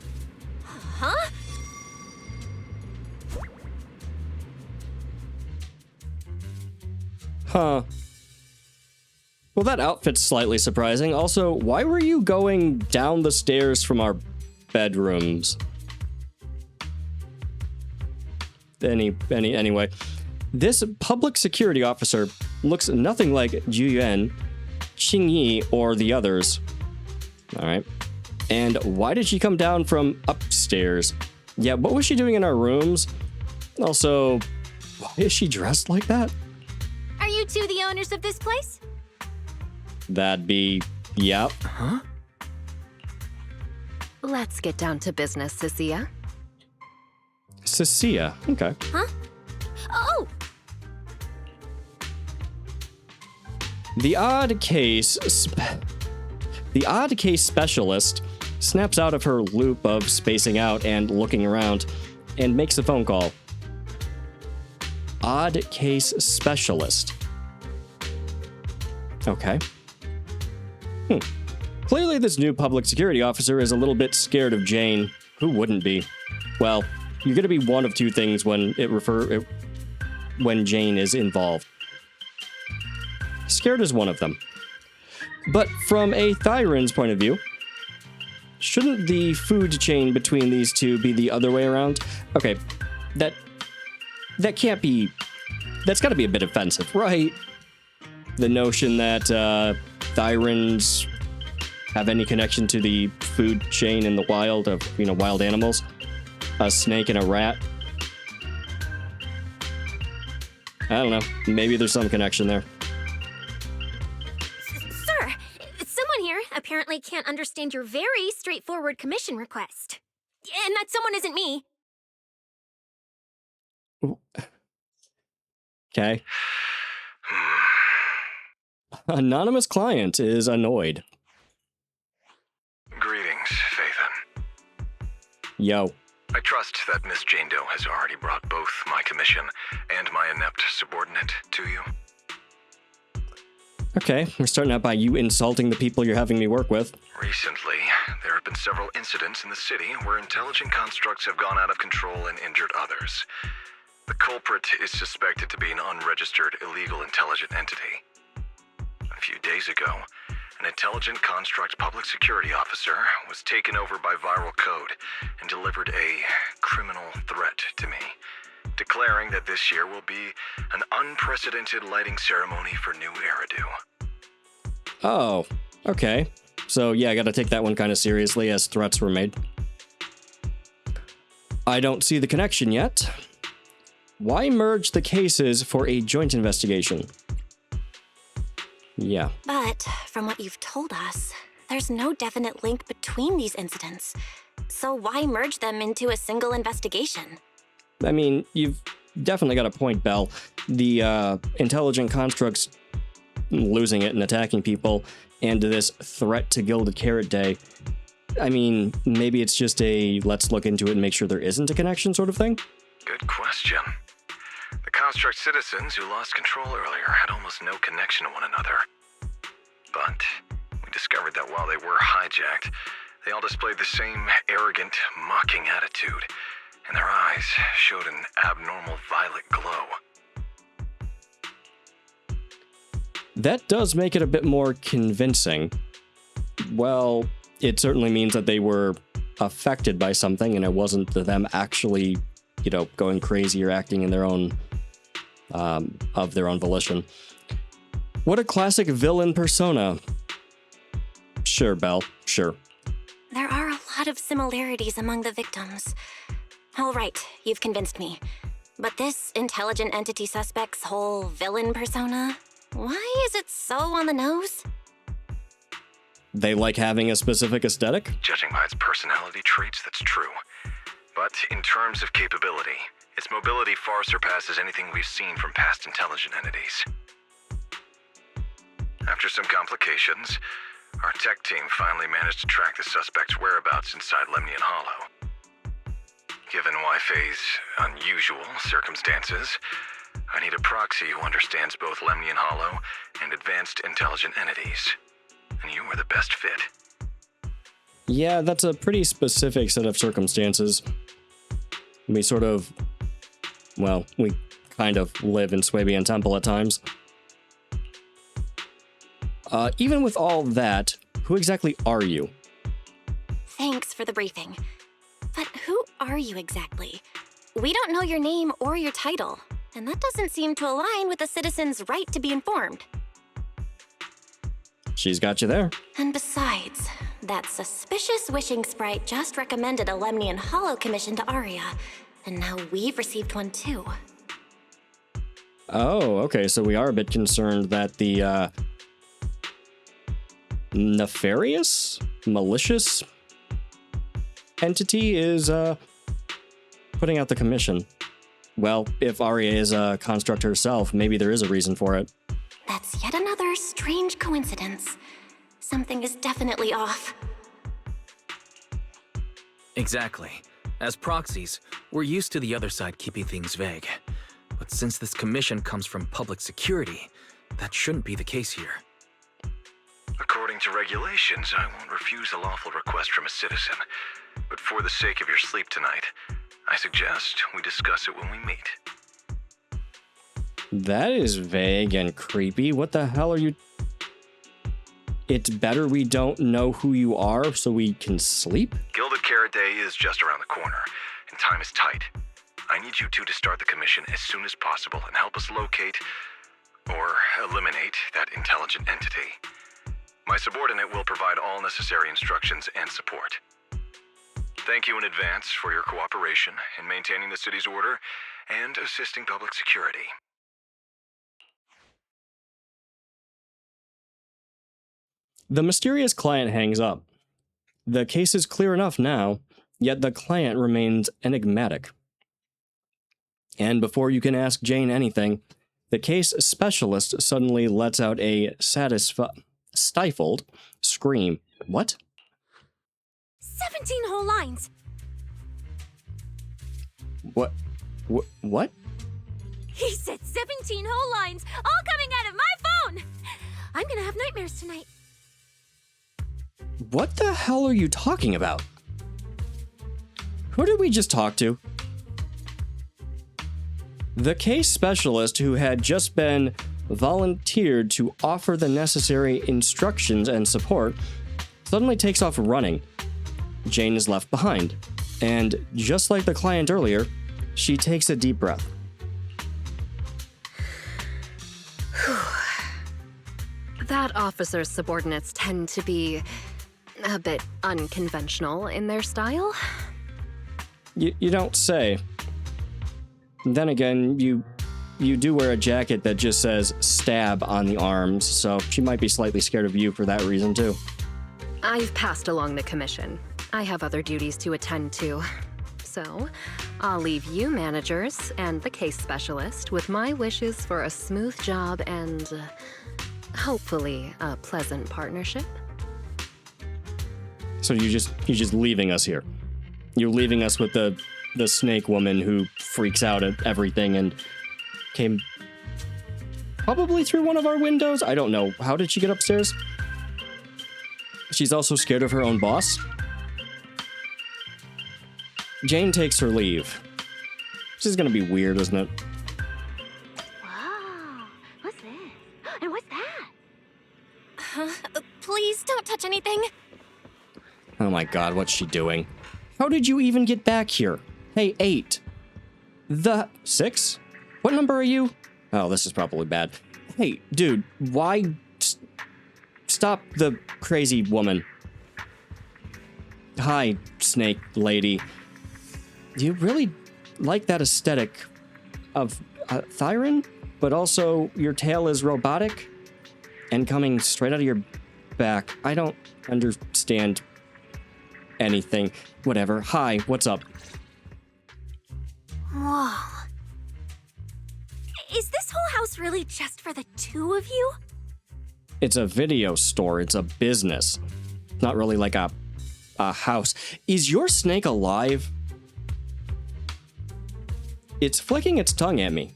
Huh? Huh. Well, that outfit's slightly surprising. Also, why were you going down the stairs from our bedrooms? Anyway, this public security officer looks nothing like Juyuan, Qingyi, or the others. All right. And why did she come down from upstairs? Yeah, what was she doing in our rooms? Also, why is she dressed like that? Are you two the owners of this place? That'd be, yep. Huh? Let's get down to business, Cecilia. Cecilia, okay. Huh? Oh! The odd case specialist snaps out of her loop of spacing out and looking around and makes a phone call. Odd case specialist. Okay. Clearly this new public security officer is a little bit scared of Jane. Who wouldn't be? Well, you're gonna be one of two things when when Jane is involved. Scared is one of them. But from a Thyron's point of view, shouldn't the food chain between these two be the other way around? Okay, that can't be... That's gotta be a bit offensive, right? The notion that Thyrans have any connection to the food chain in the wild of, wild animals? A snake and a rat? I don't know. Maybe there's some connection there. Sir, someone here apparently can't understand your very straightforward commission request. And that someone isn't me. Okay. Anonymous client is annoyed. Greetings, Phaethon. Yo. I trust that Miss Jane Doe has already brought both my commission and my inept subordinate to you. Okay, we're starting out by you insulting the people you're having me work with. Recently, there have been several incidents in the city where intelligent constructs have gone out of control and injured others. The culprit is suspected to be an unregistered illegal intelligent entity. A few days ago, an intelligent construct public security officer was taken over by viral code and delivered a criminal threat to me, declaring that this year will be an unprecedented lighting ceremony for new Eridu. Oh, okay. So yeah, I gotta take that one kind of seriously as threats were made. I don't see the connection yet. Why merge the cases for a joint investigation? Yeah. But from what you've told us, there's no definite link between these incidents. So why merge them into a single investigation? I mean, you've definitely got a point, Belle. The intelligent constructs losing it and attacking people, and this threat to Gilded Carrot Day. I mean, maybe it's just a let's look into it and make sure there isn't a connection sort of thing? Good question. The construct citizens who lost control earlier had almost no connection to one another. But we discovered that while they were hijacked, they all displayed the same arrogant, mocking attitude, and their eyes showed an abnormal violet glow. That does make it a bit more convincing. Well, it certainly means that they were affected by something and it wasn't them actually, going crazy or acting in their own, of their own volition. What a classic villain persona. Sure, Belle, sure. There are a lot of similarities among the victims. All right, you've convinced me. But this intelligent entity suspect's whole villain persona, why is it so on the nose? They like having a specific aesthetic? Judging by its personality traits, that's true. But in terms of capability, its mobility far surpasses anything we've seen from past intelligent entities. After some complications, our tech team finally managed to track the suspect's whereabouts inside Lemnian Hollow. Given Wi-Fi's unusual circumstances, I need a proxy who understands both Lemnian Hollow and advanced intelligent entities. And you were the best fit. Yeah, that's a pretty specific set of circumstances. We kind of live in Swabian Temple at times. Even with all that, who exactly are you? Thanks for the briefing. But who are you exactly? We don't know your name or your title, and that doesn't seem to align with the citizen's right to be informed. She's got you there. And besides, that suspicious wishing sprite just recommended a Lemnian Hollow commission to Aria, and now we've received one too. Oh, okay, so we are a bit concerned that the, nefarious? Malicious? Entity is, putting out the commission. Well, if Aria is a construct herself, maybe there is a reason for it. That's yet another strange coincidence. Something is definitely off. Exactly. As proxies, we're used to the other side keeping things vague. But since this commission comes from public security, that shouldn't be the case here. According to regulations, I won't refuse a lawful request from a citizen. But for the sake of your sleep tonight, I suggest we discuss it when we meet. That is vague and creepy. What the hell are you... It's better we don't know who you are so we can sleep? Gilded Carrot Day is just around the corner, and time is tight. I need you two to start the commission as soon as possible and help us locate or eliminate that intelligent entity. My subordinate will provide all necessary instructions and support. Thank you in advance for your cooperation in maintaining the city's order and assisting public security. The mysterious client hangs up. The case is clear enough now, yet the client remains enigmatic. And before you can ask Jane anything, the case specialist suddenly lets out a stifled scream. What? 17 whole lines! What? He said 17 whole lines, all coming out of my phone! I'm gonna have nightmares tonight. What the hell are you talking about? Who did we just talk to? The case specialist who had just been volunteered to offer the necessary instructions and support suddenly takes off running. Jane is left behind, and just like the client earlier, she takes a deep breath. That officer's subordinates tend to be a bit unconventional in their style. You don't say. Then again, you do wear a jacket that just says stab on the arms, so she might be slightly scared of you for that reason too. I've passed along the commission. I have other duties to attend to. So, I'll leave you managers and the case specialist with my wishes for a smooth job and hopefully a pleasant partnership. So you're just leaving us here. You're leaving us with the snake woman who freaks out at everything and came probably through one of our windows. I don't know. How did she get upstairs? She's also scared of her own boss. Jane takes her leave. This is gonna be weird, isn't it? Whoa, what's this? And what's that? Please don't touch anything. Oh my god, what's she doing? How did you even get back here? Hey, 8. The 6? What number are you? Oh, this is probably bad. Hey, dude, why... Stop the crazy woman. Hi, snake lady. Do you really like that aesthetic of Thyron? But also, your tail is robotic and coming straight out of your back. I don't understand anything. Whatever. Hi, what's up? Whoa. Is this whole house really just for the two of you? It's a video store. It's a business. Not really like a house. Is your snake alive? It's flicking its tongue at me.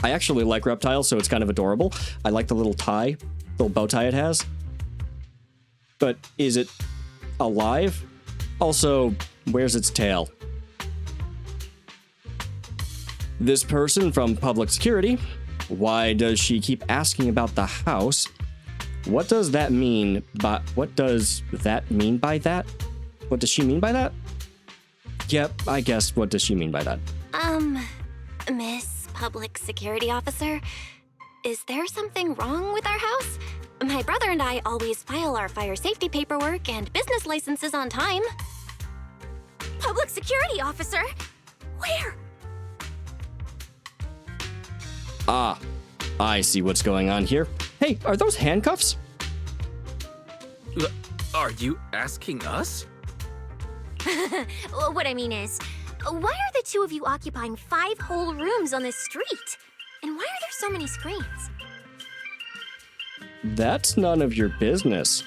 I actually like reptiles, so it's kind of adorable. I like the little tie, little bow tie it has. But is it alive? Also, where's its tail? This person from public security, why does she keep asking about the house? What does that mean by, what does that mean by that? What does she mean by that? Yep, I guess, what does she mean by that? Miss Public Security Officer, is there something wrong with our house? My brother and I always file our fire safety paperwork and business licenses on time. Public Security Officer? Where? Ah, I see what's going on here. Hey, are those handcuffs? Are you asking us? Well, what I mean is, why are the two of you occupying 5 whole rooms on this street? And why are there so many screens? That's none of your business.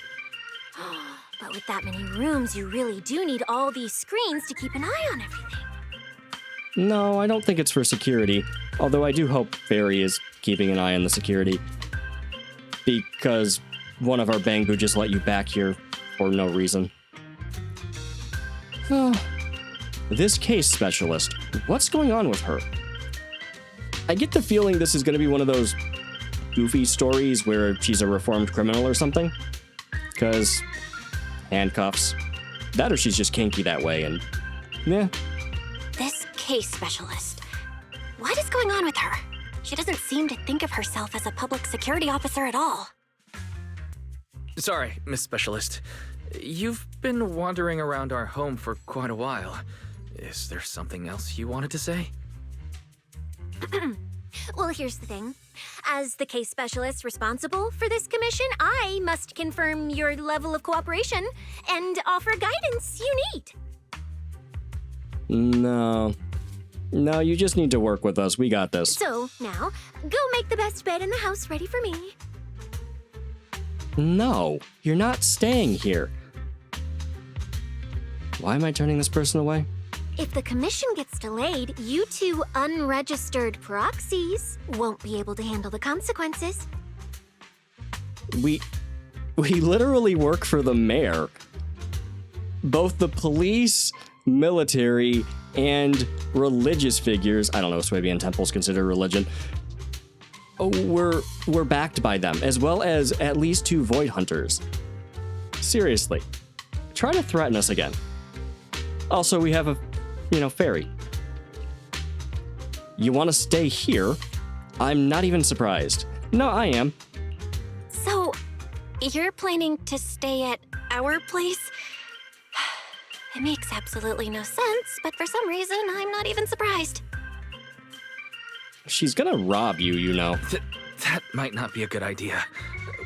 But with that many rooms, you really do need all these screens to keep an eye on everything. No, I don't think it's for security. Although I do hope Barry is keeping an eye on the security. Because one of our Bangu just let you back here for no reason. This case specialist, what's going on with her? I get the feeling this is going to be one of those goofy stories where she's a reformed criminal or something. Because handcuffs. That or she's just kinky that way and... yeah. This case specialist. What is going on with her? She doesn't seem to think of herself as a public security officer at all. Sorry, Miss Specialist. You've been wandering around our home for quite a while. Is there something else you wanted to say? Well, here's the thing. As the case specialist responsible for this commission, I must confirm your level of cooperation and offer guidance you need. No, you just need to work with us. We got this. So, now, go make the best bed in the house ready for me. No, you're not staying here. Why am I turning this person away? If the commission gets delayed, you two unregistered proxies won't be able to handle the consequences. We literally work for the mayor. Both the police, military, and religious figures, I don't know if Swabian temples consider religion, we're backed by them, as well as at least 2 void hunters. Seriously, try to threaten us again. Also, we have a, fairy. You want to stay here? I'm not even surprised. No, I am. So, you're planning to stay at our place? It makes absolutely no sense, but for some reason, I'm not even surprised. She's gonna rob you, you know. That might not be a good idea.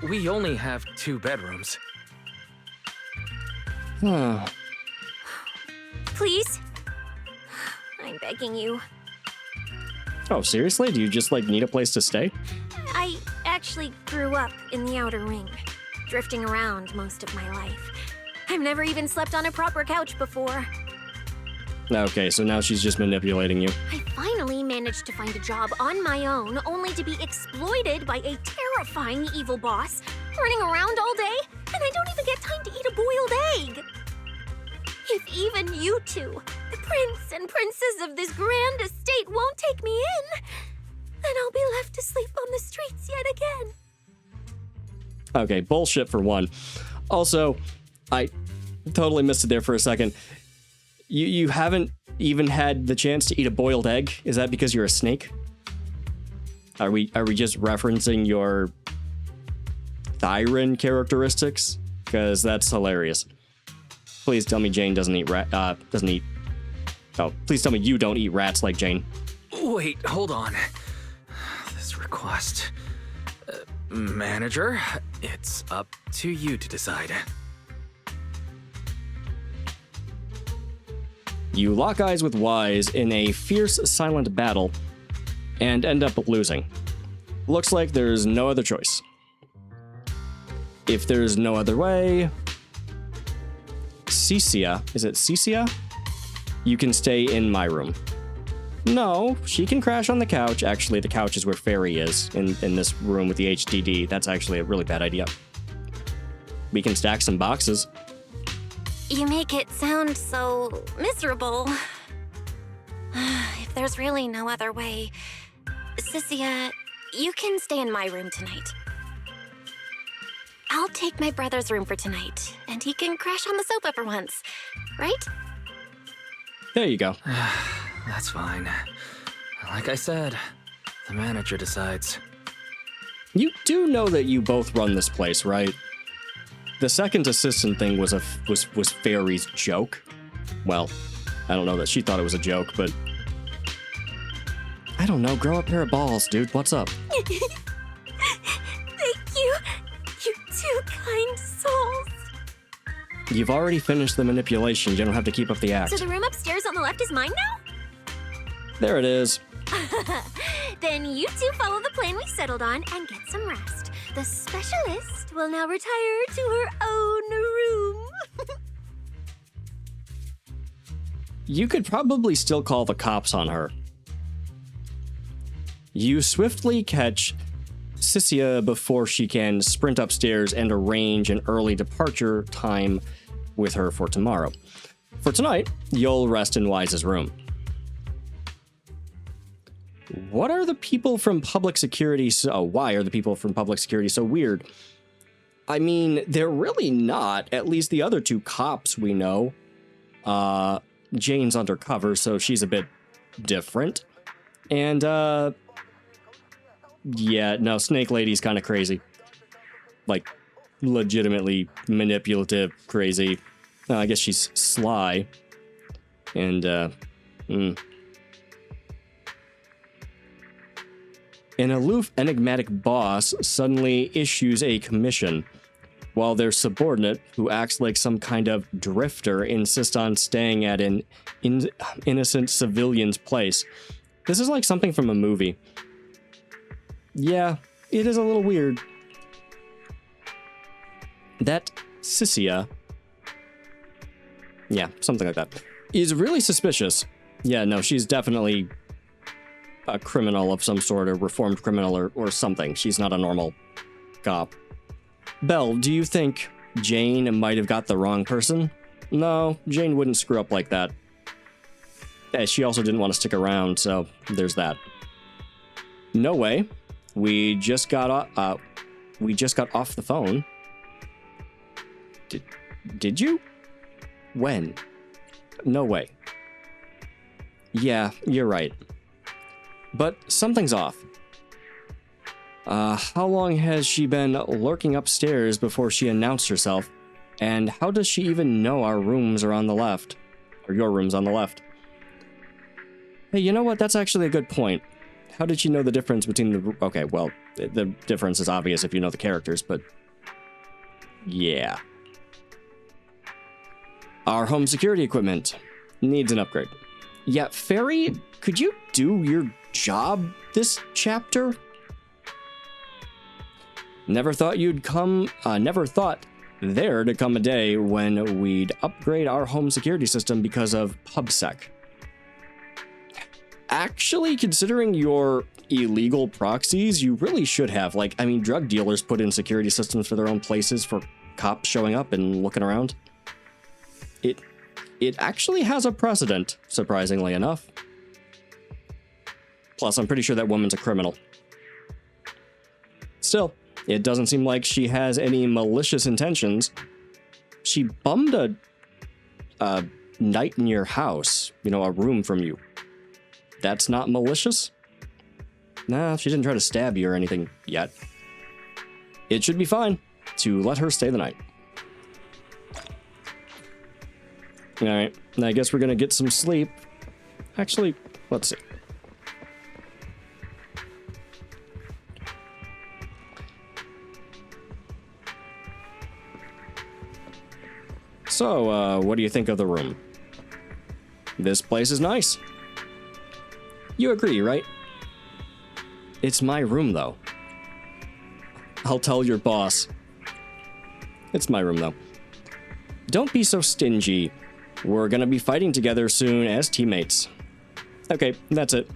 We only have 2 bedrooms. Please? I'm begging you. Oh, seriously? Do you just, need a place to stay? I actually grew up in the Outer Ring, drifting around most of my life. I've never even slept on a proper couch before. Okay, so now she's just manipulating you. I finally managed to find a job on my own, only to be exploited by a terrifying evil boss, running around all day, and I don't even get time to eat a boiled egg. If even you two, the prince and princess of this grand estate, won't take me in, then I'll be left to sleep on the streets yet again. Okay, bullshit for one. Also, I totally missed it there for a second. You haven't even had the chance to eat a boiled egg? Is that because you're a snake? Are we just referencing your Thyron characteristics? Because that's hilarious. Please tell me Jane doesn't eat Oh, please tell me you don't eat rats like Jane. Wait, hold on. This request. Manager, it's up to you to decide. You lock eyes with Wise in a fierce, silent battle and end up losing. Looks like there's no other choice. If there's no other way, Cecia, is it Cecia? You can stay in my room. No, she can crash on the couch. Actually, the couch is where Fairy is, in this room with the HDD. That's actually a really bad idea. We can stack some boxes. You make it sound so miserable. If there's really no other way, Cecia, you can stay in my room tonight. I'll take my brother's room for tonight, and he can crash on the sofa for once, right? There you go. That's fine. Like I said, the manager decides. You do know that you both run this place, right? The second assistant thing was Fairy's joke. Well, I don't know that she thought it was a joke, but I don't know. Grow a pair of balls, dude. What's up? Thank you, you two kind souls. You've already finished the manipulation. You don't have to keep up the act. So the room upstairs on the left is mine now? There it is. Then you two follow the plan we settled on and get some rest. The specialist will now retire to her own room. You could probably still call the cops on her. You swiftly catch Cecia before she can sprint upstairs and arrange an early departure time with her for tomorrow. For tonight, you'll rest in Wise's room. What are the people from public security why are the people from public security so weird? I mean, they're really not. At least the other two cops we know. Jane's undercover, so she's a bit different. And, yeah, no, Snake Lady's kind of crazy. Like, legitimately manipulative, crazy. I guess she's sly. And, An aloof, enigmatic boss suddenly issues a commission, while their subordinate, who acts like some kind of drifter, insists on staying at an innocent civilian's place. This is like something from a movie. Yeah, it is a little weird. That Cecia, yeah, something like that, is really suspicious. Yeah, no, she's definitely a criminal of some sort, a reformed criminal or something. She's not a normal cop. Belle, do you think Jane might have got the wrong person? No, Jane wouldn't screw up like that. She also didn't want to stick around, so there's that. No way. We just got off the phone. Did you? When? No way. Yeah, you're right. But something's off. How long has she been lurking upstairs before she announced herself? And how does she even know our rooms are on the left? Or your room's on the left? Hey, you know what? That's actually a good point. How did she know the difference between the... Okay, well, the difference is obvious if you know the characters, but... Yeah. Our home security equipment needs an upgrade. Yeah, Fairy, could you do your job this chapter? Never thought you'd there to come a day when we'd upgrade our home security system because of PubSec. Actually, considering your illegal proxies, you really should have. Like, I mean, drug dealers put in security systems for their own places for cops showing up and looking around. It actually has a precedent, surprisingly enough. Plus, I'm pretty sure that woman's a criminal. Still, it doesn't seem like she has any malicious intentions. She bummed a night in your house, you know, a room from you. That's not malicious? Nah, she didn't try to stab you or anything yet. It should be fine to let her stay the night. Alright, I guess we're gonna get some sleep. Actually, let's see. So, what do you think of the room? This place is nice. You agree, right? It's my room, though. I'll tell your boss. It's my room, though. Don't be so stingy. We're gonna be fighting together soon as teammates. Okay, that's it.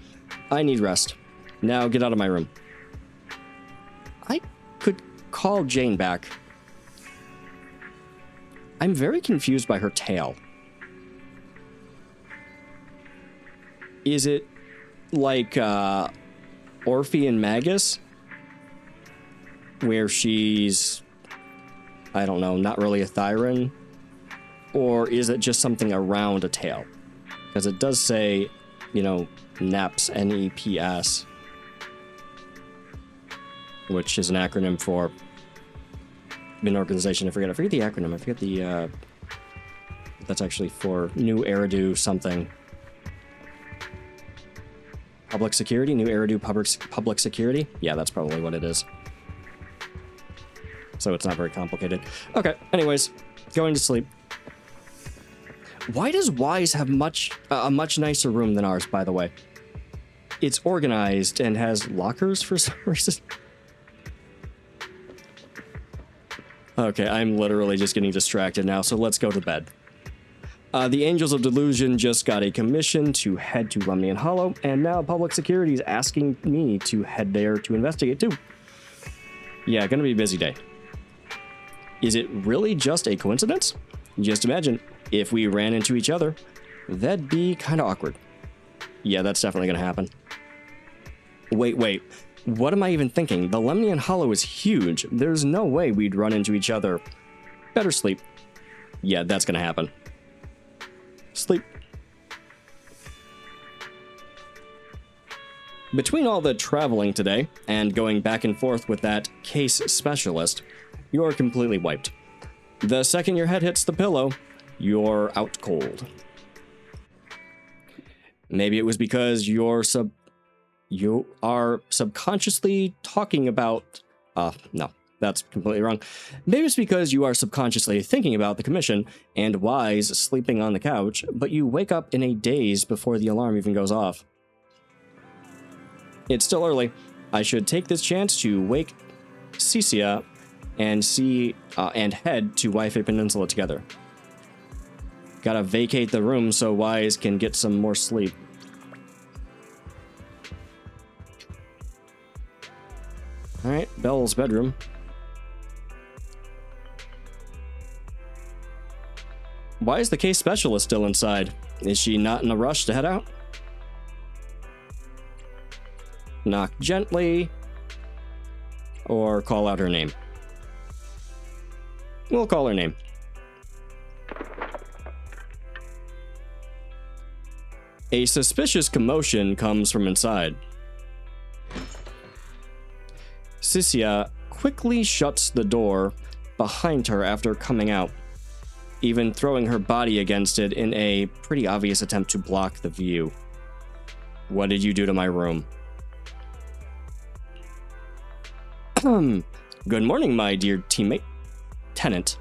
I need rest. Now get out of my room. I could call Jane back. I'm very confused by her tail. Is it like Orphe and Magus? Where she's, I don't know, not really a Thyran? Or is it just something around a tail? Because it does say, you know, NEPS, N-E-P-S. Which is an acronym for an organization. I forget the acronym. I forget the, that's actually for New Eridu something. Public Security? New Eridu Public Security? Yeah, that's probably what it is. So it's not very complicated. Okay, anyways, going to sleep. Why does Wise have a much nicer room than ours, by the way? It's organized and has lockers for some reason. Okay, I'm literally just getting distracted now, so let's go to bed. The Angels of Delusion just got a commission to head to Lemnian Hollow, and now Public Security is asking me to head there to investigate too. Yeah, gonna be a busy day. Is it really just a coincidence? Just imagine, if we ran into each other, that'd be kind of awkward. Yeah, that's definitely gonna happen. Wait. What am I even thinking? The Lemnian Hollow is huge. There's no way we'd run into each other. Better sleep. Yeah, that's gonna happen. Sleep. Between all the traveling today and going back and forth with that case specialist, you're completely wiped. The second your head hits the pillow, you're out cold. Maybe it was because you are subconsciously talking about... no, that's completely wrong. Maybe it's because you are subconsciously thinking about the commission and Wise sleeping on the couch, but you wake up in a daze before the alarm even goes off. It's still early. I should take this chance to wake Cecia and head to Wi-Fi Peninsula together. Gotta vacate the room so Wise can get some more sleep. Alright, Belle's bedroom. Why is the case specialist still inside? Is she not in a rush to head out? Knock gently, or call out her name. We'll call her name. A suspicious commotion comes from inside. Cecia quickly shuts the door behind her after coming out, even throwing her body against it in a pretty obvious attempt to block the view. What did you do to my room? Good morning, my dear teammate. Tenant.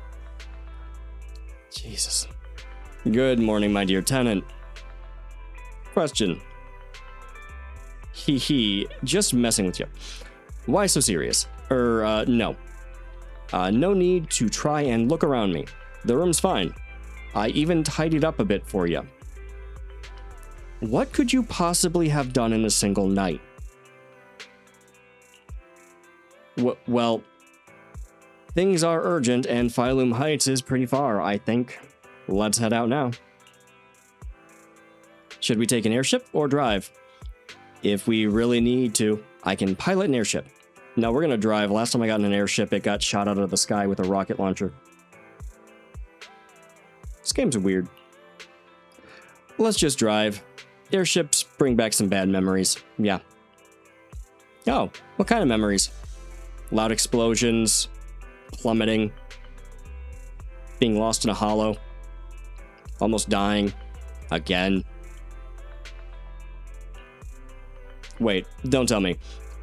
Jesus. Good morning, my dear tenant. Question. Just messing with you. Why so serious? No. No need to try and look around me. The room's fine. I even tidied up a bit for you. What could you possibly have done in a single night? Well, things are urgent and Phylum Heights is pretty far, I think. Let's head out now. Should we take an airship or drive? If we really need to, I can pilot an airship. No, we're gonna drive. Last time I got in an airship, it got shot out of the sky with a rocket launcher. This game's weird. Let's just drive. Airships bring back some bad memories. Yeah. Oh, what kind of memories? Loud explosions, plummeting, being lost in a hollow, almost dying, again. Wait, don't tell me.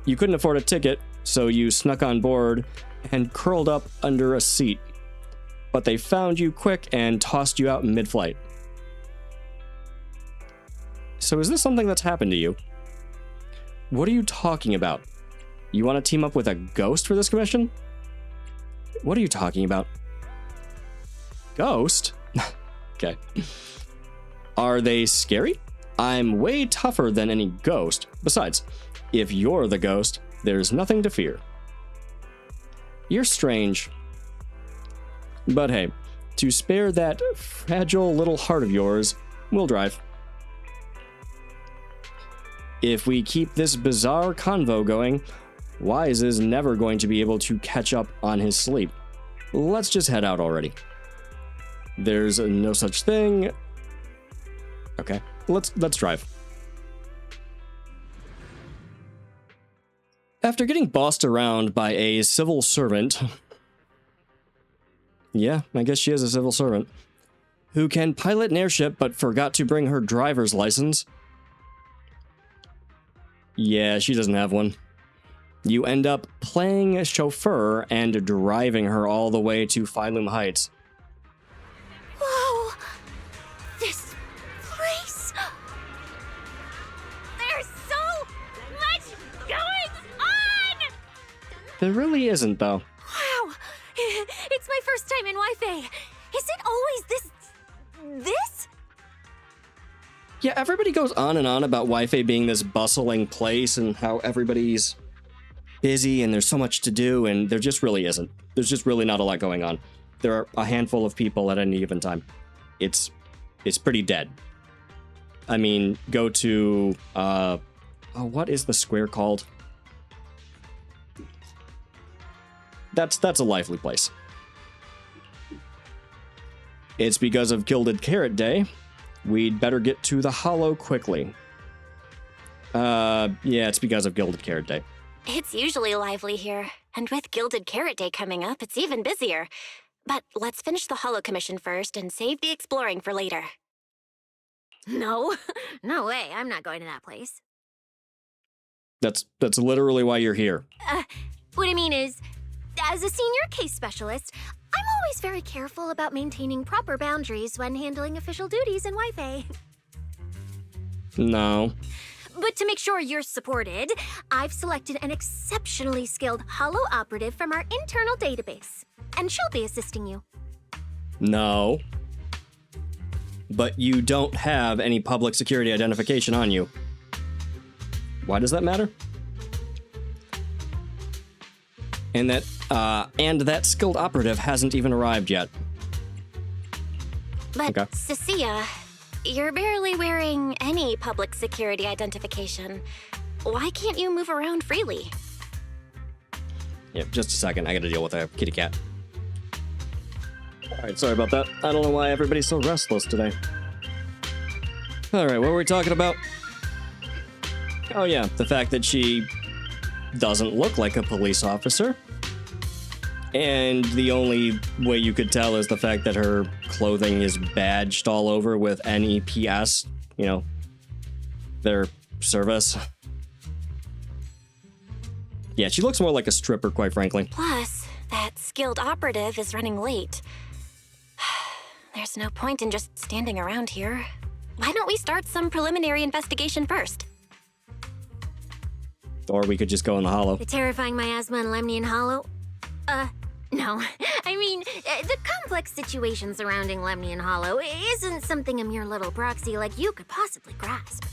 You couldn't afford a ticket, so you snuck on board and curled up under a seat. But they found you quick and tossed you out in mid-flight. So is this something that's happened to you? What are you talking about? You want to team up with a ghost for this commission? What are you talking about? Ghost? Okay. Are they scary? I'm way tougher than any ghost. Besides, if you're the ghost, there's nothing to fear. You're strange. But hey, to spare that fragile little heart of yours, we'll drive. If we keep this bizarre convo going, Wise is never going to be able to catch up on his sleep. Let's just head out already. There's no such thing. Okay, let's drive. After getting bossed around by a civil servant, yeah, I guess she is a civil servant, who can pilot an airship but forgot to bring her driver's license. Yeah, she doesn't have one. You end up playing a chauffeur and driving her all the way to Phylum Heights. Whoa! This place! There's so much going on! There really isn't, though. Wow! It's my first time in Wi-Fi. Is it always this? Yeah, everybody goes on and on about Wi-Fi being this bustling place and how everybody's busy and there's so much to do, and there just really isn't. There's just really not a lot going on. There are a handful of people at any given time. It's pretty dead. I mean, go to what is the square called? That's a lively place. It's because of Gilded Carrot Day. We'd better get to the Hollow quickly. Yeah, it's because of Gilded Carrot Day. It's usually lively here, and with Gilded Carrot Day coming up, it's even busier. But let's finish the Hollow Commission first and save the exploring for later. No. No way. I'm not going to that place. That's literally why you're here. What I mean is, as a senior case specialist, I'm always very careful about maintaining proper boundaries when handling official duties in Wi-Fi. No. But to make sure you're supported, I've selected an exceptionally skilled Hollow operative from our internal database, and she'll be assisting you. No. But you don't have any public security identification on you. Why does that matter? And that skilled operative hasn't even arrived yet. But, Okay. Cecilia, you're barely wearing any public security identification. Why can't you move around freely? Yep, just a second. I gotta deal with a kitty cat. Alright, sorry about that. I don't know why everybody's so restless today. Alright, what were we talking about? Oh yeah, the fact that she doesn't look like a police officer. And the only way you could tell is the fact that her clothing is badged all over with NEPS, you know, their service. Yeah, she looks more like a stripper, quite frankly. Plus, that skilled operative is running late. There's no point in just standing around here. Why don't we start some preliminary investigation first? Or we could just go in the Hollow. The terrifying miasma and Lemnian Hollow? No, I mean, the complex situation surrounding Lemnian Hollow isn't something a mere little proxy like you could possibly grasp.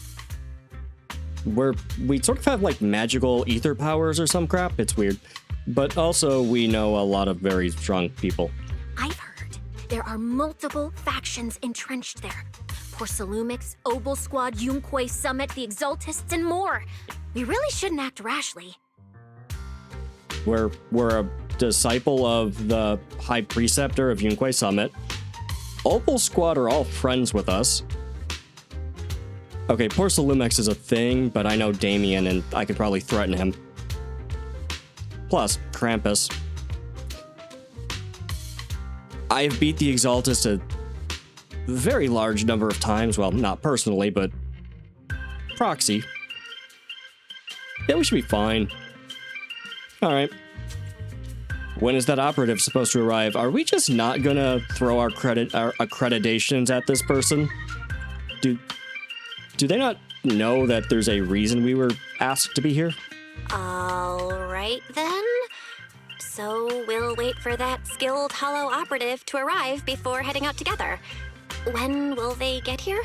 We sort of have like magical ether powers or some crap. It's weird. But also we know a lot of very strong people. I've heard there are multiple factions entrenched there. Porcelumix, Obel Squad, Yunquay Summit, the Exaltists, and more. We really shouldn't act rashly. We're a disciple of the High Preceptor of Yunquay Summit. Obel Squad are all friends with us. Okay, Porcelumix is a thing, but I know Damien and I could probably threaten him. Plus, Krampus. I've beat the Exaltist a very large number of times. Well, not personally, but proxy. Yeah, we should be fine. Alright. When is that operative supposed to arrive? Are we just not gonna throw our accreditations at this person? Do they not know that there's a reason we were asked to be here? All right, then. So we'll wait for that skilled hollow operative to arrive before heading out together. When will they get here?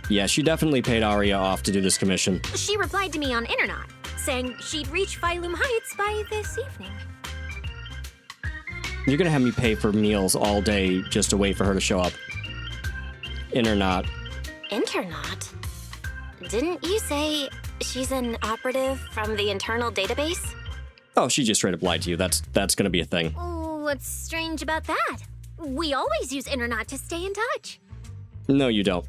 Yeah, she definitely paid Arya off to do this commission. She replied to me on Internet, saying she'd reach Phylum Heights by this evening. You're gonna have me pay for meals all day just to wait for her to show up. In or not. Internet? Didn't you say she's an operative from the internal database? Oh, she just straight up lied to you. That's gonna be a thing. What's strange about that? We always use Internet to stay in touch. No, you don't.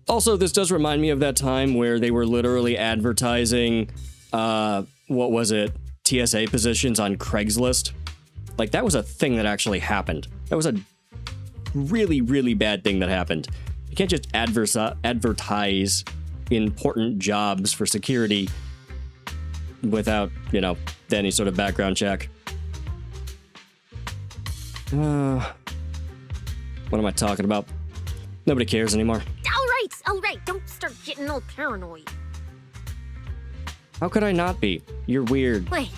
Also, this does remind me of that time where they were literally advertising, what was it? TSA positions on Craigslist. Like, that was a thing that actually happened. That was a really, really bad thing that happened. You can't just advertise important jobs for security without, any sort of background check. What am I talking about? Nobody cares anymore. All right, don't start getting all paranoid. How could I not be? You're weird. Wait.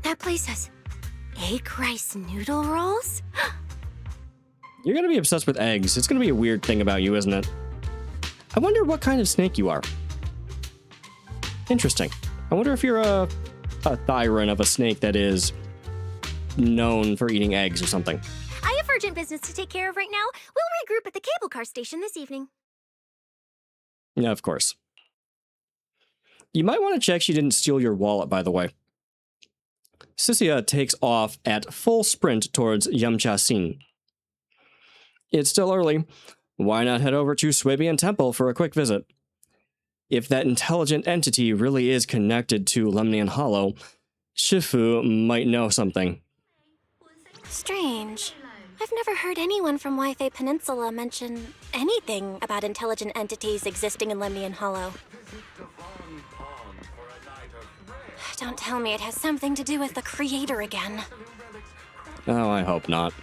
That place has egg rice noodle rolls? You're gonna be obsessed with eggs. It's gonna be a weird thing about you, isn't it? I wonder what kind of snake you are. Interesting. I wonder if you're a thyron of a snake that is known for eating eggs or something. I have urgent business to take care of right now. We'll regroup at the cable car station this evening. Yeah, of course. You might want to check she didn't steal your wallet, by the way. Sissia takes off at full sprint towards Yamcha-Sin. It's still early. Why not head over to Swabian Temple for a quick visit? If that intelligent entity really is connected to Lemnian Hollow, Shifu might know something. Strange. I've never heard anyone from Wi-Fi Peninsula mention anything about intelligent entities existing in Lemnian Hollow. Don't tell me it has something to do with the creator again. Oh, I hope not.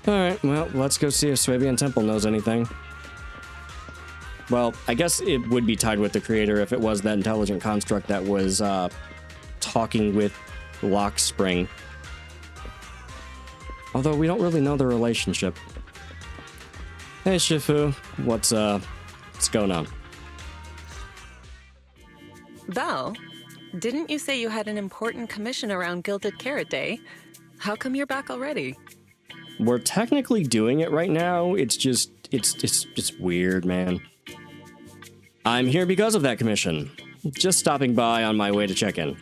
Alright, well, let's go see if Swabian Temple knows anything. Well, I guess it would be tied with the creator if it was that intelligent construct that was, talking with Lock Spring. Although we don't really know the relationship. Hey, Shifu, what's going on? Val, didn't you say you had an important commission around Gilded Carrot Day? How come you're back already? We're technically doing it right now. It's just weird, man. I'm here because of that commission. Just stopping by on my way to check in.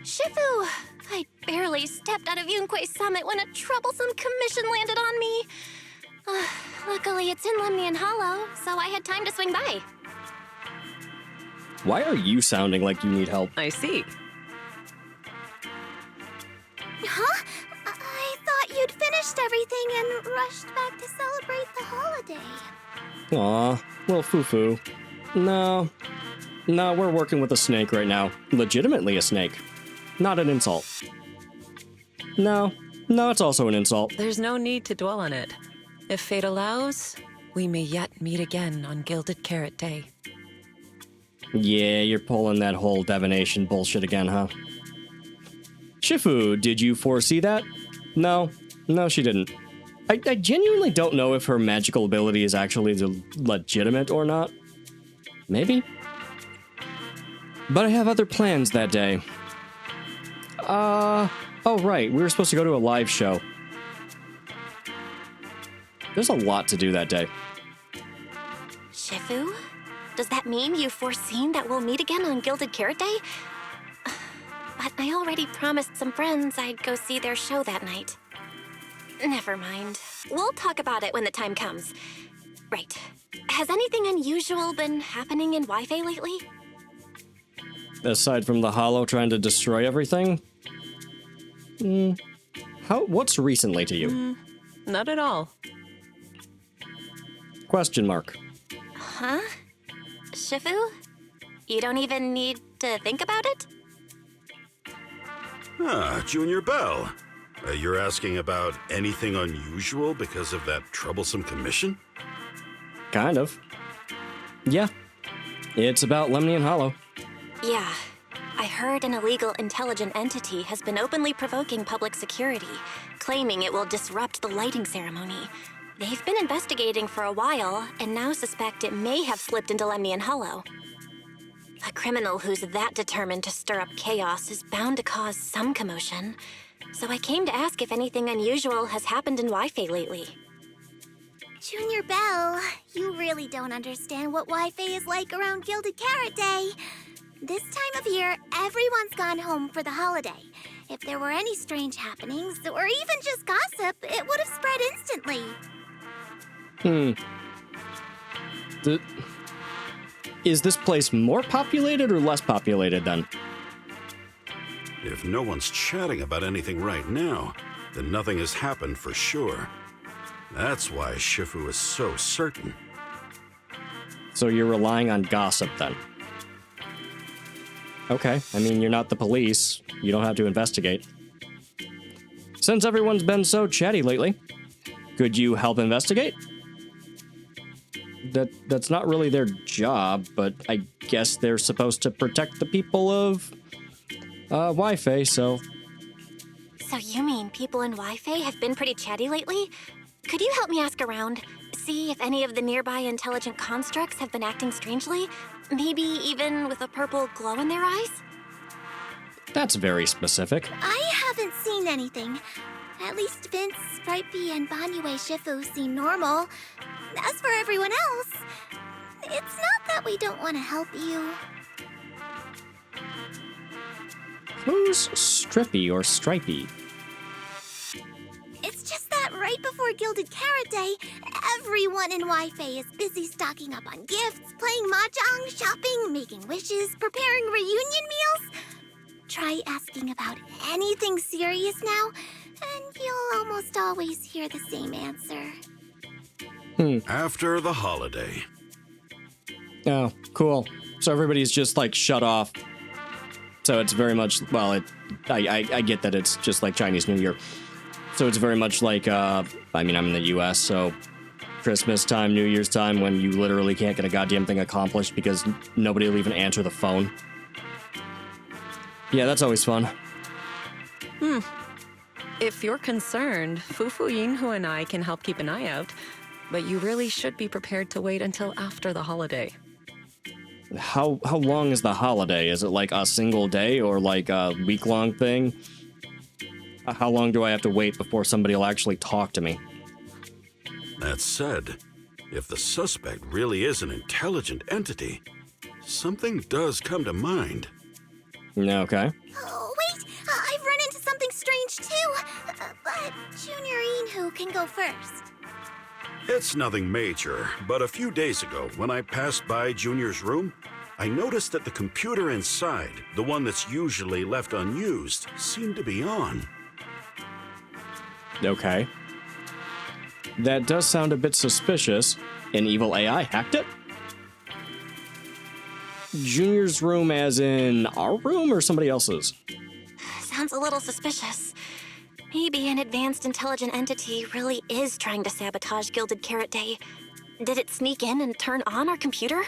Shifu! I barely stepped out of Yunquay Summit when a troublesome commission landed on me. Luckily, it's in Lemnian Hollow, so I had time to swing by. Why are you sounding like you need help? I see. Huh? I thought you'd finished everything and rushed back to celebrate the holiday. Aw, little foo-foo. No, we're working with a snake right now. Legitimately a snake. Not an insult. No, it's also an insult. There's no need to dwell on it. If fate allows, we may yet meet again on Gilded Carrot Day. Yeah, you're pulling that whole divination bullshit again, huh? Shifu, did you foresee that? No, she didn't. I genuinely don't know if her magical ability is actually legitimate or not. Maybe? But I have other plans that day. Oh right, we were supposed to go to a live show. There's a lot to do that day. Shifu? Does that mean you've foreseen that we'll meet again on Gilded Carrot Day? But I already promised some friends I'd go see their show that night. Never mind. We'll talk about it when the time comes. Right. Has anything unusual been happening in Wi-Fi lately? Aside from the Hollow trying to destroy everything? What's recently to you? Not at all. Question mark. Huh? Shifu? You don't even need to think about it? Ah, Junior Bell. You're asking about anything unusual because of that troublesome commission? Kind of. Yeah. It's about Lemnian Hollow. Yeah. I heard an illegal intelligent entity has been openly provoking public security, claiming it will disrupt the lighting ceremony. They've been investigating for a while, and now suspect it may have slipped into Lemnian Hollow. A criminal who's that determined to stir up chaos is bound to cause some commotion. So I came to ask if anything unusual has happened in Wi-Fi lately. Junior Bell, you really don't understand what Wi-Fi is like around Gilded Carrot Day. This time of year, everyone's gone home for the holiday. If there were any strange happenings, or even just gossip, it would have spread instantly. Is this place more populated or less populated then? If no one's chatting about anything right now, then nothing has happened for sure. That's why Shifu is so certain. So you're relying on gossip then? Okay, I mean, you're not the police. You don't have to investigate. Since everyone's been so chatty lately, could you help investigate? That's not really their job, but I guess they're supposed to protect the people of Wi-Fi, so... So you mean people in Wi-Fi have been pretty chatty lately? Could you help me ask around? See if any of the nearby intelligent constructs have been acting strangely? Maybe even with a purple glow in their eyes? That's very specific. I haven't seen anything. At least Vince, Stripey, and Banyue Shifu seem normal. As for everyone else, it's not that we don't want to help you. Who's Strippy or Stripey? It's just that right before Gilded Carrot Day, everyone in Wi-Fi is busy stocking up on gifts, playing mahjong, shopping, making wishes, preparing reunion meals. Try asking about anything serious now, and you'll almost always hear the same answer. After the holiday. Oh, cool. So everybody's just like shut off. So it's very much, well, I get that it's just like Chinese New Year. So it's very much like, I mean, I'm in the US, so Christmas time, New Year's time, when you literally can't get a goddamn thing accomplished because nobody will even answer the phone. Yeah, that's always fun. If you're concerned, Fufu Yinhu and I can help keep an eye out, but you really should be prepared to wait until after the holiday. How long is the holiday? Is it like a single day or like a week-long thing? How long do I have to wait before somebody will actually talk to me? That said, if the suspect really is an intelligent entity, something does come to mind. Okay. Oh, wait! I've run into something strange too! But Junior Yinhu can go first. It's nothing major, but a few days ago, when I passed by Junior's room, I noticed that the computer inside, the one that's usually left unused, seemed to be on. Okay. That does sound a bit suspicious. An evil AI hacked it? Junior's room as in our room or somebody else's? Sounds a little suspicious. Maybe an advanced intelligent entity really is trying to sabotage Gilded Carrot Day. Did it sneak in and turn on our computer?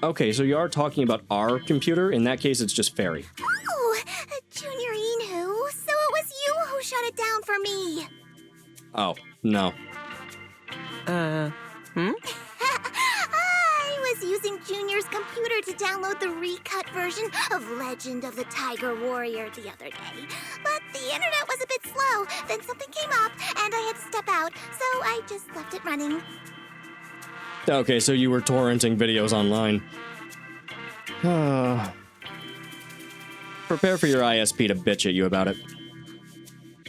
Okay, so you are talking about our computer. In that case, it's just Fairy. Oh, Junior Inhu, so it was you who shut it down for me. Oh, no. I was using Junior's computer to download the recut version of Legend of the Tiger Warrior the other day. But the internet was a bit slow, then something came up, and I had to step out, so I just left it running. Okay, so you were torrenting videos online. Prepare for your ISP to bitch at you about it.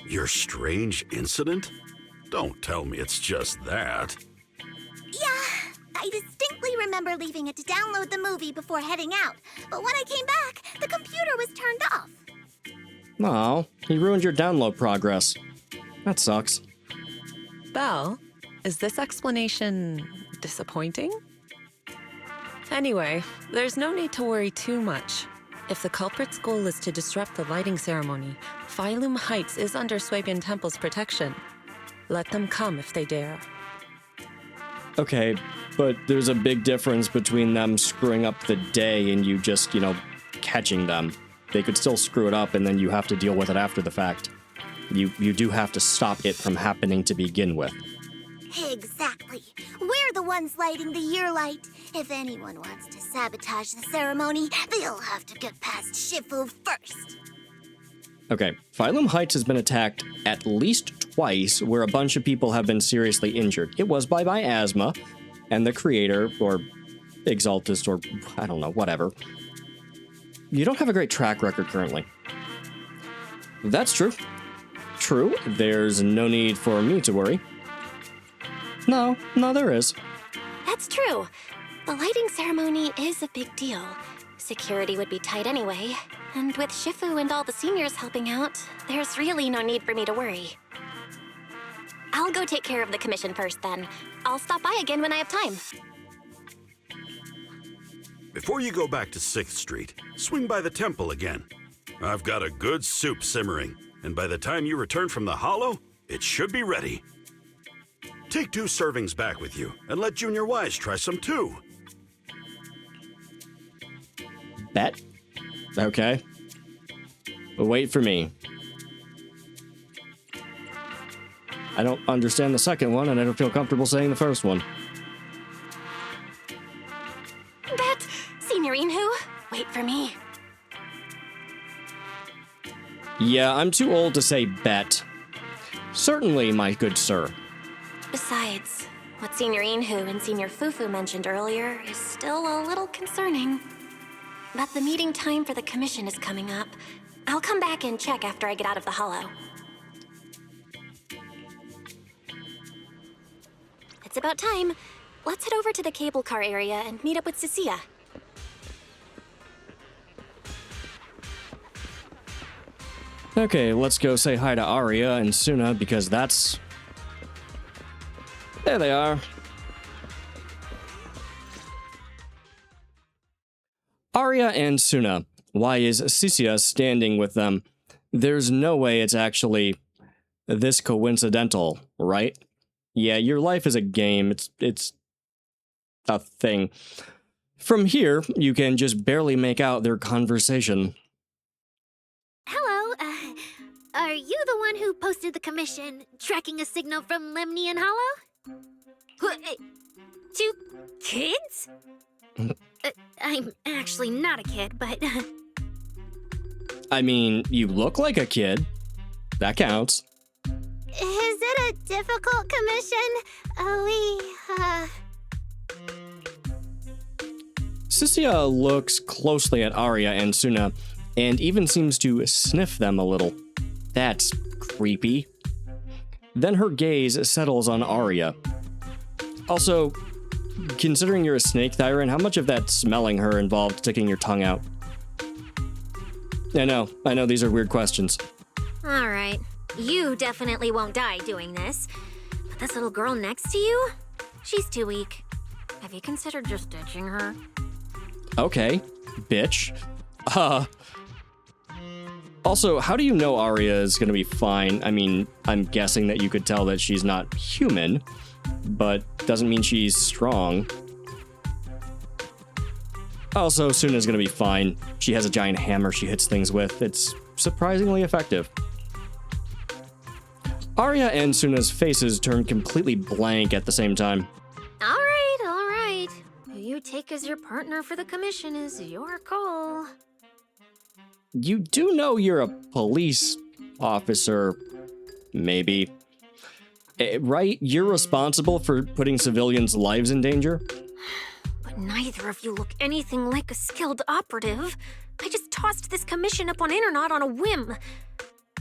Your strange incident? Don't tell me it's just that. Yeah, I distinctly remember leaving it to download the movie before heading out. But when I came back, the computer was turned off. Oh, he ruined your download progress. That sucks. Belle, is this explanation disappointing? Anyway, there's no need to worry too much. If the culprit's goal is to disrupt the lighting ceremony, Phylum Heights is under Swabian Temple's protection. Let them come if they dare. Okay, but there's a big difference between them screwing up the day and you just, catching them. They could still screw it up and then you have to deal with it after the fact. You do have to stop it from happening to begin with. Exactly. We're the ones lighting the year light. If anyone wants to sabotage the ceremony, they'll have to get past Shifu first. Okay, Phylum Heights has been attacked at least twice where a bunch of people have been seriously injured. It was by Miasma and the creator, or Exaltist, or I don't know, whatever. You don't have a great track record currently. That's true. True, there's no need for me to worry. No, there is. That's true. The lighting ceremony is a big deal. Security would be tight anyway. And with Shifu and all the seniors helping out, there's really no need for me to worry. I'll go take care of the commission first then. I'll stop by again when I have time. Before you go back to 6th Street, swing by the temple again. I've got a good soup simmering, and by the time you return from the hollow, it should be ready. Take 2 servings back with you, and let Junior Wise try some too. Bet? Okay. But wait for me. I don't understand the second one, and I don't feel comfortable saying the first one. Bet! Senior Inhu, wait for me. Yeah, I'm too old to say bet. Certainly, my good sir. Besides, what Senior Inhu and Senior Fufu mentioned earlier is still a little concerning. But the meeting time for the commission is coming up. I'll come back and check after I get out of the hollow. It's about time. Let's head over to the cable car area and meet up with Cecilia. Okay, let's go say hi to Arya and Suna because that's... There they are. Arya and Suna. Why is Cecilia standing with them? There's no way it's actually this coincidental, right? Yeah, your life is a game. It's a thing. From here, you can just barely make out their conversation. Hello, are you the one who posted the commission, tracking a signal from Lemnian Hollow? 2 kids? I'm actually not a kid, but... I mean, you look like a kid. That counts. Is it a difficult commission? Cecilia looks closely at Arya and Suna, and even seems to sniff them a little. That's creepy. Then her gaze settles on Arya. Also, considering you're a snake tyrant, how much of that smelling her involved sticking your tongue out? I know these are weird questions. All right, you definitely won't die doing this. But this little girl next to you? She's too weak. Have you considered just ditching her? Okay, bitch. Also, how do you know Arya is gonna be fine? I mean, I'm guessing that you could tell that she's not human, but doesn't mean she's strong. Also, Suna's gonna be fine. She has a giant hammer she hits things with. It's surprisingly effective. Arya and Suna's faces turn completely blank at the same time. All right. Who you take as your partner for the commission is your call. You do know you're a police officer, maybe. Right? You're responsible for putting civilians' lives in danger? But neither of you look anything like a skilled operative. I just tossed this commission up on Internet on a whim.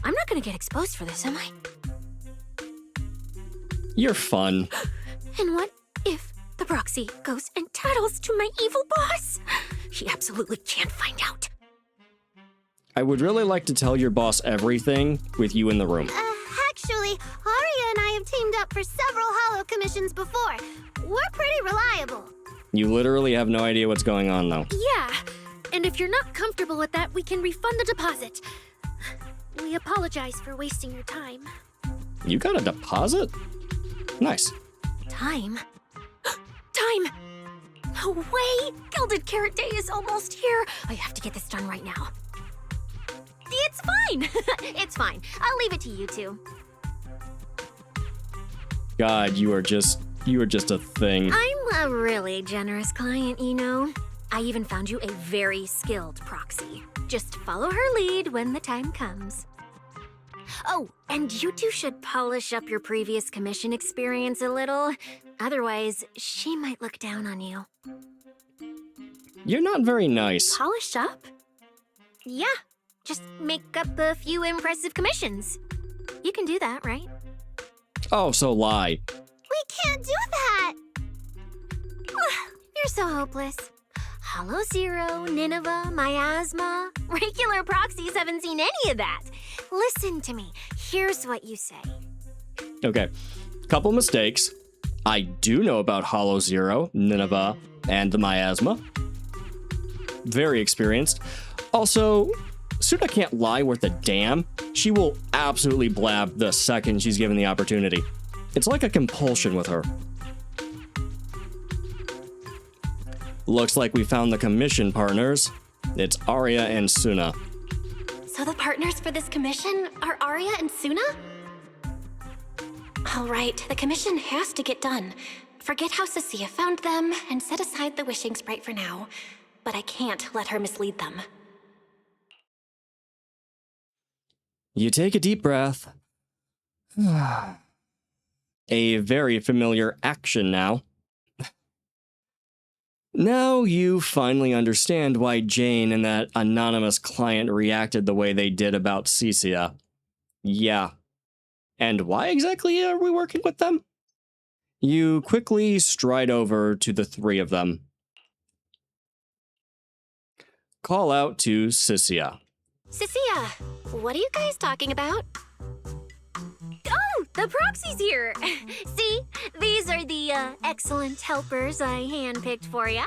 I'm not gonna get exposed for this, am I? You're fun. And what if the proxy goes and tattles to my evil boss? He absolutely can't find out. I would really like to tell your boss everything with you in the room. Actually, Arya and I have teamed up for several holo commissions before. We're pretty reliable. You literally have no idea what's going on, though. Yeah, and if you're not comfortable with that, we can refund the deposit. We apologize for wasting your time. You got a deposit? Nice. Time? Time! No way! Gilded Carrot Day is almost here. I have to get this done right now. It's fine! It's fine. I'll leave it to you two. God, you are just a thing. I'm a really generous client, you know. I even found you a very skilled proxy. Just follow her lead when the time comes. Oh, and you two should polish up your previous commission experience a little. Otherwise, she might look down on you. You're not very nice. Polish up? Yeah, just make up a few impressive commissions. You can do that, right? Oh, so lie. We can't do that! You're so hopeless. Holo Zero, Nineveh, Miasma. Regular proxies haven't seen any of that. Listen to me. Here's what you say. Okay, couple mistakes. I do know about Holo Zero, Nineveh, and the Miasma. Very experienced. Also, Suna can't lie worth a damn. She will absolutely blab the second she's given the opportunity. It's like a compulsion with her. Looks like we found the commission partners. It's Arya and Suna. So the partners for this commission are Arya and Suna? All right, the commission has to get done. Forget how Cecilia found them and set aside the wishing sprite for now. But I can't let her mislead them. You take a deep breath. A very familiar action now. Now you finally understand why Jane and that anonymous client reacted the way they did about Cecia. Yeah. And why exactly are we working with them? You quickly stride over to the three of them. Call out to Cecia. Cecilia, what are you guys talking about? Oh, the proxy's here. See, these are the excellent helpers I handpicked for you.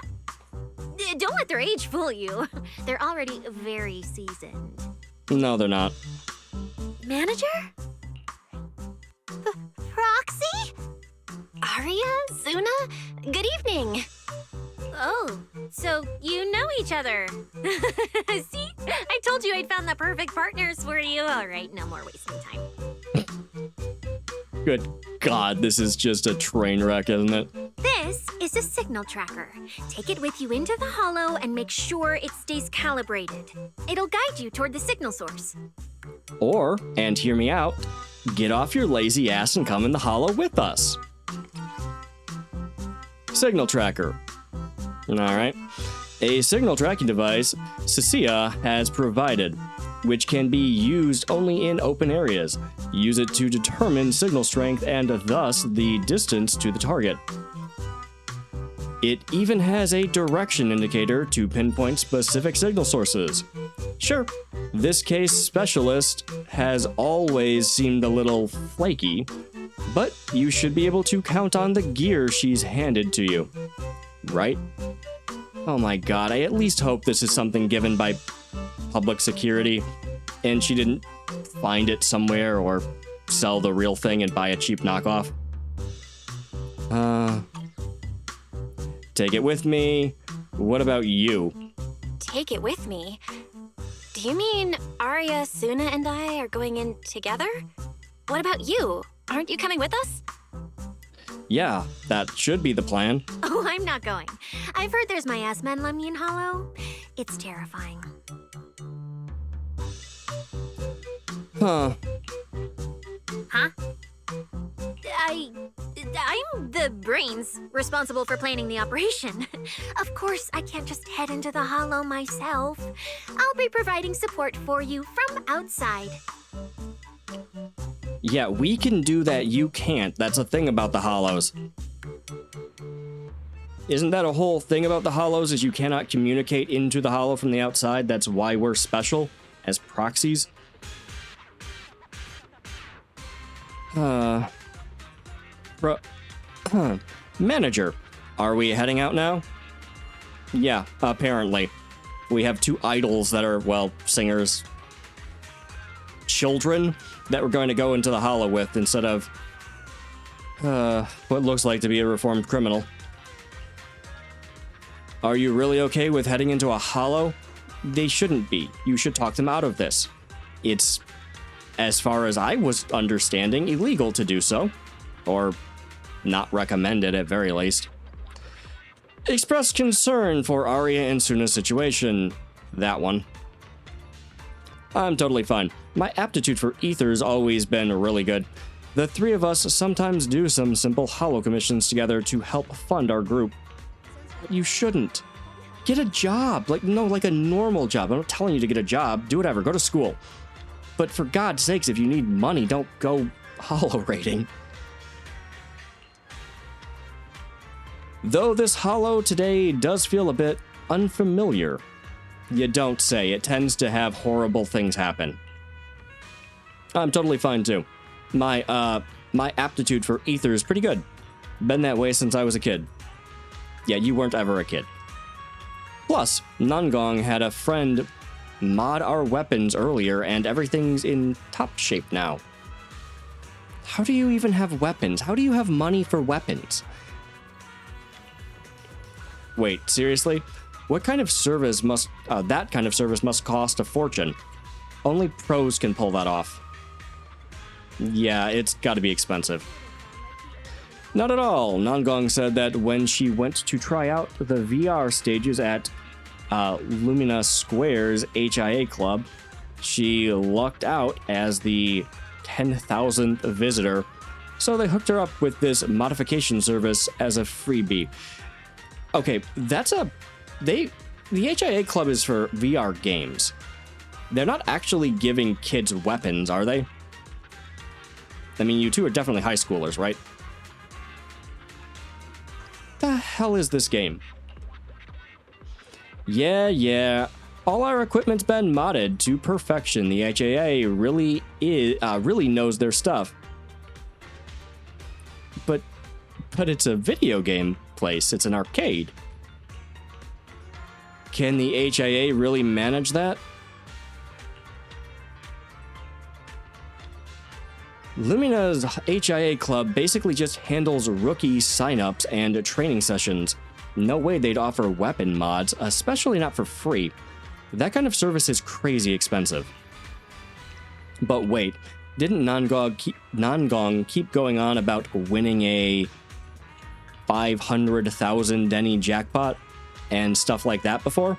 Don't let their age fool you. They're already very seasoned. No, they're not. Manager? Proxy? Arya, Suna, good evening. Oh, so you know each other. See? I told you I'd found the perfect partners for you. All right, no more wasting time. Good God, this is just a train wreck, isn't it? This is a signal tracker. Take it with you into the holo and make sure it stays calibrated. It'll guide you toward the signal source. Or, and hear me out, get off your lazy ass and come in the holo with us. Signal tracker. Alright. A signal tracking device Cecilia has provided, which can be used only in open areas. Use it to determine signal strength and thus the distance to the target. It even has a direction indicator to pinpoint specific signal sources. Sure, this case specialist has always seemed a little flaky, but you should be able to count on the gear she's handed to you. Right? Oh my God, I at least hope this is something given by public security, and she didn't find it somewhere or sell the real thing and buy a cheap knockoff. Take it with me. What about you? Take it with me? Do you mean Arya, Suna, and I are going in together? What about you? Aren't you coming with us? Yeah, that should be the plan. Oh, I'm not going. I've heard there's miasma in Lemnian Hollow. It's terrifying. Huh. Huh? I'm the brains responsible for planning the operation. Of course, I can't just head into the Hollow myself. I'll be providing support for you from outside. Yeah, we can do that, you can't. That's a thing about the Hollows. Isn't that a whole thing about the Hollows, is you cannot communicate into the Hollow from the outside? That's why we're special, as proxies? Manager, are we heading out now? Yeah, apparently. We have two idols that are, well, singers. Children that we're going to go into the Hollow with instead of what looks like to be a reformed criminal. Are you really okay with heading into a Hollow? They shouldn't be. You should talk them out of this. It's, as far as I was understanding, illegal to do so. Or not recommended at very least. Express concern for Arya and Suna's situation. That one. I'm totally fine. My aptitude for ether's always been really good. The three of us sometimes do some simple Hollow commissions together to help fund our group. You shouldn't. Get a job. Like a normal job. I'm not telling you to get a job. Do whatever. Go to school. But for God's sakes, if you need money, don't go Hollow raiding. Though this Hollow today does feel a bit unfamiliar. You don't say. It tends to have horrible things happen. I'm totally fine too. My aptitude for ether is pretty good. Been that way since I was a kid. Yeah, you weren't ever a kid. Plus, Nangong had a friend mod our weapons earlier and everything's in top shape now. How do you even have weapons? How do you have money for weapons? Wait, seriously? What kind of service must... that kind of service must cost a fortune. Only pros can pull that off. Yeah, it's gotta be expensive. Not at all. Nangong said that when she went to try out the VR stages at Lumina Square's HIA Club, she lucked out as the 10,000th visitor, so they hooked her up with this modification service as a freebie. Okay, that's a... The HIA Club is for VR games. They're not actually giving kids weapons, are they? I mean, you two are definitely high schoolers, right? The hell is this game? Yeah. All our equipment's been modded to perfection. The HIA really knows their stuff. But it's a video game place. It's an arcade. Can the HIA really manage that? Lumina's HIA Club basically just handles rookie signups and training sessions. No way they'd offer weapon mods, especially not for free. That kind of service is crazy expensive. But wait, didn't Nangong keep going on about winning a 500,000 Denny jackpot and stuff like that before?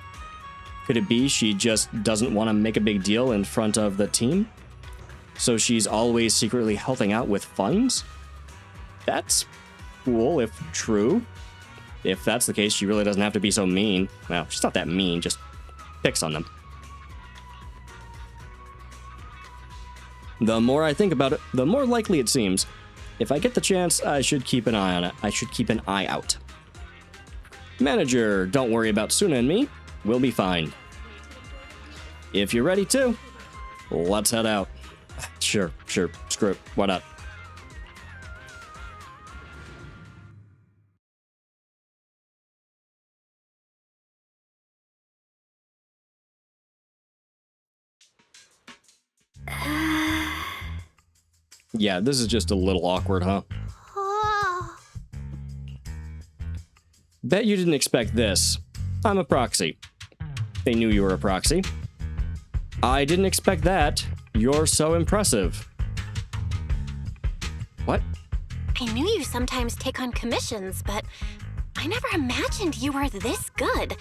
Could it be she just doesn't want to make a big deal in front of the team? So she's always secretly helping out with funds? That's cool if true. If that's the case, she really doesn't have to be so mean. Well, she's not that mean, just picks on them. The more I think about it, the more likely it seems. If I get the chance, I should keep an eye on it. I should keep an eye out. Manager, don't worry about Suna and me. We'll be fine. If you're ready to, let's head out. Sure. Screw it. Why not? Yeah, this is just a little awkward, huh? Bet you didn't expect this. I'm a proxy. They knew you were a proxy. I didn't expect that. You're so impressive. What? I knew you sometimes take on commissions, but I never imagined you were this good.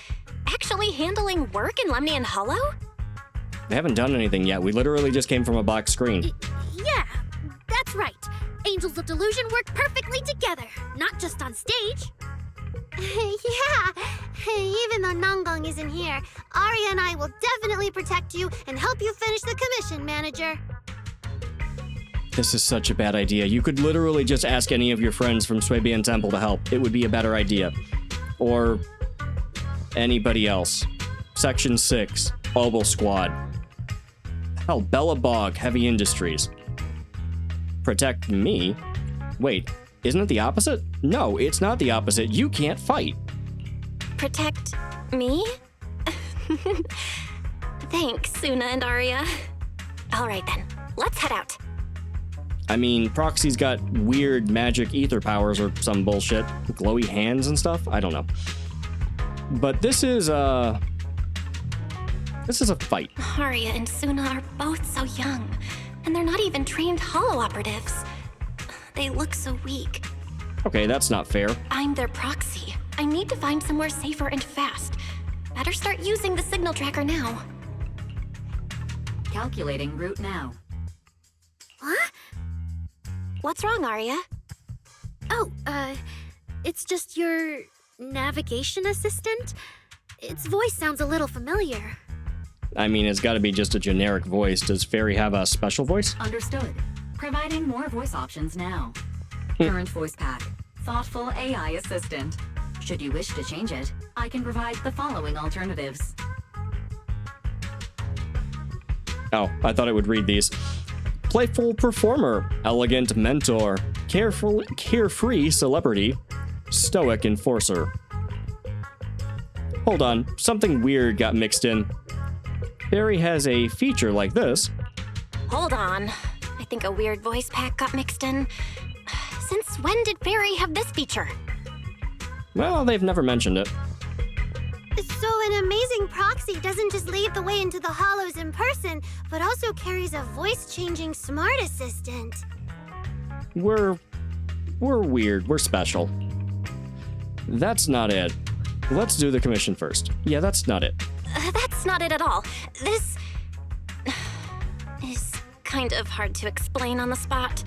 Actually handling work in Lemnian Hollow? They haven't done anything yet. We literally just came from a black screen. Yeah, that's right. Angels of Delusion work perfectly together, not just on stage. Yeah, even though Nanggong isn't here, Arya and I will definitely protect you and help you finish the commission, Manager. This is such a bad idea. You could literally just ask any of your friends from Swabian Temple to help. It would be a better idea. Or anybody else. Section 6, Obel Squad. Hell, Bellabog, Heavy Industries. Protect me? Wait, isn't it the opposite? No, it's not the opposite. You can't fight. Protect me? Thanks, Suna and Arya. All right then, let's head out. I mean, Proxy's got weird magic ether powers or some bullshit. Glowy hands and stuff? I don't know. But this is a fight. Arya and Suna are both so young, and they're not even trained hollow operatives. They look so weak. Okay, that's not fair. I'm their proxy. I need to find somewhere safer and fast. Better start using the signal tracker now. Calculating route now. What? What's wrong, Arya? Oh, it's just your navigation assistant? Its voice sounds a little familiar. I mean, it's gotta be just a generic voice. Does Fairy have a special voice? Understood. Providing more voice options now. Current voice pack. Thoughtful AI assistant. Should you wish to change it, I can provide the following alternatives. Oh, I thought it would read these. Playful performer, elegant mentor, carefree celebrity, stoic enforcer. Hold on, something weird got mixed in. Fairy has a feature like this. Hold on. I think a weird voice pack got mixed in. Since when did Fairy have this feature? Well, they've never mentioned it. So an amazing proxy doesn't just lead the way into the hollows in person, but also carries a voice-changing smart assistant. We're weird. We're special. That's not it. Let's do the commission first. Yeah, that's not it. That's not it at all. This is kind of hard to explain on the spot.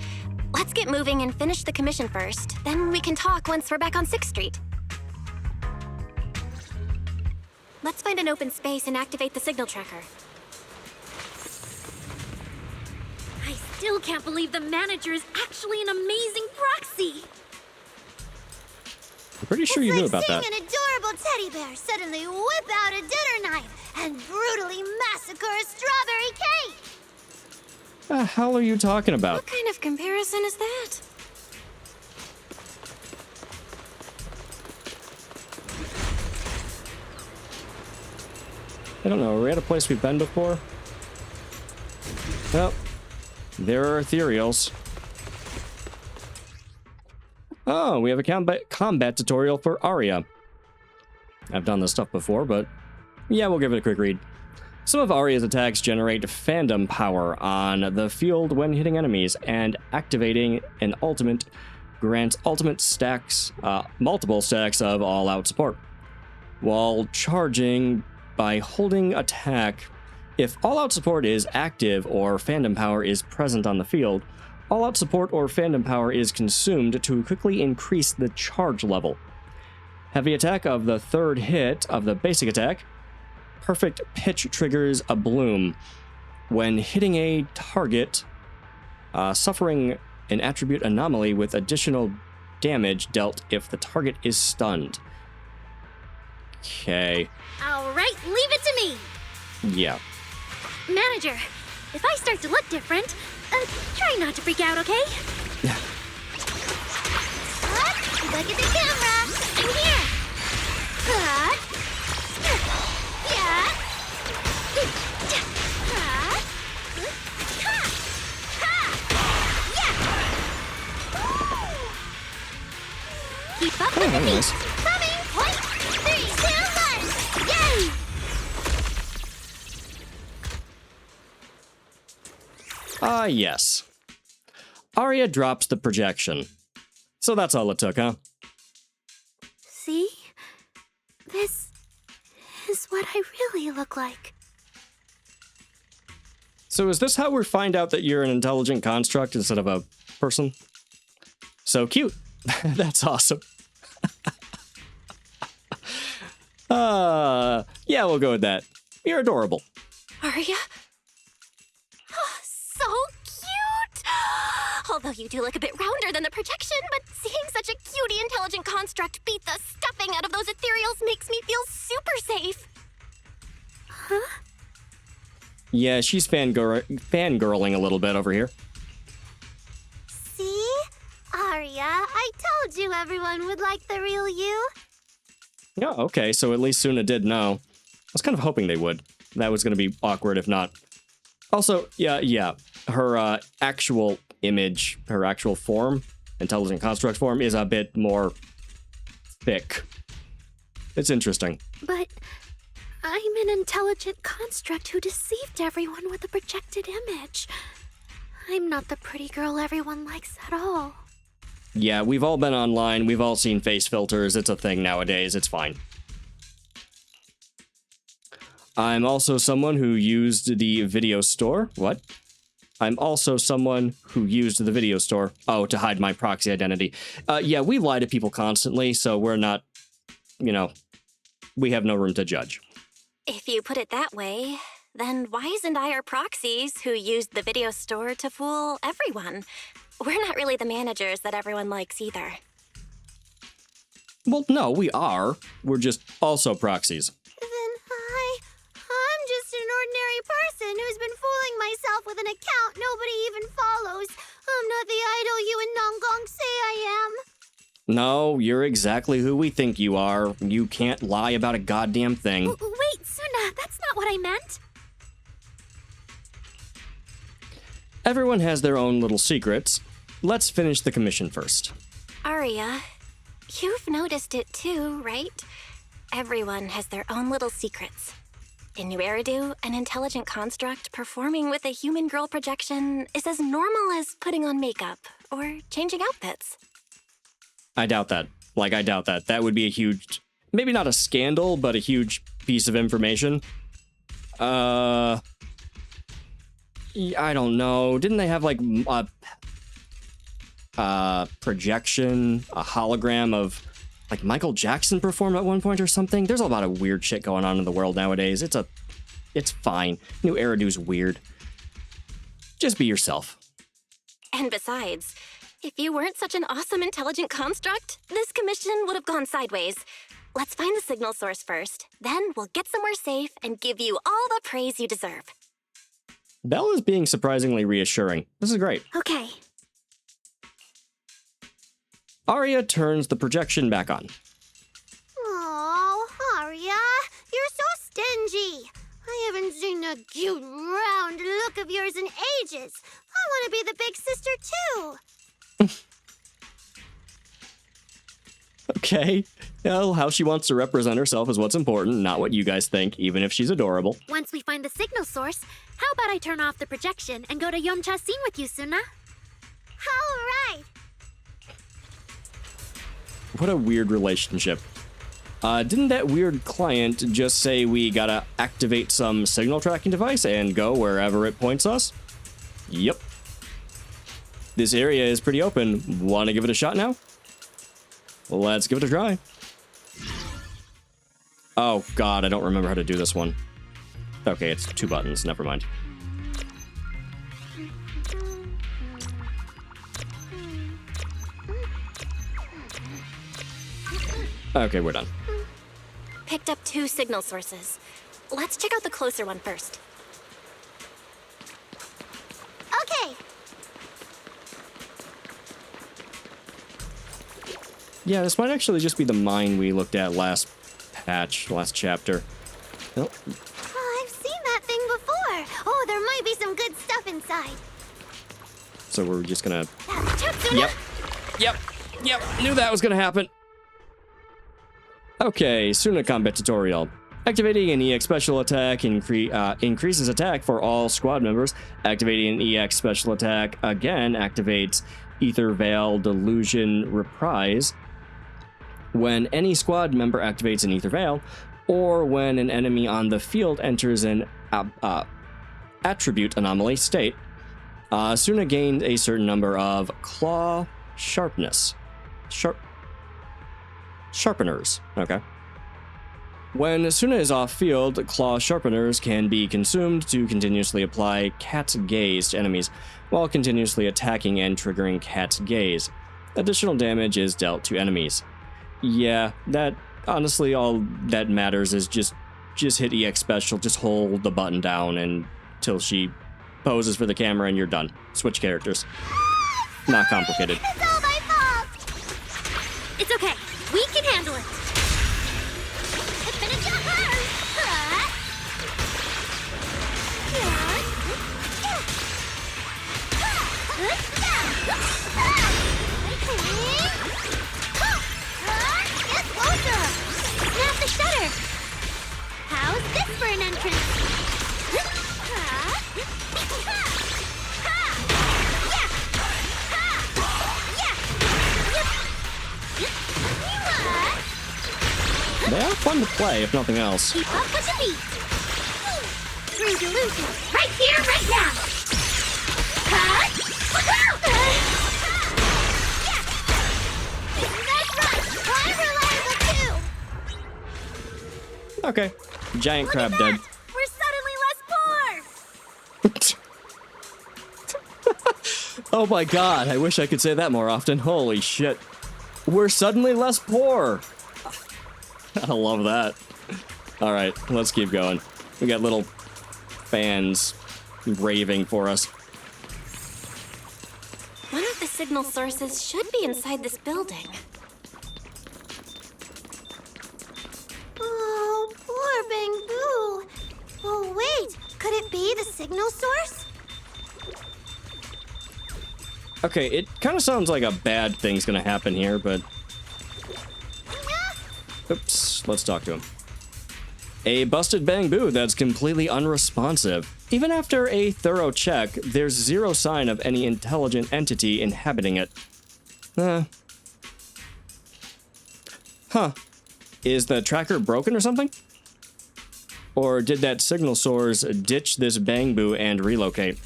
Let's get moving and finish the commission first. Then we can talk once we're back on 6th Street. Let's find an open space and activate the signal tracker. I still can't believe the manager is actually an amazing proxy. I'm pretty sure you knew about that. It's like seeing an adorable teddy bear suddenly whip out a dinner knife and brutally massacre a strawberry cake. The hell are you talking about? What kind of comparison is that? I don't know. Are we at a place we've been before? Well, there are ethereals. Oh, we have a combat tutorial for Arya. I've done this stuff before, but yeah, we'll give it a quick read. Some of Arya's attacks generate fandom power on the field when hitting enemies, and activating an ultimate grants multiple stacks of all-out support. While charging by holding attack, if all-out support is active or fandom power is present on the field, all-out support or fandom power is consumed to quickly increase the charge level. Heavy attack of the third hit of the basic attack. Perfect pitch triggers a bloom. When hitting a target, suffering an attribute anomaly with additional damage dealt if the target is stunned. Okay. All right, leave it to me. Yeah. Manager, if I start to look different, try not to freak out, okay? Look at the camera. I'm here. Yeah. Keep up with the beat. Coming. 1, 3, 2, 1. Ah, yes. Arya drops the projection. So that's all it took, huh? See? This is what I really look like. So is this how we find out that you're an intelligent construct instead of a person? So cute. That's awesome. Yeah, we'll go with that. You're adorable. Arya? Oh, so cute! Although you do look a bit rounder than the projection, but seeing such a cutie intelligent construct beat the stuffing out of those ethereals makes me feel super safe. Huh? Yeah, she's fangirling a little bit over here. See? Arya, I told you everyone would like the real you. Yeah, okay, so at least Suna did know. I was kind of hoping they would. That was going to be awkward if not. Also, yeah, her actual image, her actual form, intelligent construct form, is a bit more thick. It's interesting. But I'm an intelligent construct who deceived everyone with a projected image. I'm not the pretty girl everyone likes at all. Yeah, we've all been online. We've all seen face filters. It's a thing nowadays. It's fine. I'm also someone who used the video store. What? I'm also someone who used the video store. Oh, to hide my proxy identity. Yeah, we lie to people constantly, so we're not, we have no room to judge. If you put it that way, then why isn't I our proxies who used the video store to fool everyone? We're not really the managers that everyone likes either. Well, no, we are. We're just also proxies. Then I'm just an ordinary person who's been fooling myself with an account nobody even follows. I'm not the idol you and Nongong say I am. No, you're exactly who we think you are. You can't lie about a goddamn thing. Wait, Suna, that's not what I meant. Everyone has their own little secrets. Let's finish the commission first. Arya, you've noticed it too, right? Everyone has their own little secrets. In New Eridu, an intelligent construct performing with a human girl projection is as normal as putting on makeup or changing outfits. I doubt that. I doubt that. That would be a huge, maybe not a scandal, but a huge piece of information. I don't know. Didn't they have a projection, a hologram of Michael Jackson perform at one point or something? There's a lot of weird shit going on in the world nowadays. It's fine. New Eridu's weird. Just be yourself. And besides, if you weren't such an awesome intelligent construct, this commission would have gone sideways. Let's find the signal source first. Then we'll get somewhere safe and give you all the praise you deserve. Belle is being surprisingly reassuring. This is great. Okay. Arya turns the projection back on. Oh, Arya, you're so stingy. I haven't seen a cute, round look of yours in ages. I want to be the big sister, too. Okay. Well, how she wants to represent herself is what's important, not what you guys think, even if she's adorable. Once we find the signal source, how about I turn off the projection and go to Yomcha scene with you, Suna? All right. What a weird relationship. Didn't that weird client just say we gotta activate some signal tracking device and go wherever it points us? Yep. This area is pretty open. Wanna give it a shot now? Let's give it a try. Oh god, I don't remember how to do this one. Okay, it's 2 buttons, never mind. Okay, we're done. Picked up 2 signal sources. Let's check out the closer one first. Okay. Yeah, this might actually just be the mine we looked at last chapter. Oh. Oh, I've seen that thing before. Oh, there might be some good stuff inside. So we're just gonna... Tatsuna! Yep. Knew that was gonna happen. Okay, Suna combat tutorial. Activating an EX special attack increases attack for all squad members. Activating an EX special attack again activates Ether Veil Delusion Reprise when any squad member activates an Ether Veil, or when an enemy on the field enters an attribute anomaly state. Suna gained a certain number of claw sharpness. Sharpeners. Okay. When Suna is off field, claw sharpeners can be consumed to continuously apply cat's gaze to enemies, while continuously attacking and triggering cat's gaze. Additional damage is dealt to enemies. Yeah, that honestly all that matters is just hit EX special, just hold the button down until she poses for the camera and you're done. Switch characters. Not complicated. It's all my fault! It's okay. We can handle it. Finish up her! Get closer! Snap the shutter! How's this for an entrance? They are fun to play, if nothing else. Keep up with the beat! True delusion! Right here, right now! Okay. Giant crab dead. We're suddenly less poor! Oh my god, I wish I could say that more often. Holy shit. We're suddenly less poor. I love that. Alright, let's keep going. We got little fans raving for us. One of the signal sources should be inside this building. Oh, poor Bang Boo. Oh, wait. Could it be the signal source? Okay, it kind of sounds like a bad thing's gonna happen here, but... Oops, let's talk to him. A busted Bang Boo that's completely unresponsive. Even after a thorough check, there's zero sign of any intelligent entity inhabiting it. Huh. Is the tracker broken or something? Or did that signal source ditch this Bang Boo and relocate?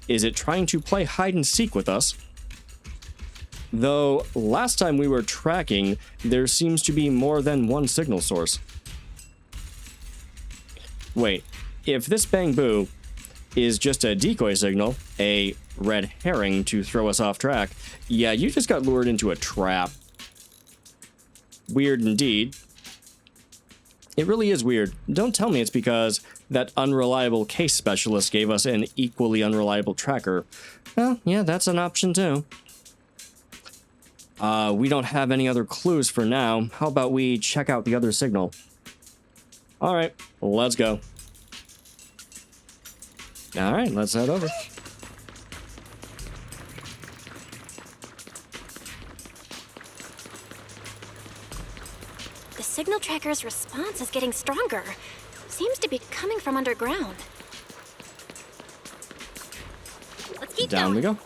Is it trying to play hide and seek with us? Though, last time we were tracking, there seems to be more than one signal source. Wait, if this Bang Boo is just a decoy signal, a red herring to throw us off track, yeah, you just got lured into a trap. Weird indeed. It really is weird. Don't tell me it's because that unreliable case specialist gave us an equally unreliable tracker. Well, yeah, that's an option too. We don't have any other clues for now. How about we check out the other signal? Alright, let's go. Alright, let's head over. The signal tracker's response is getting stronger. Seems to be coming from underground. Let's keep Down going. we go.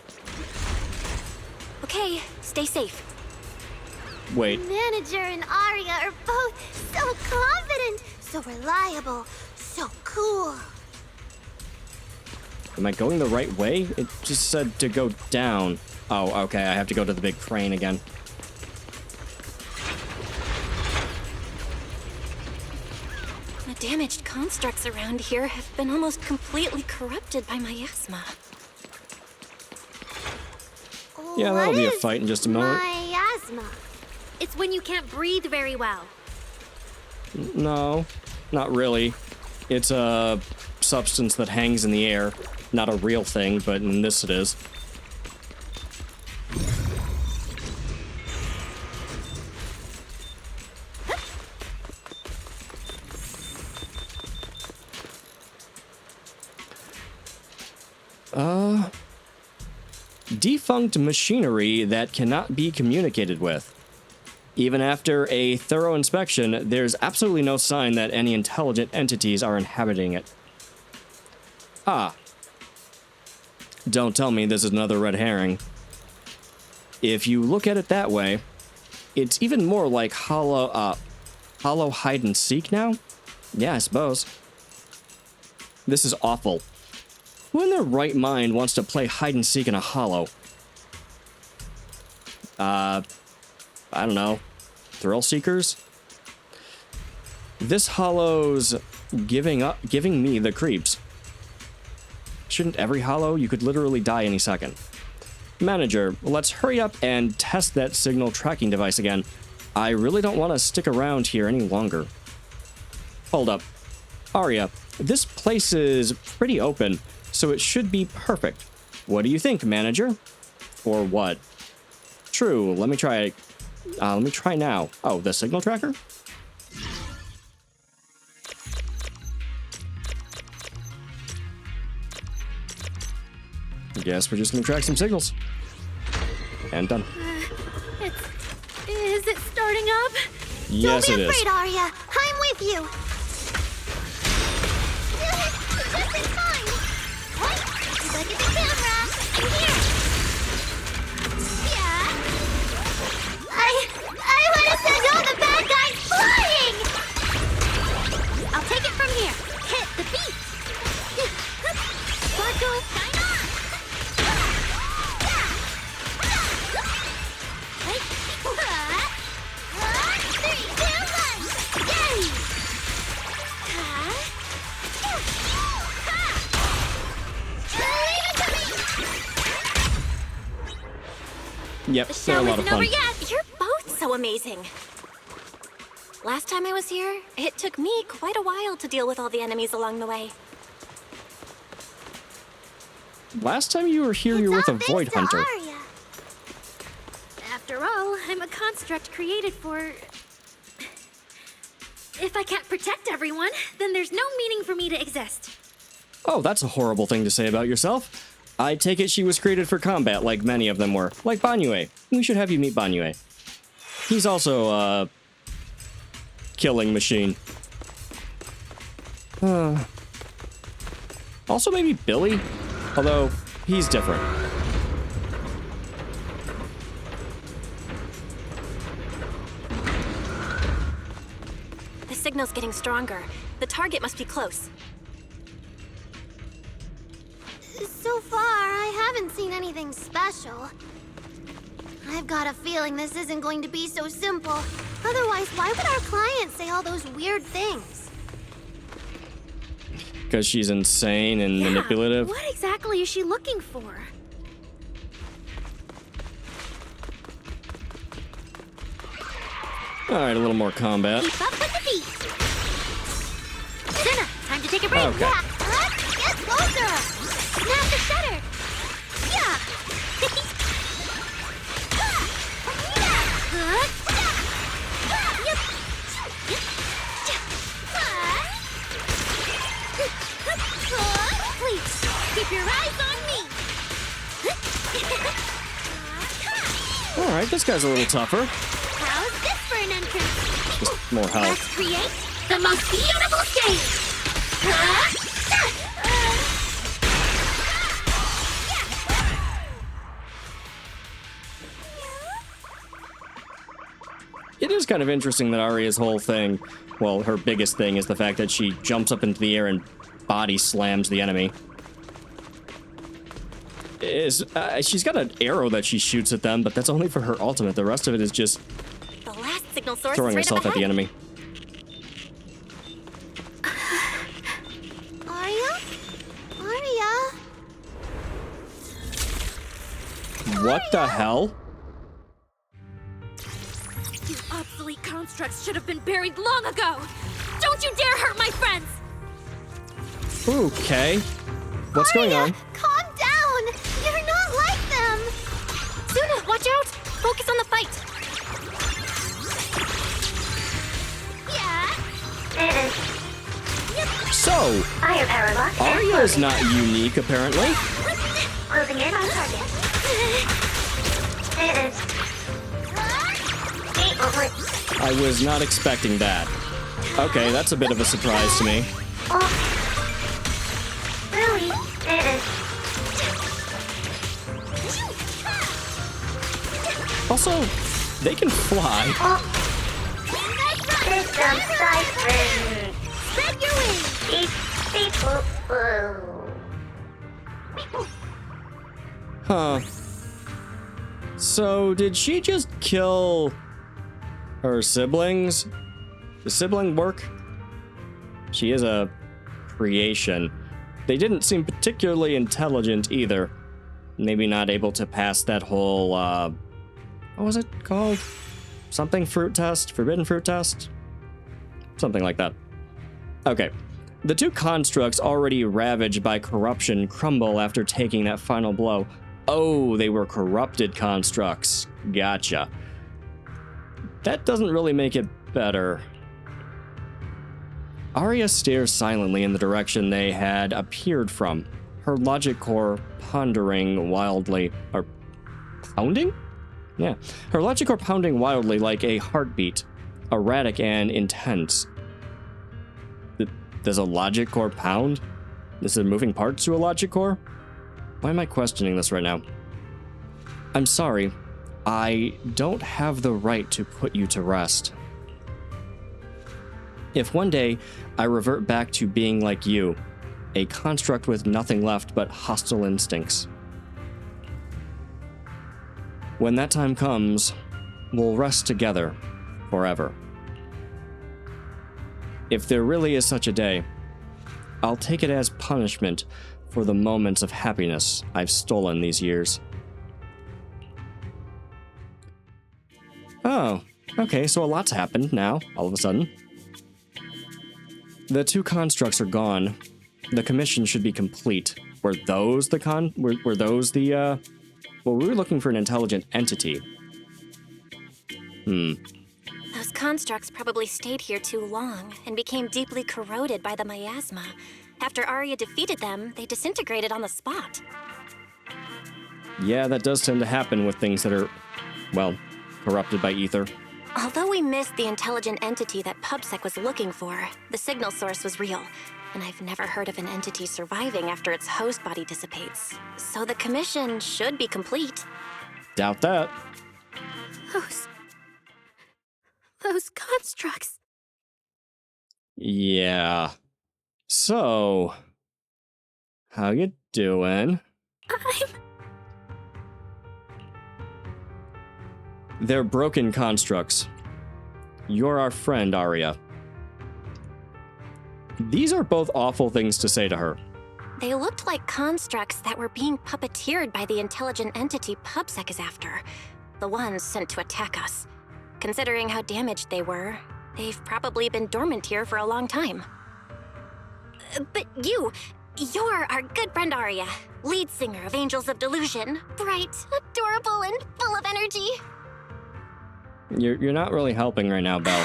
Okay, stay safe. Wait, Manager and Arya are both so confident, so reliable, so cool. am I going the right way? It just said to go down. Oh, okay, I have to go to the big crane again. The damaged constructs around here have been almost completely corrupted by miasma. Yeah, that'll be a fight in just a moment. Miasma. It's when you can't breathe very well. No, not really. It's a substance that hangs in the air. Not a real thing, but in this it is. Defunct machinery that cannot be communicated with. Even after a thorough inspection, there's absolutely no sign that any intelligent entities are inhabiting it. Ah. Don't tell me this is another red herring. If you look at it that way, it's even more like hollow hide and seek now? Yeah, I suppose. This is awful. Who in their right mind wants to play hide and seek in a hollow? I don't know. Thrill seekers? This hollow's giving me the creeps. Shouldn't every hollow? You could literally die any second. Manager, let's hurry up and test that signal tracking device again. I really don't want to stick around here any longer. Hold up. Arya, this place is pretty open, so it should be perfect. What do you think, manager? Or what? True, let me try now. Oh, the signal tracker? Guess we're just gonna track some signals. And done. Is it starting up? Yes, it is. Don't be afraid, Arya. I'm with you. Just in time. Wait, look at the camera. I'm here. Yeah. I want to send all the bad guys flying. I'll take it from here. Hit the beat. Sparkle, shine on. Yep, The they're a show lot of isn't fun. over yet. You're both so amazing. Last time I was here, it took me quite a while to deal with all the enemies along the way. Last time you were here, you were with a void hunter. Arya. After all, I'm a construct created for... If I can't protect everyone, then there's no meaning for me to exist. Oh, that's a horrible thing to say about yourself. I take it she was created for combat, like many of them were. Like Banyue. We should have you meet Banyue. He's also a killing machine. Also maybe Billy? Although, he's different. The signal's getting stronger. The target must be close. So far, I haven't seen anything special. I've got a feeling this isn't going to be so simple. Otherwise, why would our client say all those weird things? Because she's insane and manipulative. What exactly is she looking for? Alright, a little more combat. Keep up with the beat. Senna, time to take a break. Okay. Yeah. Get closer! Snap the shutter. Yeah. Please, keep your eyes on me. Alright, this guy's a little tougher. How's this for an entrance? Just more health. Let's create the most beautiful stage. It is kind of interesting that Arya's whole thing, well, her biggest thing is the fact that she jumps up into the air and body slams the enemy. She's got an arrow that she shoots at them, but that's only for her ultimate. The rest of it is just The last signal source throwing is right herself up at the ahead. enemy. Arya? Arya? What the hell? You obsolete constructs should have been buried long ago. Don't you dare hurt my friends. Okay. What's going on? Calm down! You're not like them! Suna, watch out! Focus on the fight! Yeah? So, Arya is not unique, apparently. Closing in on target. I was not expecting that. Okay, that's a bit of a surprise to me. Really? Also, they can fly. System siphon. Spread your wings. Beep, beep, boop, boo. Huh. So, did she just kill her siblings? Does sibling work? She is a creation. They didn't seem particularly intelligent either. Maybe not able to pass that whole, what was it called? Something fruit test? Forbidden fruit test? Something like that. Okay. The two constructs already ravaged by corruption crumble after taking that final blow. Oh, they were corrupted constructs. Gotcha. That doesn't really make it better. Arya stares silently in the direction they had appeared from, her logic core pondering wildly. Or pounding? Yeah. Her logic core pounding wildly like a heartbeat, erratic and intense. Does a logic core pound? Is there moving parts to a logic core? Why am I questioning this right now? I'm sorry. I don't have the right to put you to rest. If one day I revert back to being like you, a construct with nothing left but hostile instincts. When that time comes, we'll rest together forever. If there really is such a day, I'll take it as punishment for the moments of happiness I've stolen these years. Oh, okay, so a lot's happened now, all of a sudden. The two constructs are gone. The commission should be complete. Were those the well, we were looking for an intelligent entity. Those constructs probably stayed here too long and became deeply corroded by the miasma. After Arya defeated them, they disintegrated on the spot. Yeah, that does tend to happen with things that are, well, corrupted by ether. Although we missed the intelligent entity that PubSec was looking for, the signal source was real, and I've never heard of an entity surviving after its host body dissipates. So the commission should be complete. Doubt that. Those constructs. Yeah. So, how you doing? They're broken constructs. You're our friend, Arya. These are both awful things to say to her. They looked like constructs that were being puppeteered by the intelligent entity PubSec is after. The ones sent to attack us. Considering how damaged they were, they've probably been dormant here for a long time. But you're our good friend Arya, lead singer of Angels of Delusion. Bright, adorable, and full of energy. You're not really helping right now, Belle.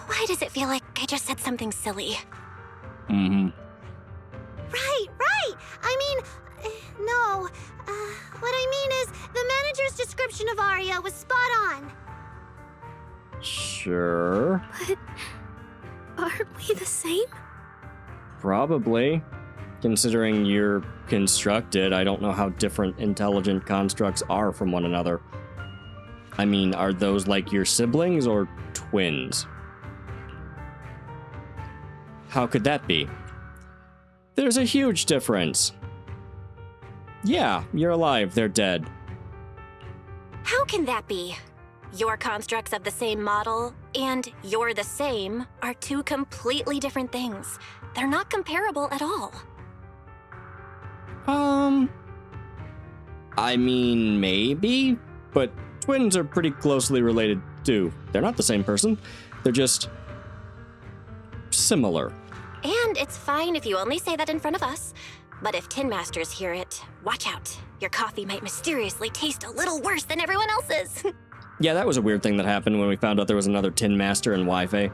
Why does it feel like I just said something silly? Right. I mean, no. What I mean is, the manager's description of Arya was spot on. Sure. But aren't we the same? Probably. Considering you're constructed, I don't know how different intelligent constructs are from one another. I mean, are those like your siblings or twins? How could that be? There's a huge difference. Yeah, you're alive, they're dead. How can that be? Your constructs of the same model and you're the same are two completely different things. They're not comparable at all. I mean, maybe, but twins are pretty closely related too. They're not the same person. They're just similar. And it's fine if you only say that in front of us. But if Tin Masters hear it, watch out. Your coffee might mysteriously taste a little worse than everyone else's. Yeah, that was a weird thing that happened when we found out there was another Tin Master in Wi-Fi.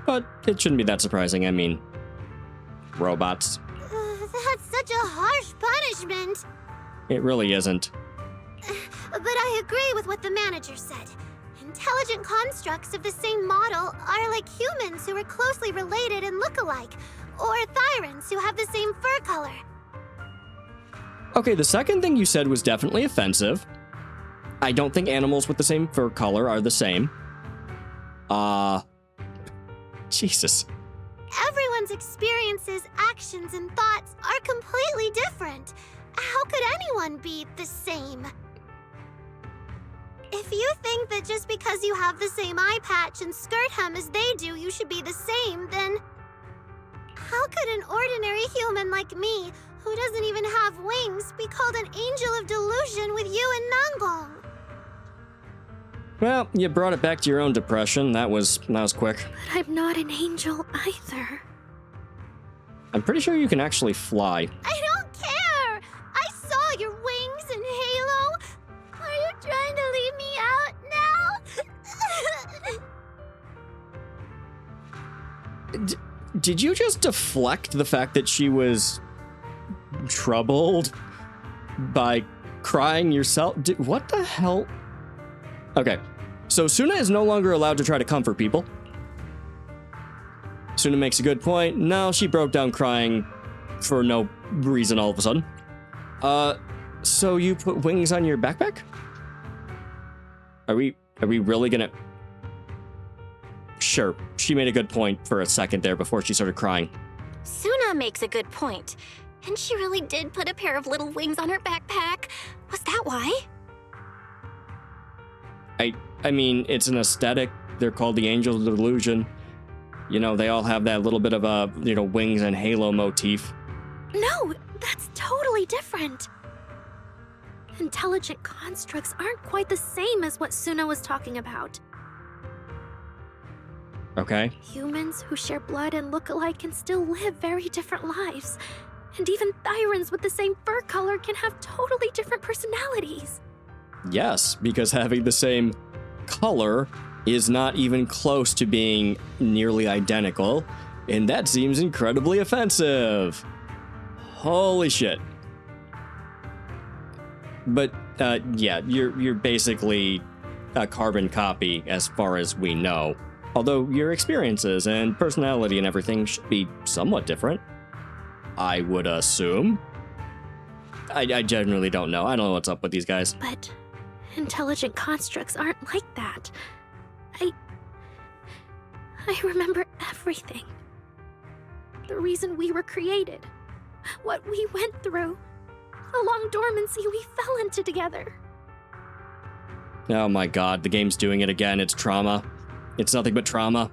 But it shouldn't be that surprising. I mean, robots. That's such a harsh punishment. It really isn't. But I agree with what the manager said. Intelligent constructs of the same model are like humans who are closely related and look alike, or Thyrans who have the same fur color. Okay, the second thing you said was definitely offensive. I don't think animals with the same fur color are the same. Jesus. Everyone's experiences, actions, and thoughts are completely different. How could anyone be the same? If you think that just because you have the same eye patch and skirt hem as they do, you should be the same, then how could an ordinary human like me, who doesn't even have wings, be called an angel of delusion with you and Nangong? Well, you brought it back to your own depression. That was quick. But I'm not an angel either. I'm pretty sure you can actually fly. I don't care! I saw your wings and halo! Are you trying to leave me out now? Did you just deflect the fact that she was troubled by crying yourself? What the hell? Okay, so Suna is no longer allowed to try to comfort people. Suna makes a good point. No, she broke down crying for no reason all of a sudden. So you put wings on your backpack? Are we really gonna... Sure, she made a good point for a second there before she started crying. Suna makes a good point. And she really did put a pair of little wings on her backpack. Was that why? I mean, it's an aesthetic. They're called the Angels of Delusion. You know, they all have that little bit of a, wings and halo motif. No, that's totally different. Intelligent constructs aren't quite the same as what Suna was talking about. Okay. Humans who share blood and look alike can still live very different lives. And even Thyrans with the same fur color can have totally different personalities. Yes, because having the same color is not even close to being nearly identical, and that seems incredibly offensive. Holy shit. But, yeah, you're basically a carbon copy as far as we know. Although your experiences and personality and everything should be somewhat different. I would assume. I genuinely don't know. I don't know what's up with these guys. But intelligent constructs aren't like that. I remember everything. The reason we were created. What we went through. The long dormancy we fell into together. Oh my god, the game's doing it again. It's trauma. It's nothing but trauma.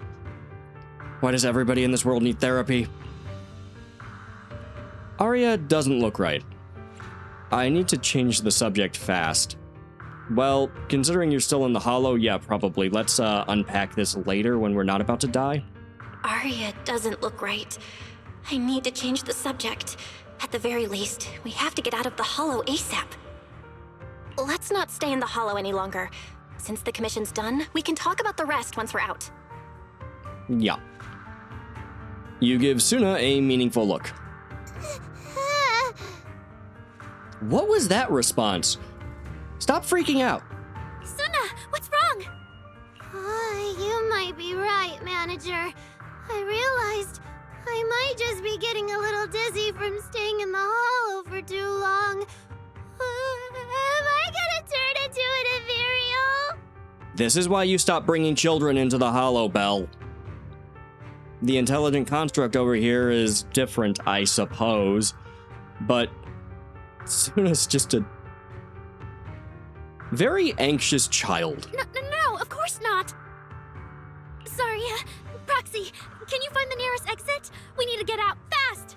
Why does everybody in this world need therapy? Arya doesn't look right. I need to change the subject fast. Well, considering you're still in the hollow, yeah, probably. Let's unpack this later when we're not about to die. Arya doesn't look right. I need to change the subject. At the very least, we have to get out of the hollow ASAP. Let's not stay in the hollow any longer. Since the commission's done, we can talk about the rest once we're out. Yeah. You give Suna a meaningful look. What was that response? Stop freaking out. Suna, what's wrong? You might be right, manager. I realized I might just be getting a little dizzy from staying in the hollow for too long. Am I gonna turn into an ethereal? This is why you stop bringing children into the hollow, Belle. The intelligent construct over here is different, I suppose. But Suna's just a very anxious child. No, of course not. Sorry, Proxy, can you find the nearest exit? We need to get out, fast!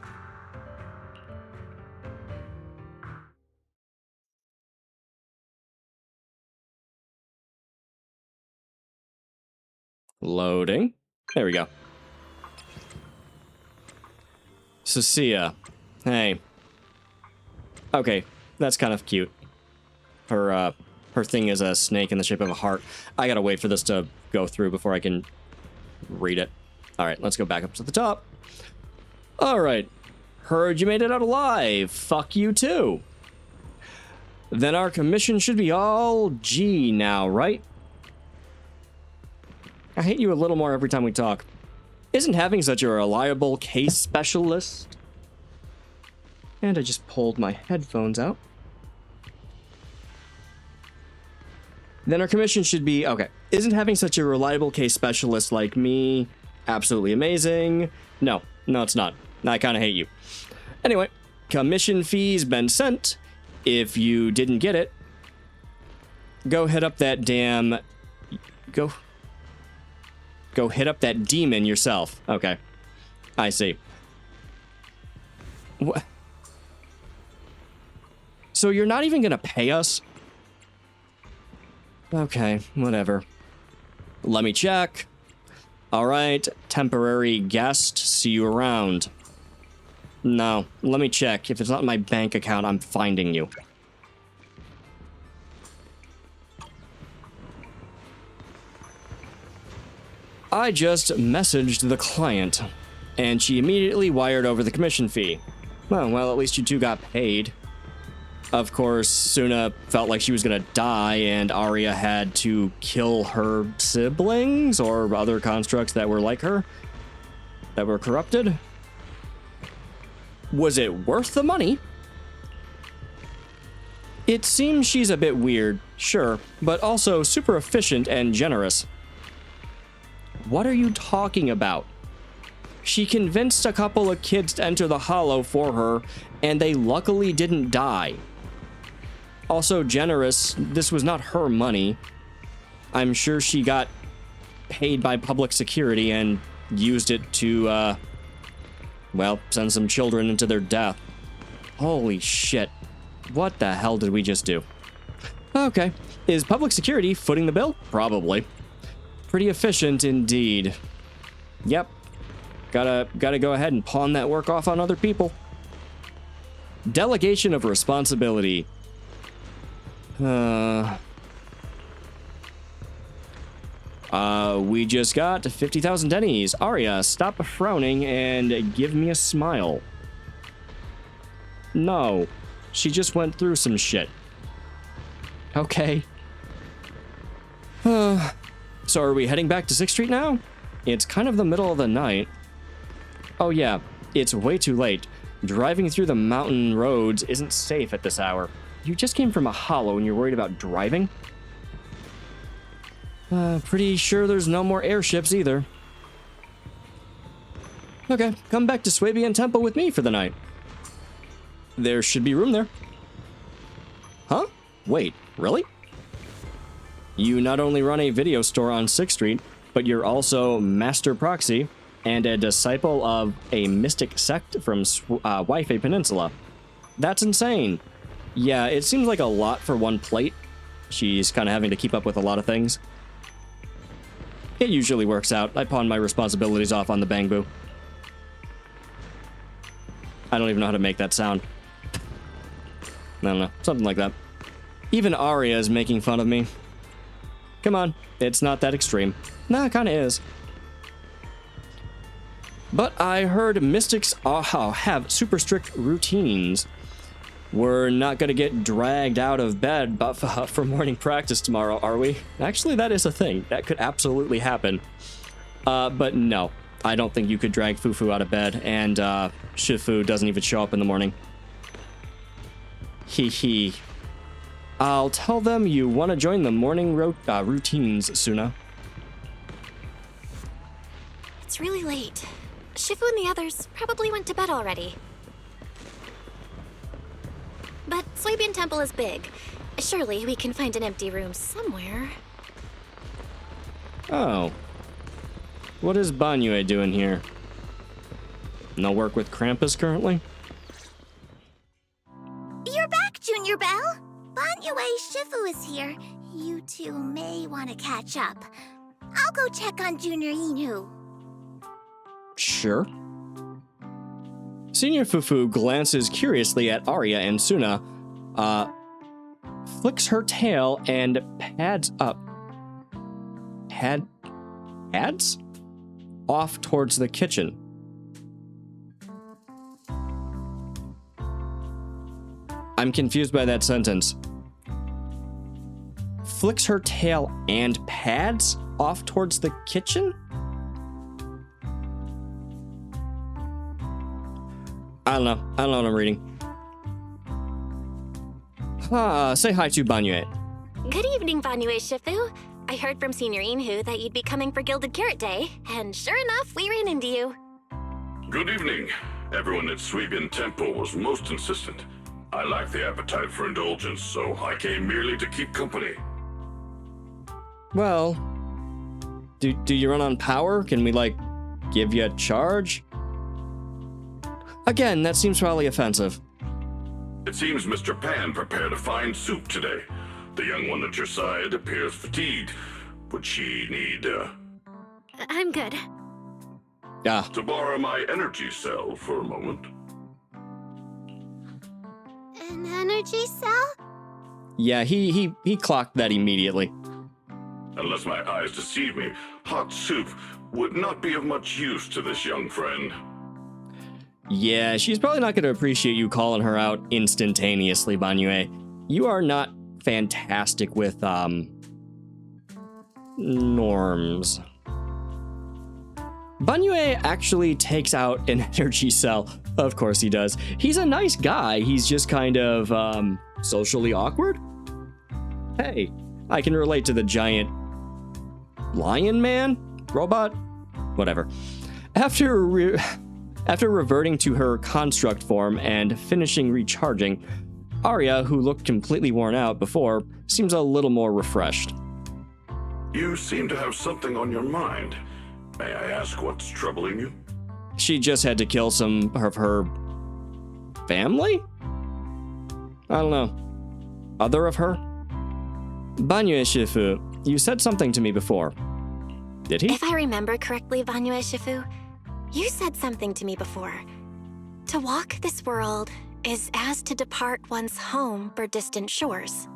Loading. There we go. Cecilia. Hey. Okay, that's kind of cute. Her thing is a snake in the shape of a heart. I gotta wait for this to go through before I can read it. Alright, let's go back up to the top. Alright. Heard you made it out alive. Fuck you too. Then our commission should be all G now, right? I hate you a little more every time we talk. Isn't having such a reliable case specialist... And I just pulled my headphones out. Then our commission should be... Okay. Isn't having such a reliable case specialist like me absolutely amazing? No, it's not. I kind of hate you. Anyway, commission fee's been sent. If you didn't get it, go hit up that damn... Go hit up that demon yourself. Okay. I see. What? So you're not even gonna pay us? Okay, whatever. Let me check. All right, temporary guest, see you around. No, let me check. If it's not in my bank account, I'm finding you. I just messaged the client, and she immediately wired over the commission fee. Well, at least you two got paid. Of course, Suna felt like she was gonna die, and Arya had to kill her siblings or other constructs that were like her, that were corrupted. Was it worth the money? It seems she's a bit weird, sure, but also super efficient and generous. What are you talking about? She convinced a couple of kids to enter the Hollow for her, and they luckily didn't die. Also generous, this was not her money. I'm sure she got paid by public security and used it to, well, send some children into their death. Holy shit. What the hell did we just do? Okay. Is public security footing the bill? Probably. Pretty efficient indeed. Yep. Gotta go ahead and pawn that work off on other people. Delegation of responsibility. We just got 50,000 dennies. Arya, stop frowning and give me a smile. No, she just went through some shit. Okay. So are we heading back to 6th Street now? It's kind of the middle of the night. Oh yeah, it's way too late. Driving through the mountain roads isn't safe at this hour. You just came from a hollow and you're worried about driving? Pretty sure there's no more airships either. Okay, come back to Swabian Temple with me for the night. There should be room there. Huh? Wait, really? You not only run a video store on 6th Street, but you're also Master Proxy and a disciple of a mystic sect from Wi-Fi Peninsula. That's insane. Yeah, it seems like a lot for one plate. She's kind of having to keep up with a lot of things. It usually works out. I pawn my responsibilities off on the Bangbu. I don't even know how to make that sound. I don't know, something like that. Even Arya is making fun of me. Come on, it's not that extreme. Nah, it kinda is. But I heard mystics have super strict routines. We're not gonna get dragged out of bed for morning practice tomorrow, are we? Actually, that is a thing. That could absolutely happen. But no, I don't think you could drag Fufu out of bed, and Shifu doesn't even show up in the morning. Hee hee. I'll tell them you want to join the morning routines, Suna. It's really late. Shifu and the others probably went to bed already. But Swabian Temple is big. Surely we can find an empty room somewhere. Oh. What is Banyue doing here? No work with Krampus currently? You're back, Junior Belle. Banyue Shifu is here. You two may want to catch up. I'll go check on Junior Inu. Sure. Senior Fufu glances curiously at Arya and Suna, flicks her tail and pads up. Pads? Off towards the kitchen. I'm confused by that sentence. flicks her tail and pads off towards the kitchen? I don't know. I don't know what I'm reading. Say hi to Banyue. Good evening, Banyue Shifu. I heard from Senior Inhu that you'd be coming for Gilded Carrot Day, and sure enough, we ran into you. Good evening. Everyone at Suibian Temple was most insistent. I lack the appetite for indulgence, so I came merely to keep company. Well, do you run on power? Can we, like, give you a charge? Again, that seems probably offensive. It seems Mr. Pan prepared a fine soup today. The young one at your side appears fatigued. Would she need, I'm good. Yeah. to borrow my energy cell for a moment? An energy cell? Yeah, he clocked that immediately. Unless my eyes deceive me, hot soup would not be of much use to this young friend. Yeah, she's probably not going to appreciate you calling her out instantaneously, Banyue. You are not fantastic with, norms. Banyue actually takes out an energy cell. Of course he does. He's a nice guy. He's just kind of, socially awkward. Hey, I can relate to the giant lion man? Robot? Whatever. After reverting to her construct form and finishing recharging, Arya, who looked completely worn out before, seems a little more refreshed. You seem to have something on your mind. May I ask what's troubling you? She just had to kill some of her family? I don't know. Other of her? Banyue Shifu, you said something to me before. Did he? If I remember correctly, Banyue Shifu, you said something to me before. To walk this world is as to depart one's home for distant shores.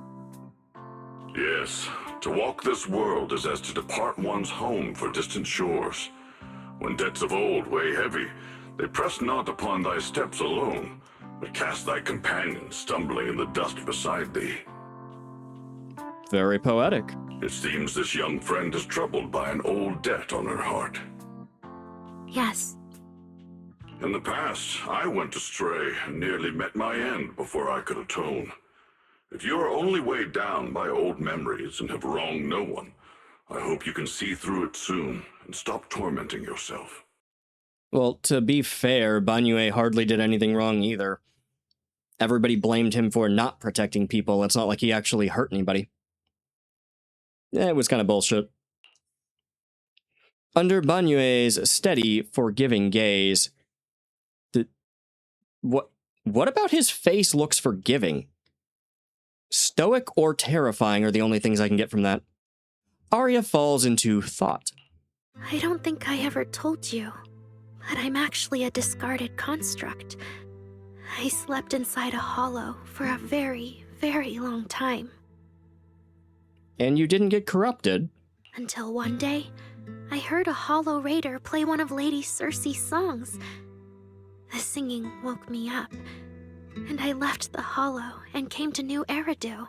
Yes, to walk this world is as to depart one's home for distant shores. When debts of old weigh heavy, they press not upon thy steps alone, but cast thy companion stumbling in the dust beside thee. Very poetic. It seems this young friend is troubled by an old debt on her heart. Yes. In the past, I went astray and nearly met my end before I could atone. If you are only weighed down by old memories and have wronged no one, I hope you can see through it soon and stop tormenting yourself. Well, to be fair, Banyue hardly did anything wrong either. Everybody blamed him for not protecting people. It's not like he actually hurt anybody. It was kind of bullshit. Under Banyue's steady, forgiving gaze, what about his face looks forgiving? Stoic or terrifying are the only things I can get from that. Arya falls into thought. I don't think I ever told you, but I'm actually a discarded construct. I slept inside a hollow for a very, very long time. And you didn't get corrupted? Until one day, I heard a hollow raider play one of Lady Cersei's songs. The singing woke me up, and I left the hollow and came to New Eridu.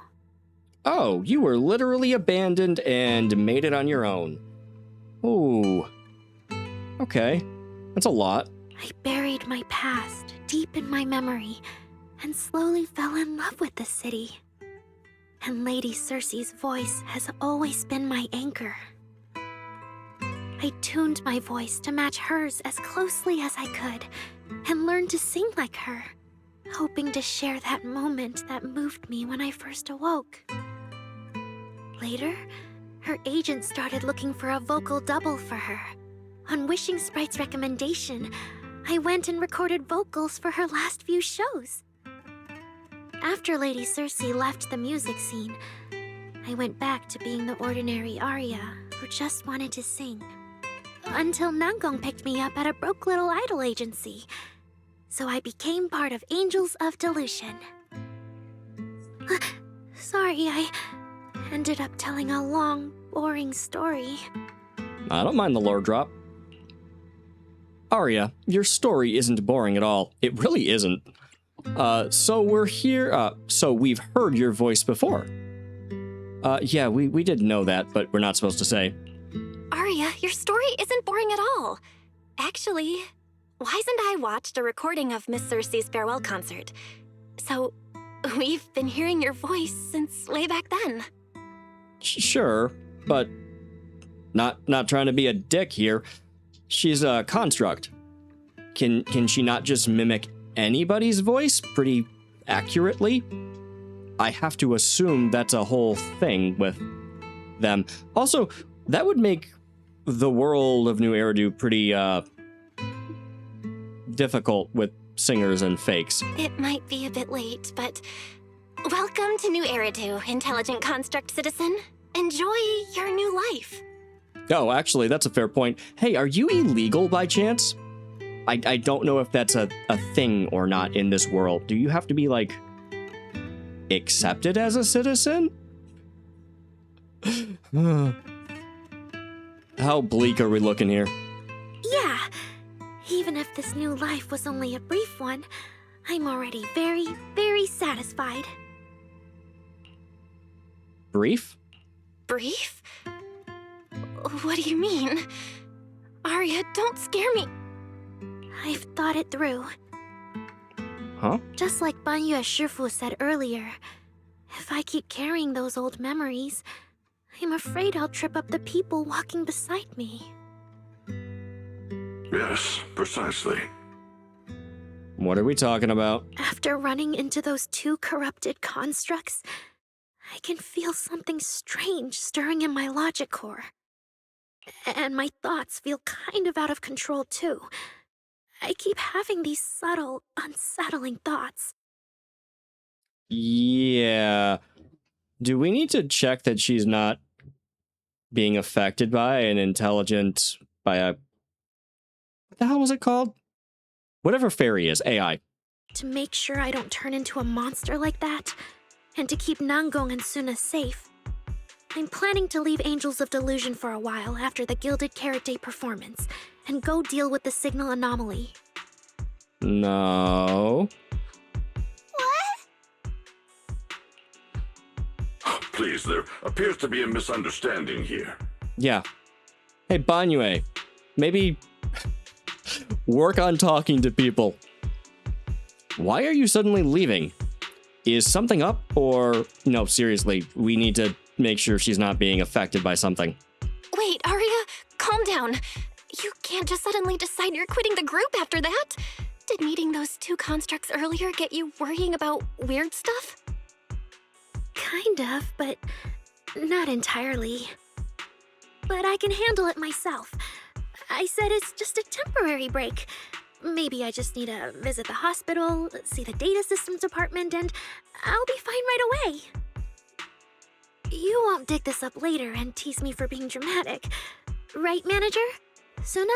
Oh, you were literally abandoned and made it on your own. Ooh. Okay, that's a lot. I buried my past deep in my memory and slowly fell in love with the city. And Lady Cersei's voice has always been my anchor. I tuned my voice to match hers as closely as I could and learned to sing like her, hoping to share that moment that moved me when I first awoke. Later, her agent started looking for a vocal double for her. On Wishing Sprite's recommendation, I went and recorded vocals for her last few shows. After Lady Cersei left the music scene, I went back to being the ordinary Arya who just wanted to sing. Until Nangong picked me up at a broke little idol agency. So I became part of Angels of Delusion. Sorry, I ended up telling a long, boring story. I don't mind the lore drop. Arya, your story isn't boring at all. It really isn't. So we're here, so we've heard your voice before. Yeah, we did know that, but we're not supposed to say. Arya, your story isn't boring at all. Actually, Wise and I watched a recording of Miss Cersei's farewell concert. So, we've been hearing your voice since way back then. Sure, but not trying to be a dick here. She's a construct. Can she not just mimic anybody's voice pretty accurately? I have to assume that's a whole thing with them. Also, that would make the world of New Eridu pretty difficult with singers and fakes. It might be a bit late, but welcome to New Eridu, intelligent construct citizen. Enjoy your new life. Oh, actually, that's a fair point. Hey, are you illegal by chance? I don't know if that's a thing or not in this world. Do you have to be, like, accepted as a citizen? How bleak are we looking here? Yeah. Even if this new life was only a brief one, I'm already very, very satisfied. Brief? Brief? What do you mean? Arya, don't scare me. I've thought it through. Huh? Just like Banyue Shifu said earlier, if I keep carrying those old memories, I'm afraid I'll trip up the people walking beside me. Yes, precisely. What are we talking about? After running into those two corrupted constructs, I can feel something strange stirring in my logic core. And my thoughts feel kind of out of control too. I keep having these subtle, unsettling thoughts. Yeah. Do we need to check that she's not being affected by an intelligent, by a... What the hell was it called? Whatever fairy is, AI. To make sure I don't turn into a monster like that, and to keep Nangong and Suna safe, I'm planning to leave Angels of Delusion for a while after the Gilded Carrot Day performance, and go deal with the signal anomaly. No. Please, there appears to be a misunderstanding here. Yeah. Hey, Banyue, maybe work on talking to people. Why are you suddenly leaving? Is something up, or... No, seriously, we need to make sure she's not being affected by something. Wait, Arya, calm down. You can't just suddenly decide you're quitting the group after that. Did meeting those two constructs earlier get you worrying about weird stuff? Kind of, but not entirely. But I can handle it myself. I said it's just a temporary break. Maybe I just need to visit the hospital, see the data systems department, and I'll be fine right away. You won't dig this up later and tease me for being dramatic. Right, manager? Suna?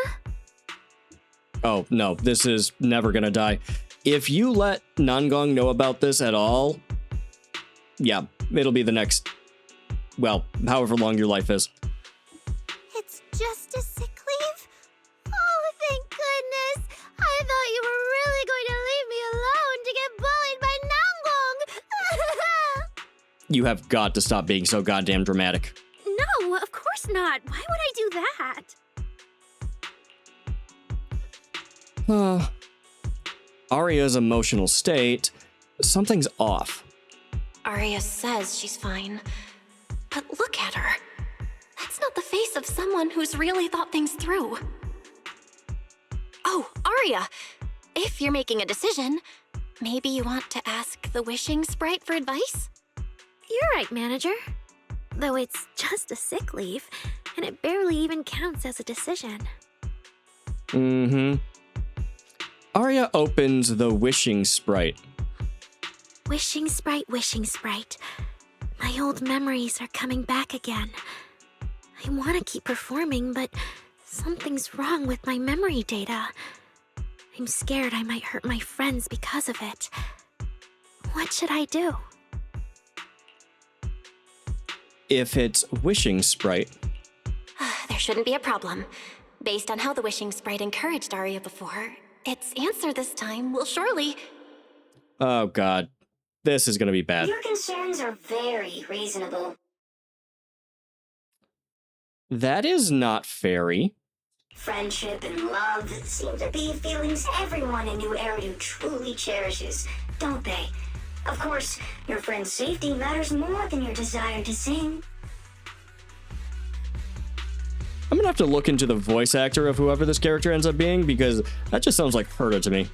Oh, no, this is never gonna die. If you let Nangong know about this at all, yeah, it'll be the next, well, however long your life is. It's just a sick leave? Oh, thank goodness! I thought you were really going to leave me alone to get bullied by Nangong! You have got to stop being so goddamn dramatic. No, of course not. Why would I do that? Arya's emotional state, something's off. Arya says she's fine. But look at her. That's not the face of someone who's really thought things through. Oh, Arya! If you're making a decision, maybe you want to ask the wishing sprite for advice? You're right, manager. Though it's just a sick leave, and it barely even counts as a decision. Mm-hmm. Arya opens the wishing sprite. Wishing sprite, wishing sprite. My old memories are coming back again. I want to keep performing, but something's wrong with my memory data. I'm scared I might hurt my friends because of it. What should I do? If it's wishing sprite... There shouldn't be a problem. Based on how the wishing sprite encouraged Arya before, its answer this time will surely... Oh god, this is gonna be bad. Your concerns are very reasonable. That is not fairy. Friendship and love seem to be feelings everyone in New Eridu truly cherishes, don't they? Of course, your friend's safety matters more than your desire to sing. I'm gonna have to look into the voice actor of whoever this character ends up being, because that just sounds like Herta to me.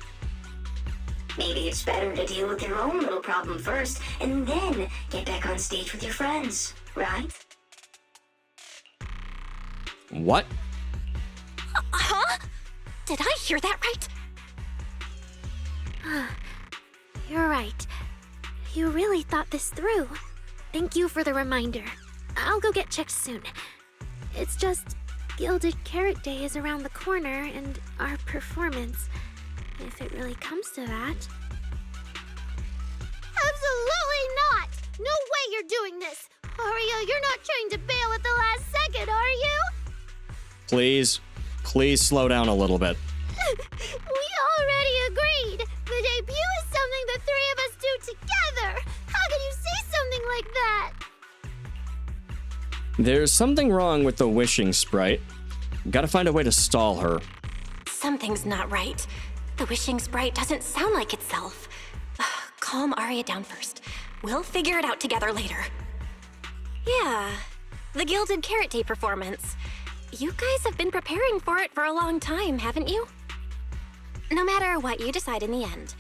Maybe it's better to deal with your own little problem first, and then get back on stage with your friends, right? What? Huh? Did I hear that right? You're right. You really thought this through. Thank you for the reminder. I'll go get checked soon. It's just, Gilded Carrot Day is around the corner, and our performance, if it really comes to that. Absolutely not! No way you're doing this! Aria, you're not trying to bail at the last second, are you? Please slow down a little bit. We already agreed! The debut is something the three of us do together! How can you say something like that? There's something wrong with the wishing sprite. Gotta find a way to stall her. Something's not right. The wishing sprite doesn't sound like itself. Calm Aria down first. We'll figure it out together later. Yeah, the Gilded Carrot Day performance. You guys have been preparing for it for a long time, haven't you? No matter what you decide in the end,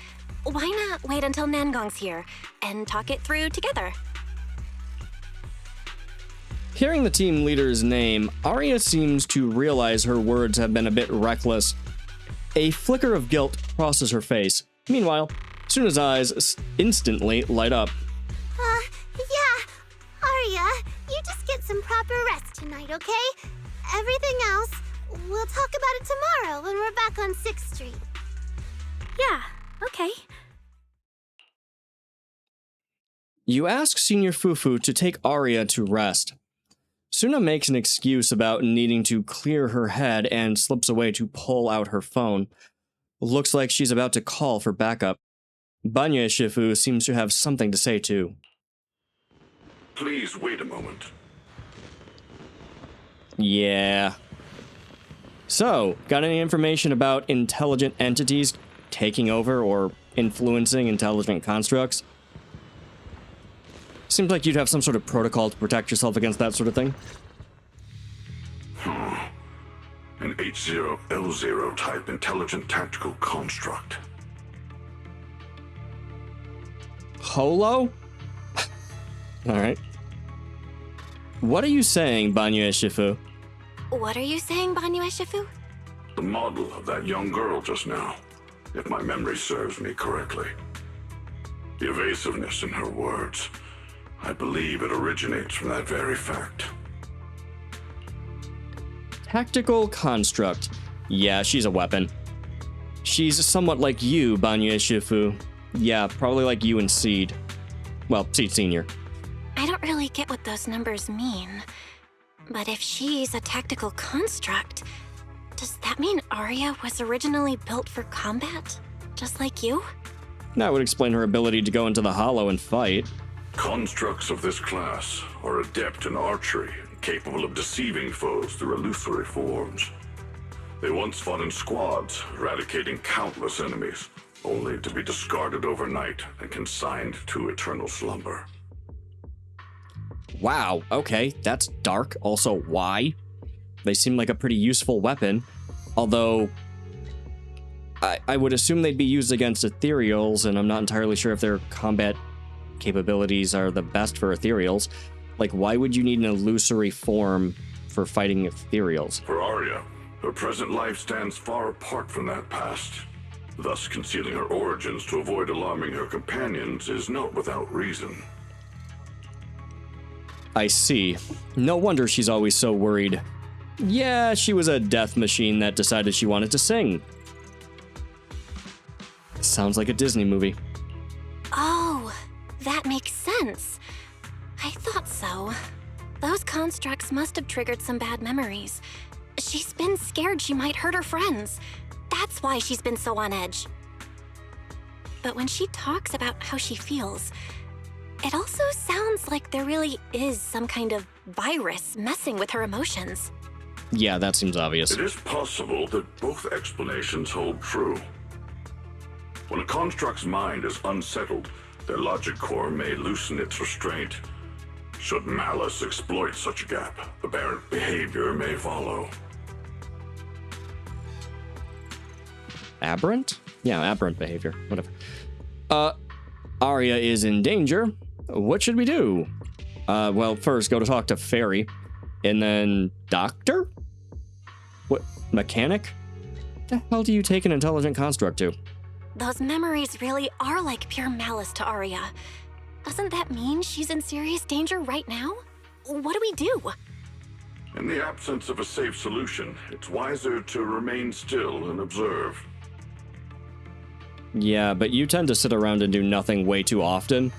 why not wait until Nangong's here and talk it through together? Hearing the team leader's name, Aria seems to realize her words have been a bit reckless. A flicker of guilt crosses her face. Meanwhile, Suna's eyes instantly light up. Yeah. Aria, you just get some proper rest tonight, okay? Everything else, we'll talk about it tomorrow when we're back on 6th Street. Yeah, okay. You ask Senior Fufu to take Aria to rest. Suna makes an excuse about needing to clear her head and slips away to pull out her phone. Looks like she's about to call for backup. Banya Shifu seems to have something to say too. Please wait a moment. Yeah. So, got any information about intelligent entities taking over or influencing intelligent constructs? Seems like you'd have some sort of protocol to protect yourself against that sort of thing. An H0L0 type intelligent tactical construct. Holo? Alright. What are you saying, Banyu Shifu? What are you saying, Banyu Shifu? The model of that young girl just now, if my memory serves me correctly. The evasiveness in her words, I believe it originates from that very fact. Tactical construct. Yeah, she's a weapon. She's somewhat like you, Banyu Shifu. Yeah, probably like you and Seed. Well, Seed Senior. I don't really get what those numbers mean. But if she's a tactical construct, does that mean Aria was originally built for combat? Just like you? That would explain her ability to go into the hollow and fight. Constructs of this class are adept in archery, capable of deceiving foes through illusory forms. They once fought in squads, eradicating countless enemies, only to be discarded overnight and consigned to eternal slumber. Wow, okay, that's dark. Also, why? They seem like a pretty useful weapon, although I would assume they'd be used against ethereals, and I'm not entirely sure if their combat capabilities are the best for ethereals. Like, why would you need an illusory form for fighting ethereals? For Aria, her present life stands far apart from that past. Thus, concealing her origins to avoid alarming her companions is not without reason. I see. No wonder she's always so worried. Yeah, she was a death machine that decided she wanted to sing. Sounds like a Disney movie. Oh, that makes sense. I thought so. Those constructs must have triggered some bad memories. She's been scared she might hurt her friends. That's why she's been so on edge. But when she talks about how she feels, It also sounds like there really is some kind of virus messing with her emotions. Yeah, that seems obvious. It is possible that both explanations hold true. When a construct's mind is unsettled, their logic core may loosen its restraint. Should malice exploit such a gap, aberrant behavior may follow. Aberrant? Yeah, aberrant behavior. Whatever. Arya is in danger. What should we do? Well, first go to talk to Fairy, and then Doctor? What, mechanic? The hell do you take an intelligent construct to? Those memories really are like pure malice to Arya. Doesn't that mean she's in serious danger right now? What do we do? In the absence of a safe solution, it's wiser to remain still and observe. Yeah, but you tend to sit around and do nothing way too often.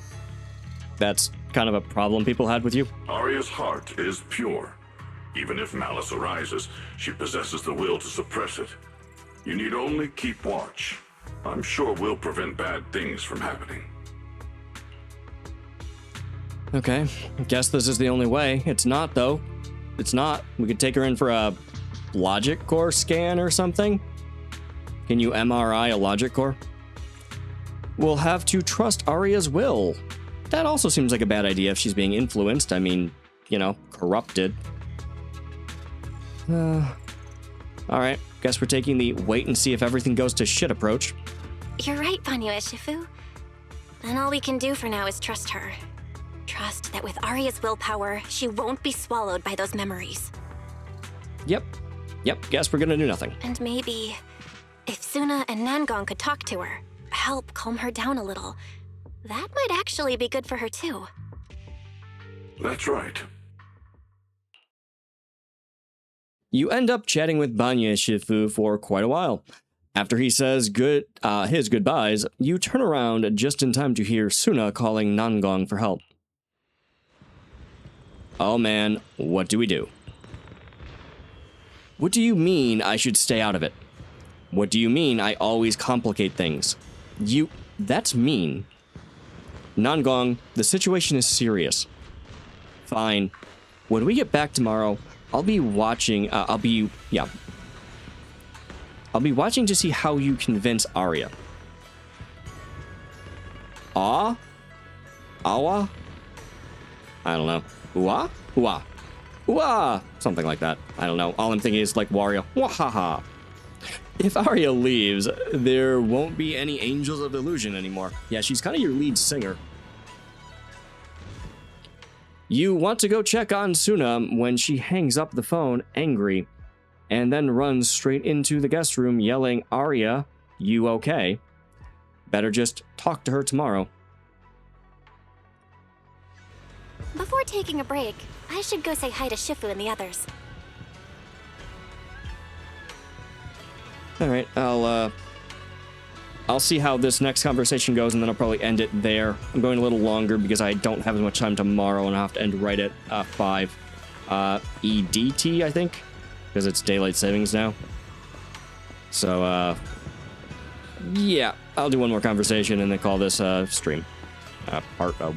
That's kind of a problem people had with you. Arya's heart is pure. Even if malice arises, she possesses the will to suppress it. You need only keep watch. I'm sure we'll prevent bad things from happening. Okay, guess this is the only way. It's not, though. It's not. We could take her in for a logic core scan or something. Can you MRI a logic core? We'll have to trust Arya's will. That also seems like a bad idea if she's being influenced. I mean, you know, corrupted. Alright, guess we're taking the wait and see if everything goes to shit approach. You're right, Banyue Shifu. And all we can do for now is trust her. Trust that with Arya's willpower, she won't be swallowed by those memories. Yep, guess we're gonna do nothing. And maybe, if Suna and Nangong could talk to her, help calm her down a little, that might actually be good for her too. That's right. You end up chatting with Banyue Shifu for quite a while. After he says his goodbyes, you turn around just in time to hear Suna calling Nangong for help. Oh man, what do we do? What do you mean I should stay out of it? What do you mean I always complicate things? That's mean. Nangong, the situation is serious. Fine. When we get back tomorrow, I'll be watching to see how you convince Arya. Awa? I don't know. Ooh-ah? Something like that. I don't know. All I'm thinking is like Wario. Wahaha. If Arya leaves, there won't be any Angels of Illusion anymore. Yeah, she's kind of your lead singer. You want to go check on Suna when she hangs up the phone, angry, and then runs straight into the guest room yelling, Arya, you okay? Better just talk to her tomorrow. Before taking a break, I should go say hi to Shifu and the others. All right, I'll see how this next conversation goes, and then I'll probably end it there. I'm going a little longer because I don't have as much time tomorrow, and I'll have to end right at 5 EDT, I think, because it's daylight savings now. So, yeah, I'll do one more conversation and then call this stream.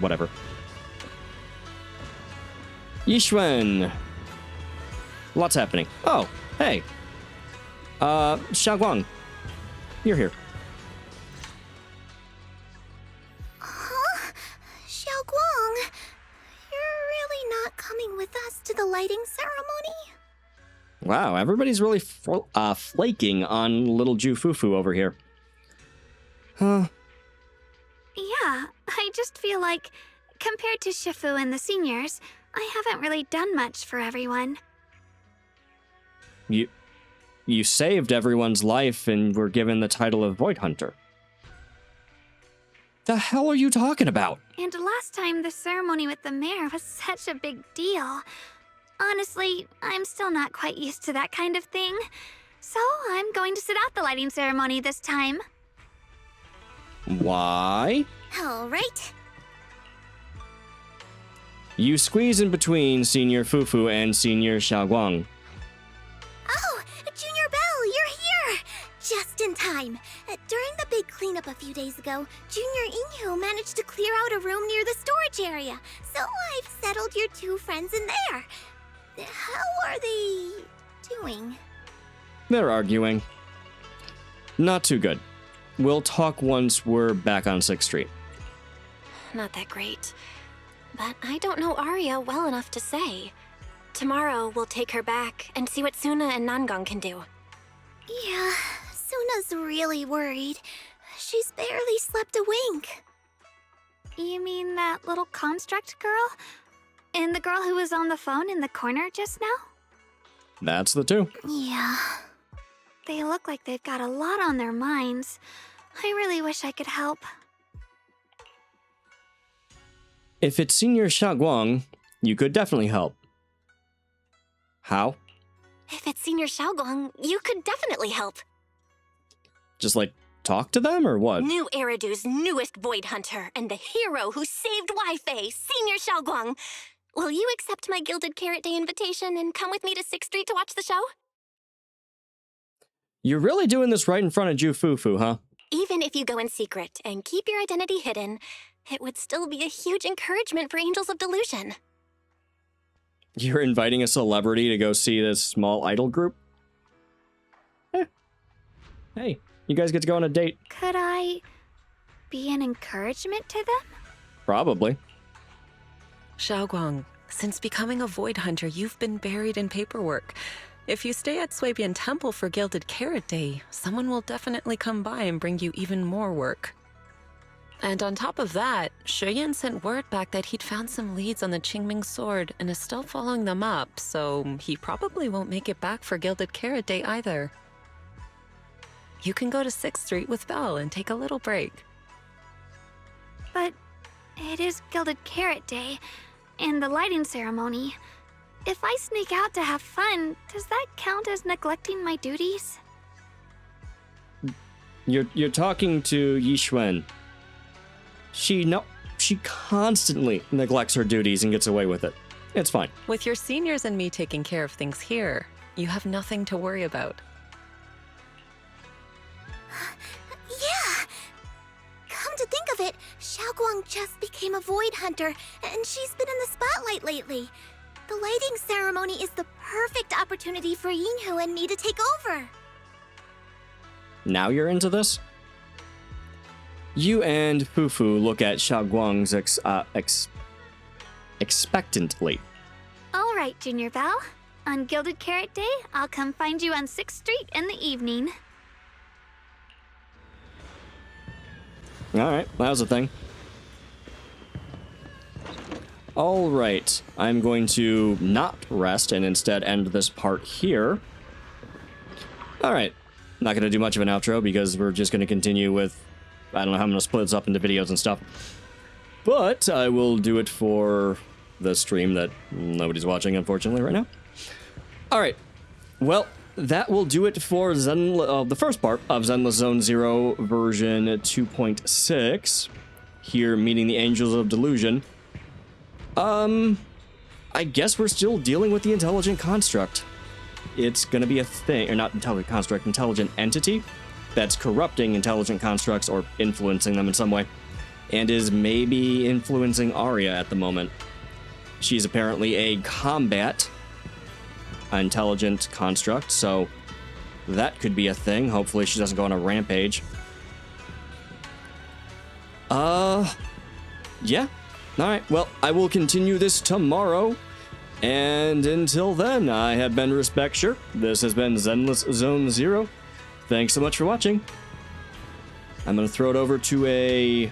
Whatever. Yishwen! Lots happening. Oh, hey. Xiaoguang. You're here. Huh? Xiaoguang, you're really not coming with us to the lighting ceremony? Wow, everybody's really flaking on little Ju Fufu over here. Huh. Yeah, I just feel like, compared to Shifu and the seniors, I haven't really done much for everyone. You saved everyone's life and were given the title of Void Hunter. The hell are you talking about? And last time the ceremony with the mayor was such a big deal. Honestly, I'm still not quite used to that kind of thing. So I'm going to sit out the lighting ceremony this time. Why? All right. You squeeze in between Senior Fufu and Senior Xiaoguang. Oh, Junior Belle, you're here! Just in time. During the big cleanup a few days ago, Junior Inhu managed to clear out a room near the storage area, so I've settled your two friends in there. How are they doing? They're arguing. Not too good. We'll talk once we're back on 6th Street. Not that great. But I don't know Arya well enough to say. Tomorrow, we'll take her back and see what Suna and Nangong can do. Yeah, Suna's really worried. She's barely slept a wink. You mean that little construct girl? And the girl who was on the phone in the corner just now? That's the two. Yeah. They look like they've got a lot on their minds. I really wish I could help. If it's Senior Xiaoguang, you could definitely help. How? If it's Senior Xiaoguang, you could definitely help. Just like talk to them or what? New Eridu's newest Void Hunter and the hero who saved Wi-Fi, Senior Xiaoguang. Will you accept my Gilded Carrot Day invitation and come with me to 6th Street to watch the show? You're really doing this right in front of Ju Fufu, huh? Even if you go in secret and keep your identity hidden, it would still be a huge encouragement for Angels of Delusion. You're inviting a celebrity to go see this small idol group? Hey, you guys get to go on a date. Could I be an encouragement to them? Probably. Xiaoguang, since becoming a Void Hunter, you've been buried in paperwork. If you stay at Swabian Temple for Gilded Carrot Day, someone will definitely come by and bring you even more work. And on top of that, Shuyan sent word back that he'd found some leads on the Qingming sword and is still following them up, so he probably won't make it back for Gilded Carrot Day either. You can go to 6th Street with Belle and take a little break. But it is Gilded Carrot Day and the lighting ceremony. If I sneak out to have fun, does that count as neglecting my duties? You're talking to Yixuan. She constantly neglects her duties and gets away with it. It's fine. With your seniors and me taking care of things here, you have nothing to worry about. Yeah! Come to think of it, Xiaoguang just became a Void Hunter, and she's been in the spotlight lately. The lighting ceremony is the perfect opportunity for Yinhu and me to take over. Now you're into this? You and Fufu look at Xiaoguang's expectantly. All right, Junior Belle. On Gilded Carrot Day, I'll come find you on 6th Street in the evening. Alright, that was a thing. Alright, I'm going to not rest and instead end this part here. Alright, not going to do much of an outro because we're just going to continue with... I don't know how I'm going to split this up into videos and stuff. But I will do it for the stream that nobody's watching, unfortunately, right now. Alright, well, that will do it for the first part of Zenless Zone Zero version 2.6. Here, meeting the Angels of Delusion. I guess we're still dealing with the Intelligent Construct. It's gonna be a thing, or not Intelligent Construct, Intelligent Entity that's corrupting Intelligent Constructs or influencing them in some way, and is maybe influencing Arya at the moment. She's apparently a combat Intelligent Construct, so that could be a thing. Hopefully she doesn't go on a rampage. Yeah. Alright, well, I will continue this tomorrow. And until then, I have been Respecture. This has been Zenless Zone Zero. Thanks so much for watching. I'm going to throw it over to a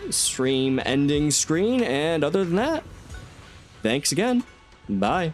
stream ending screen, and other than that, thanks again. Bye.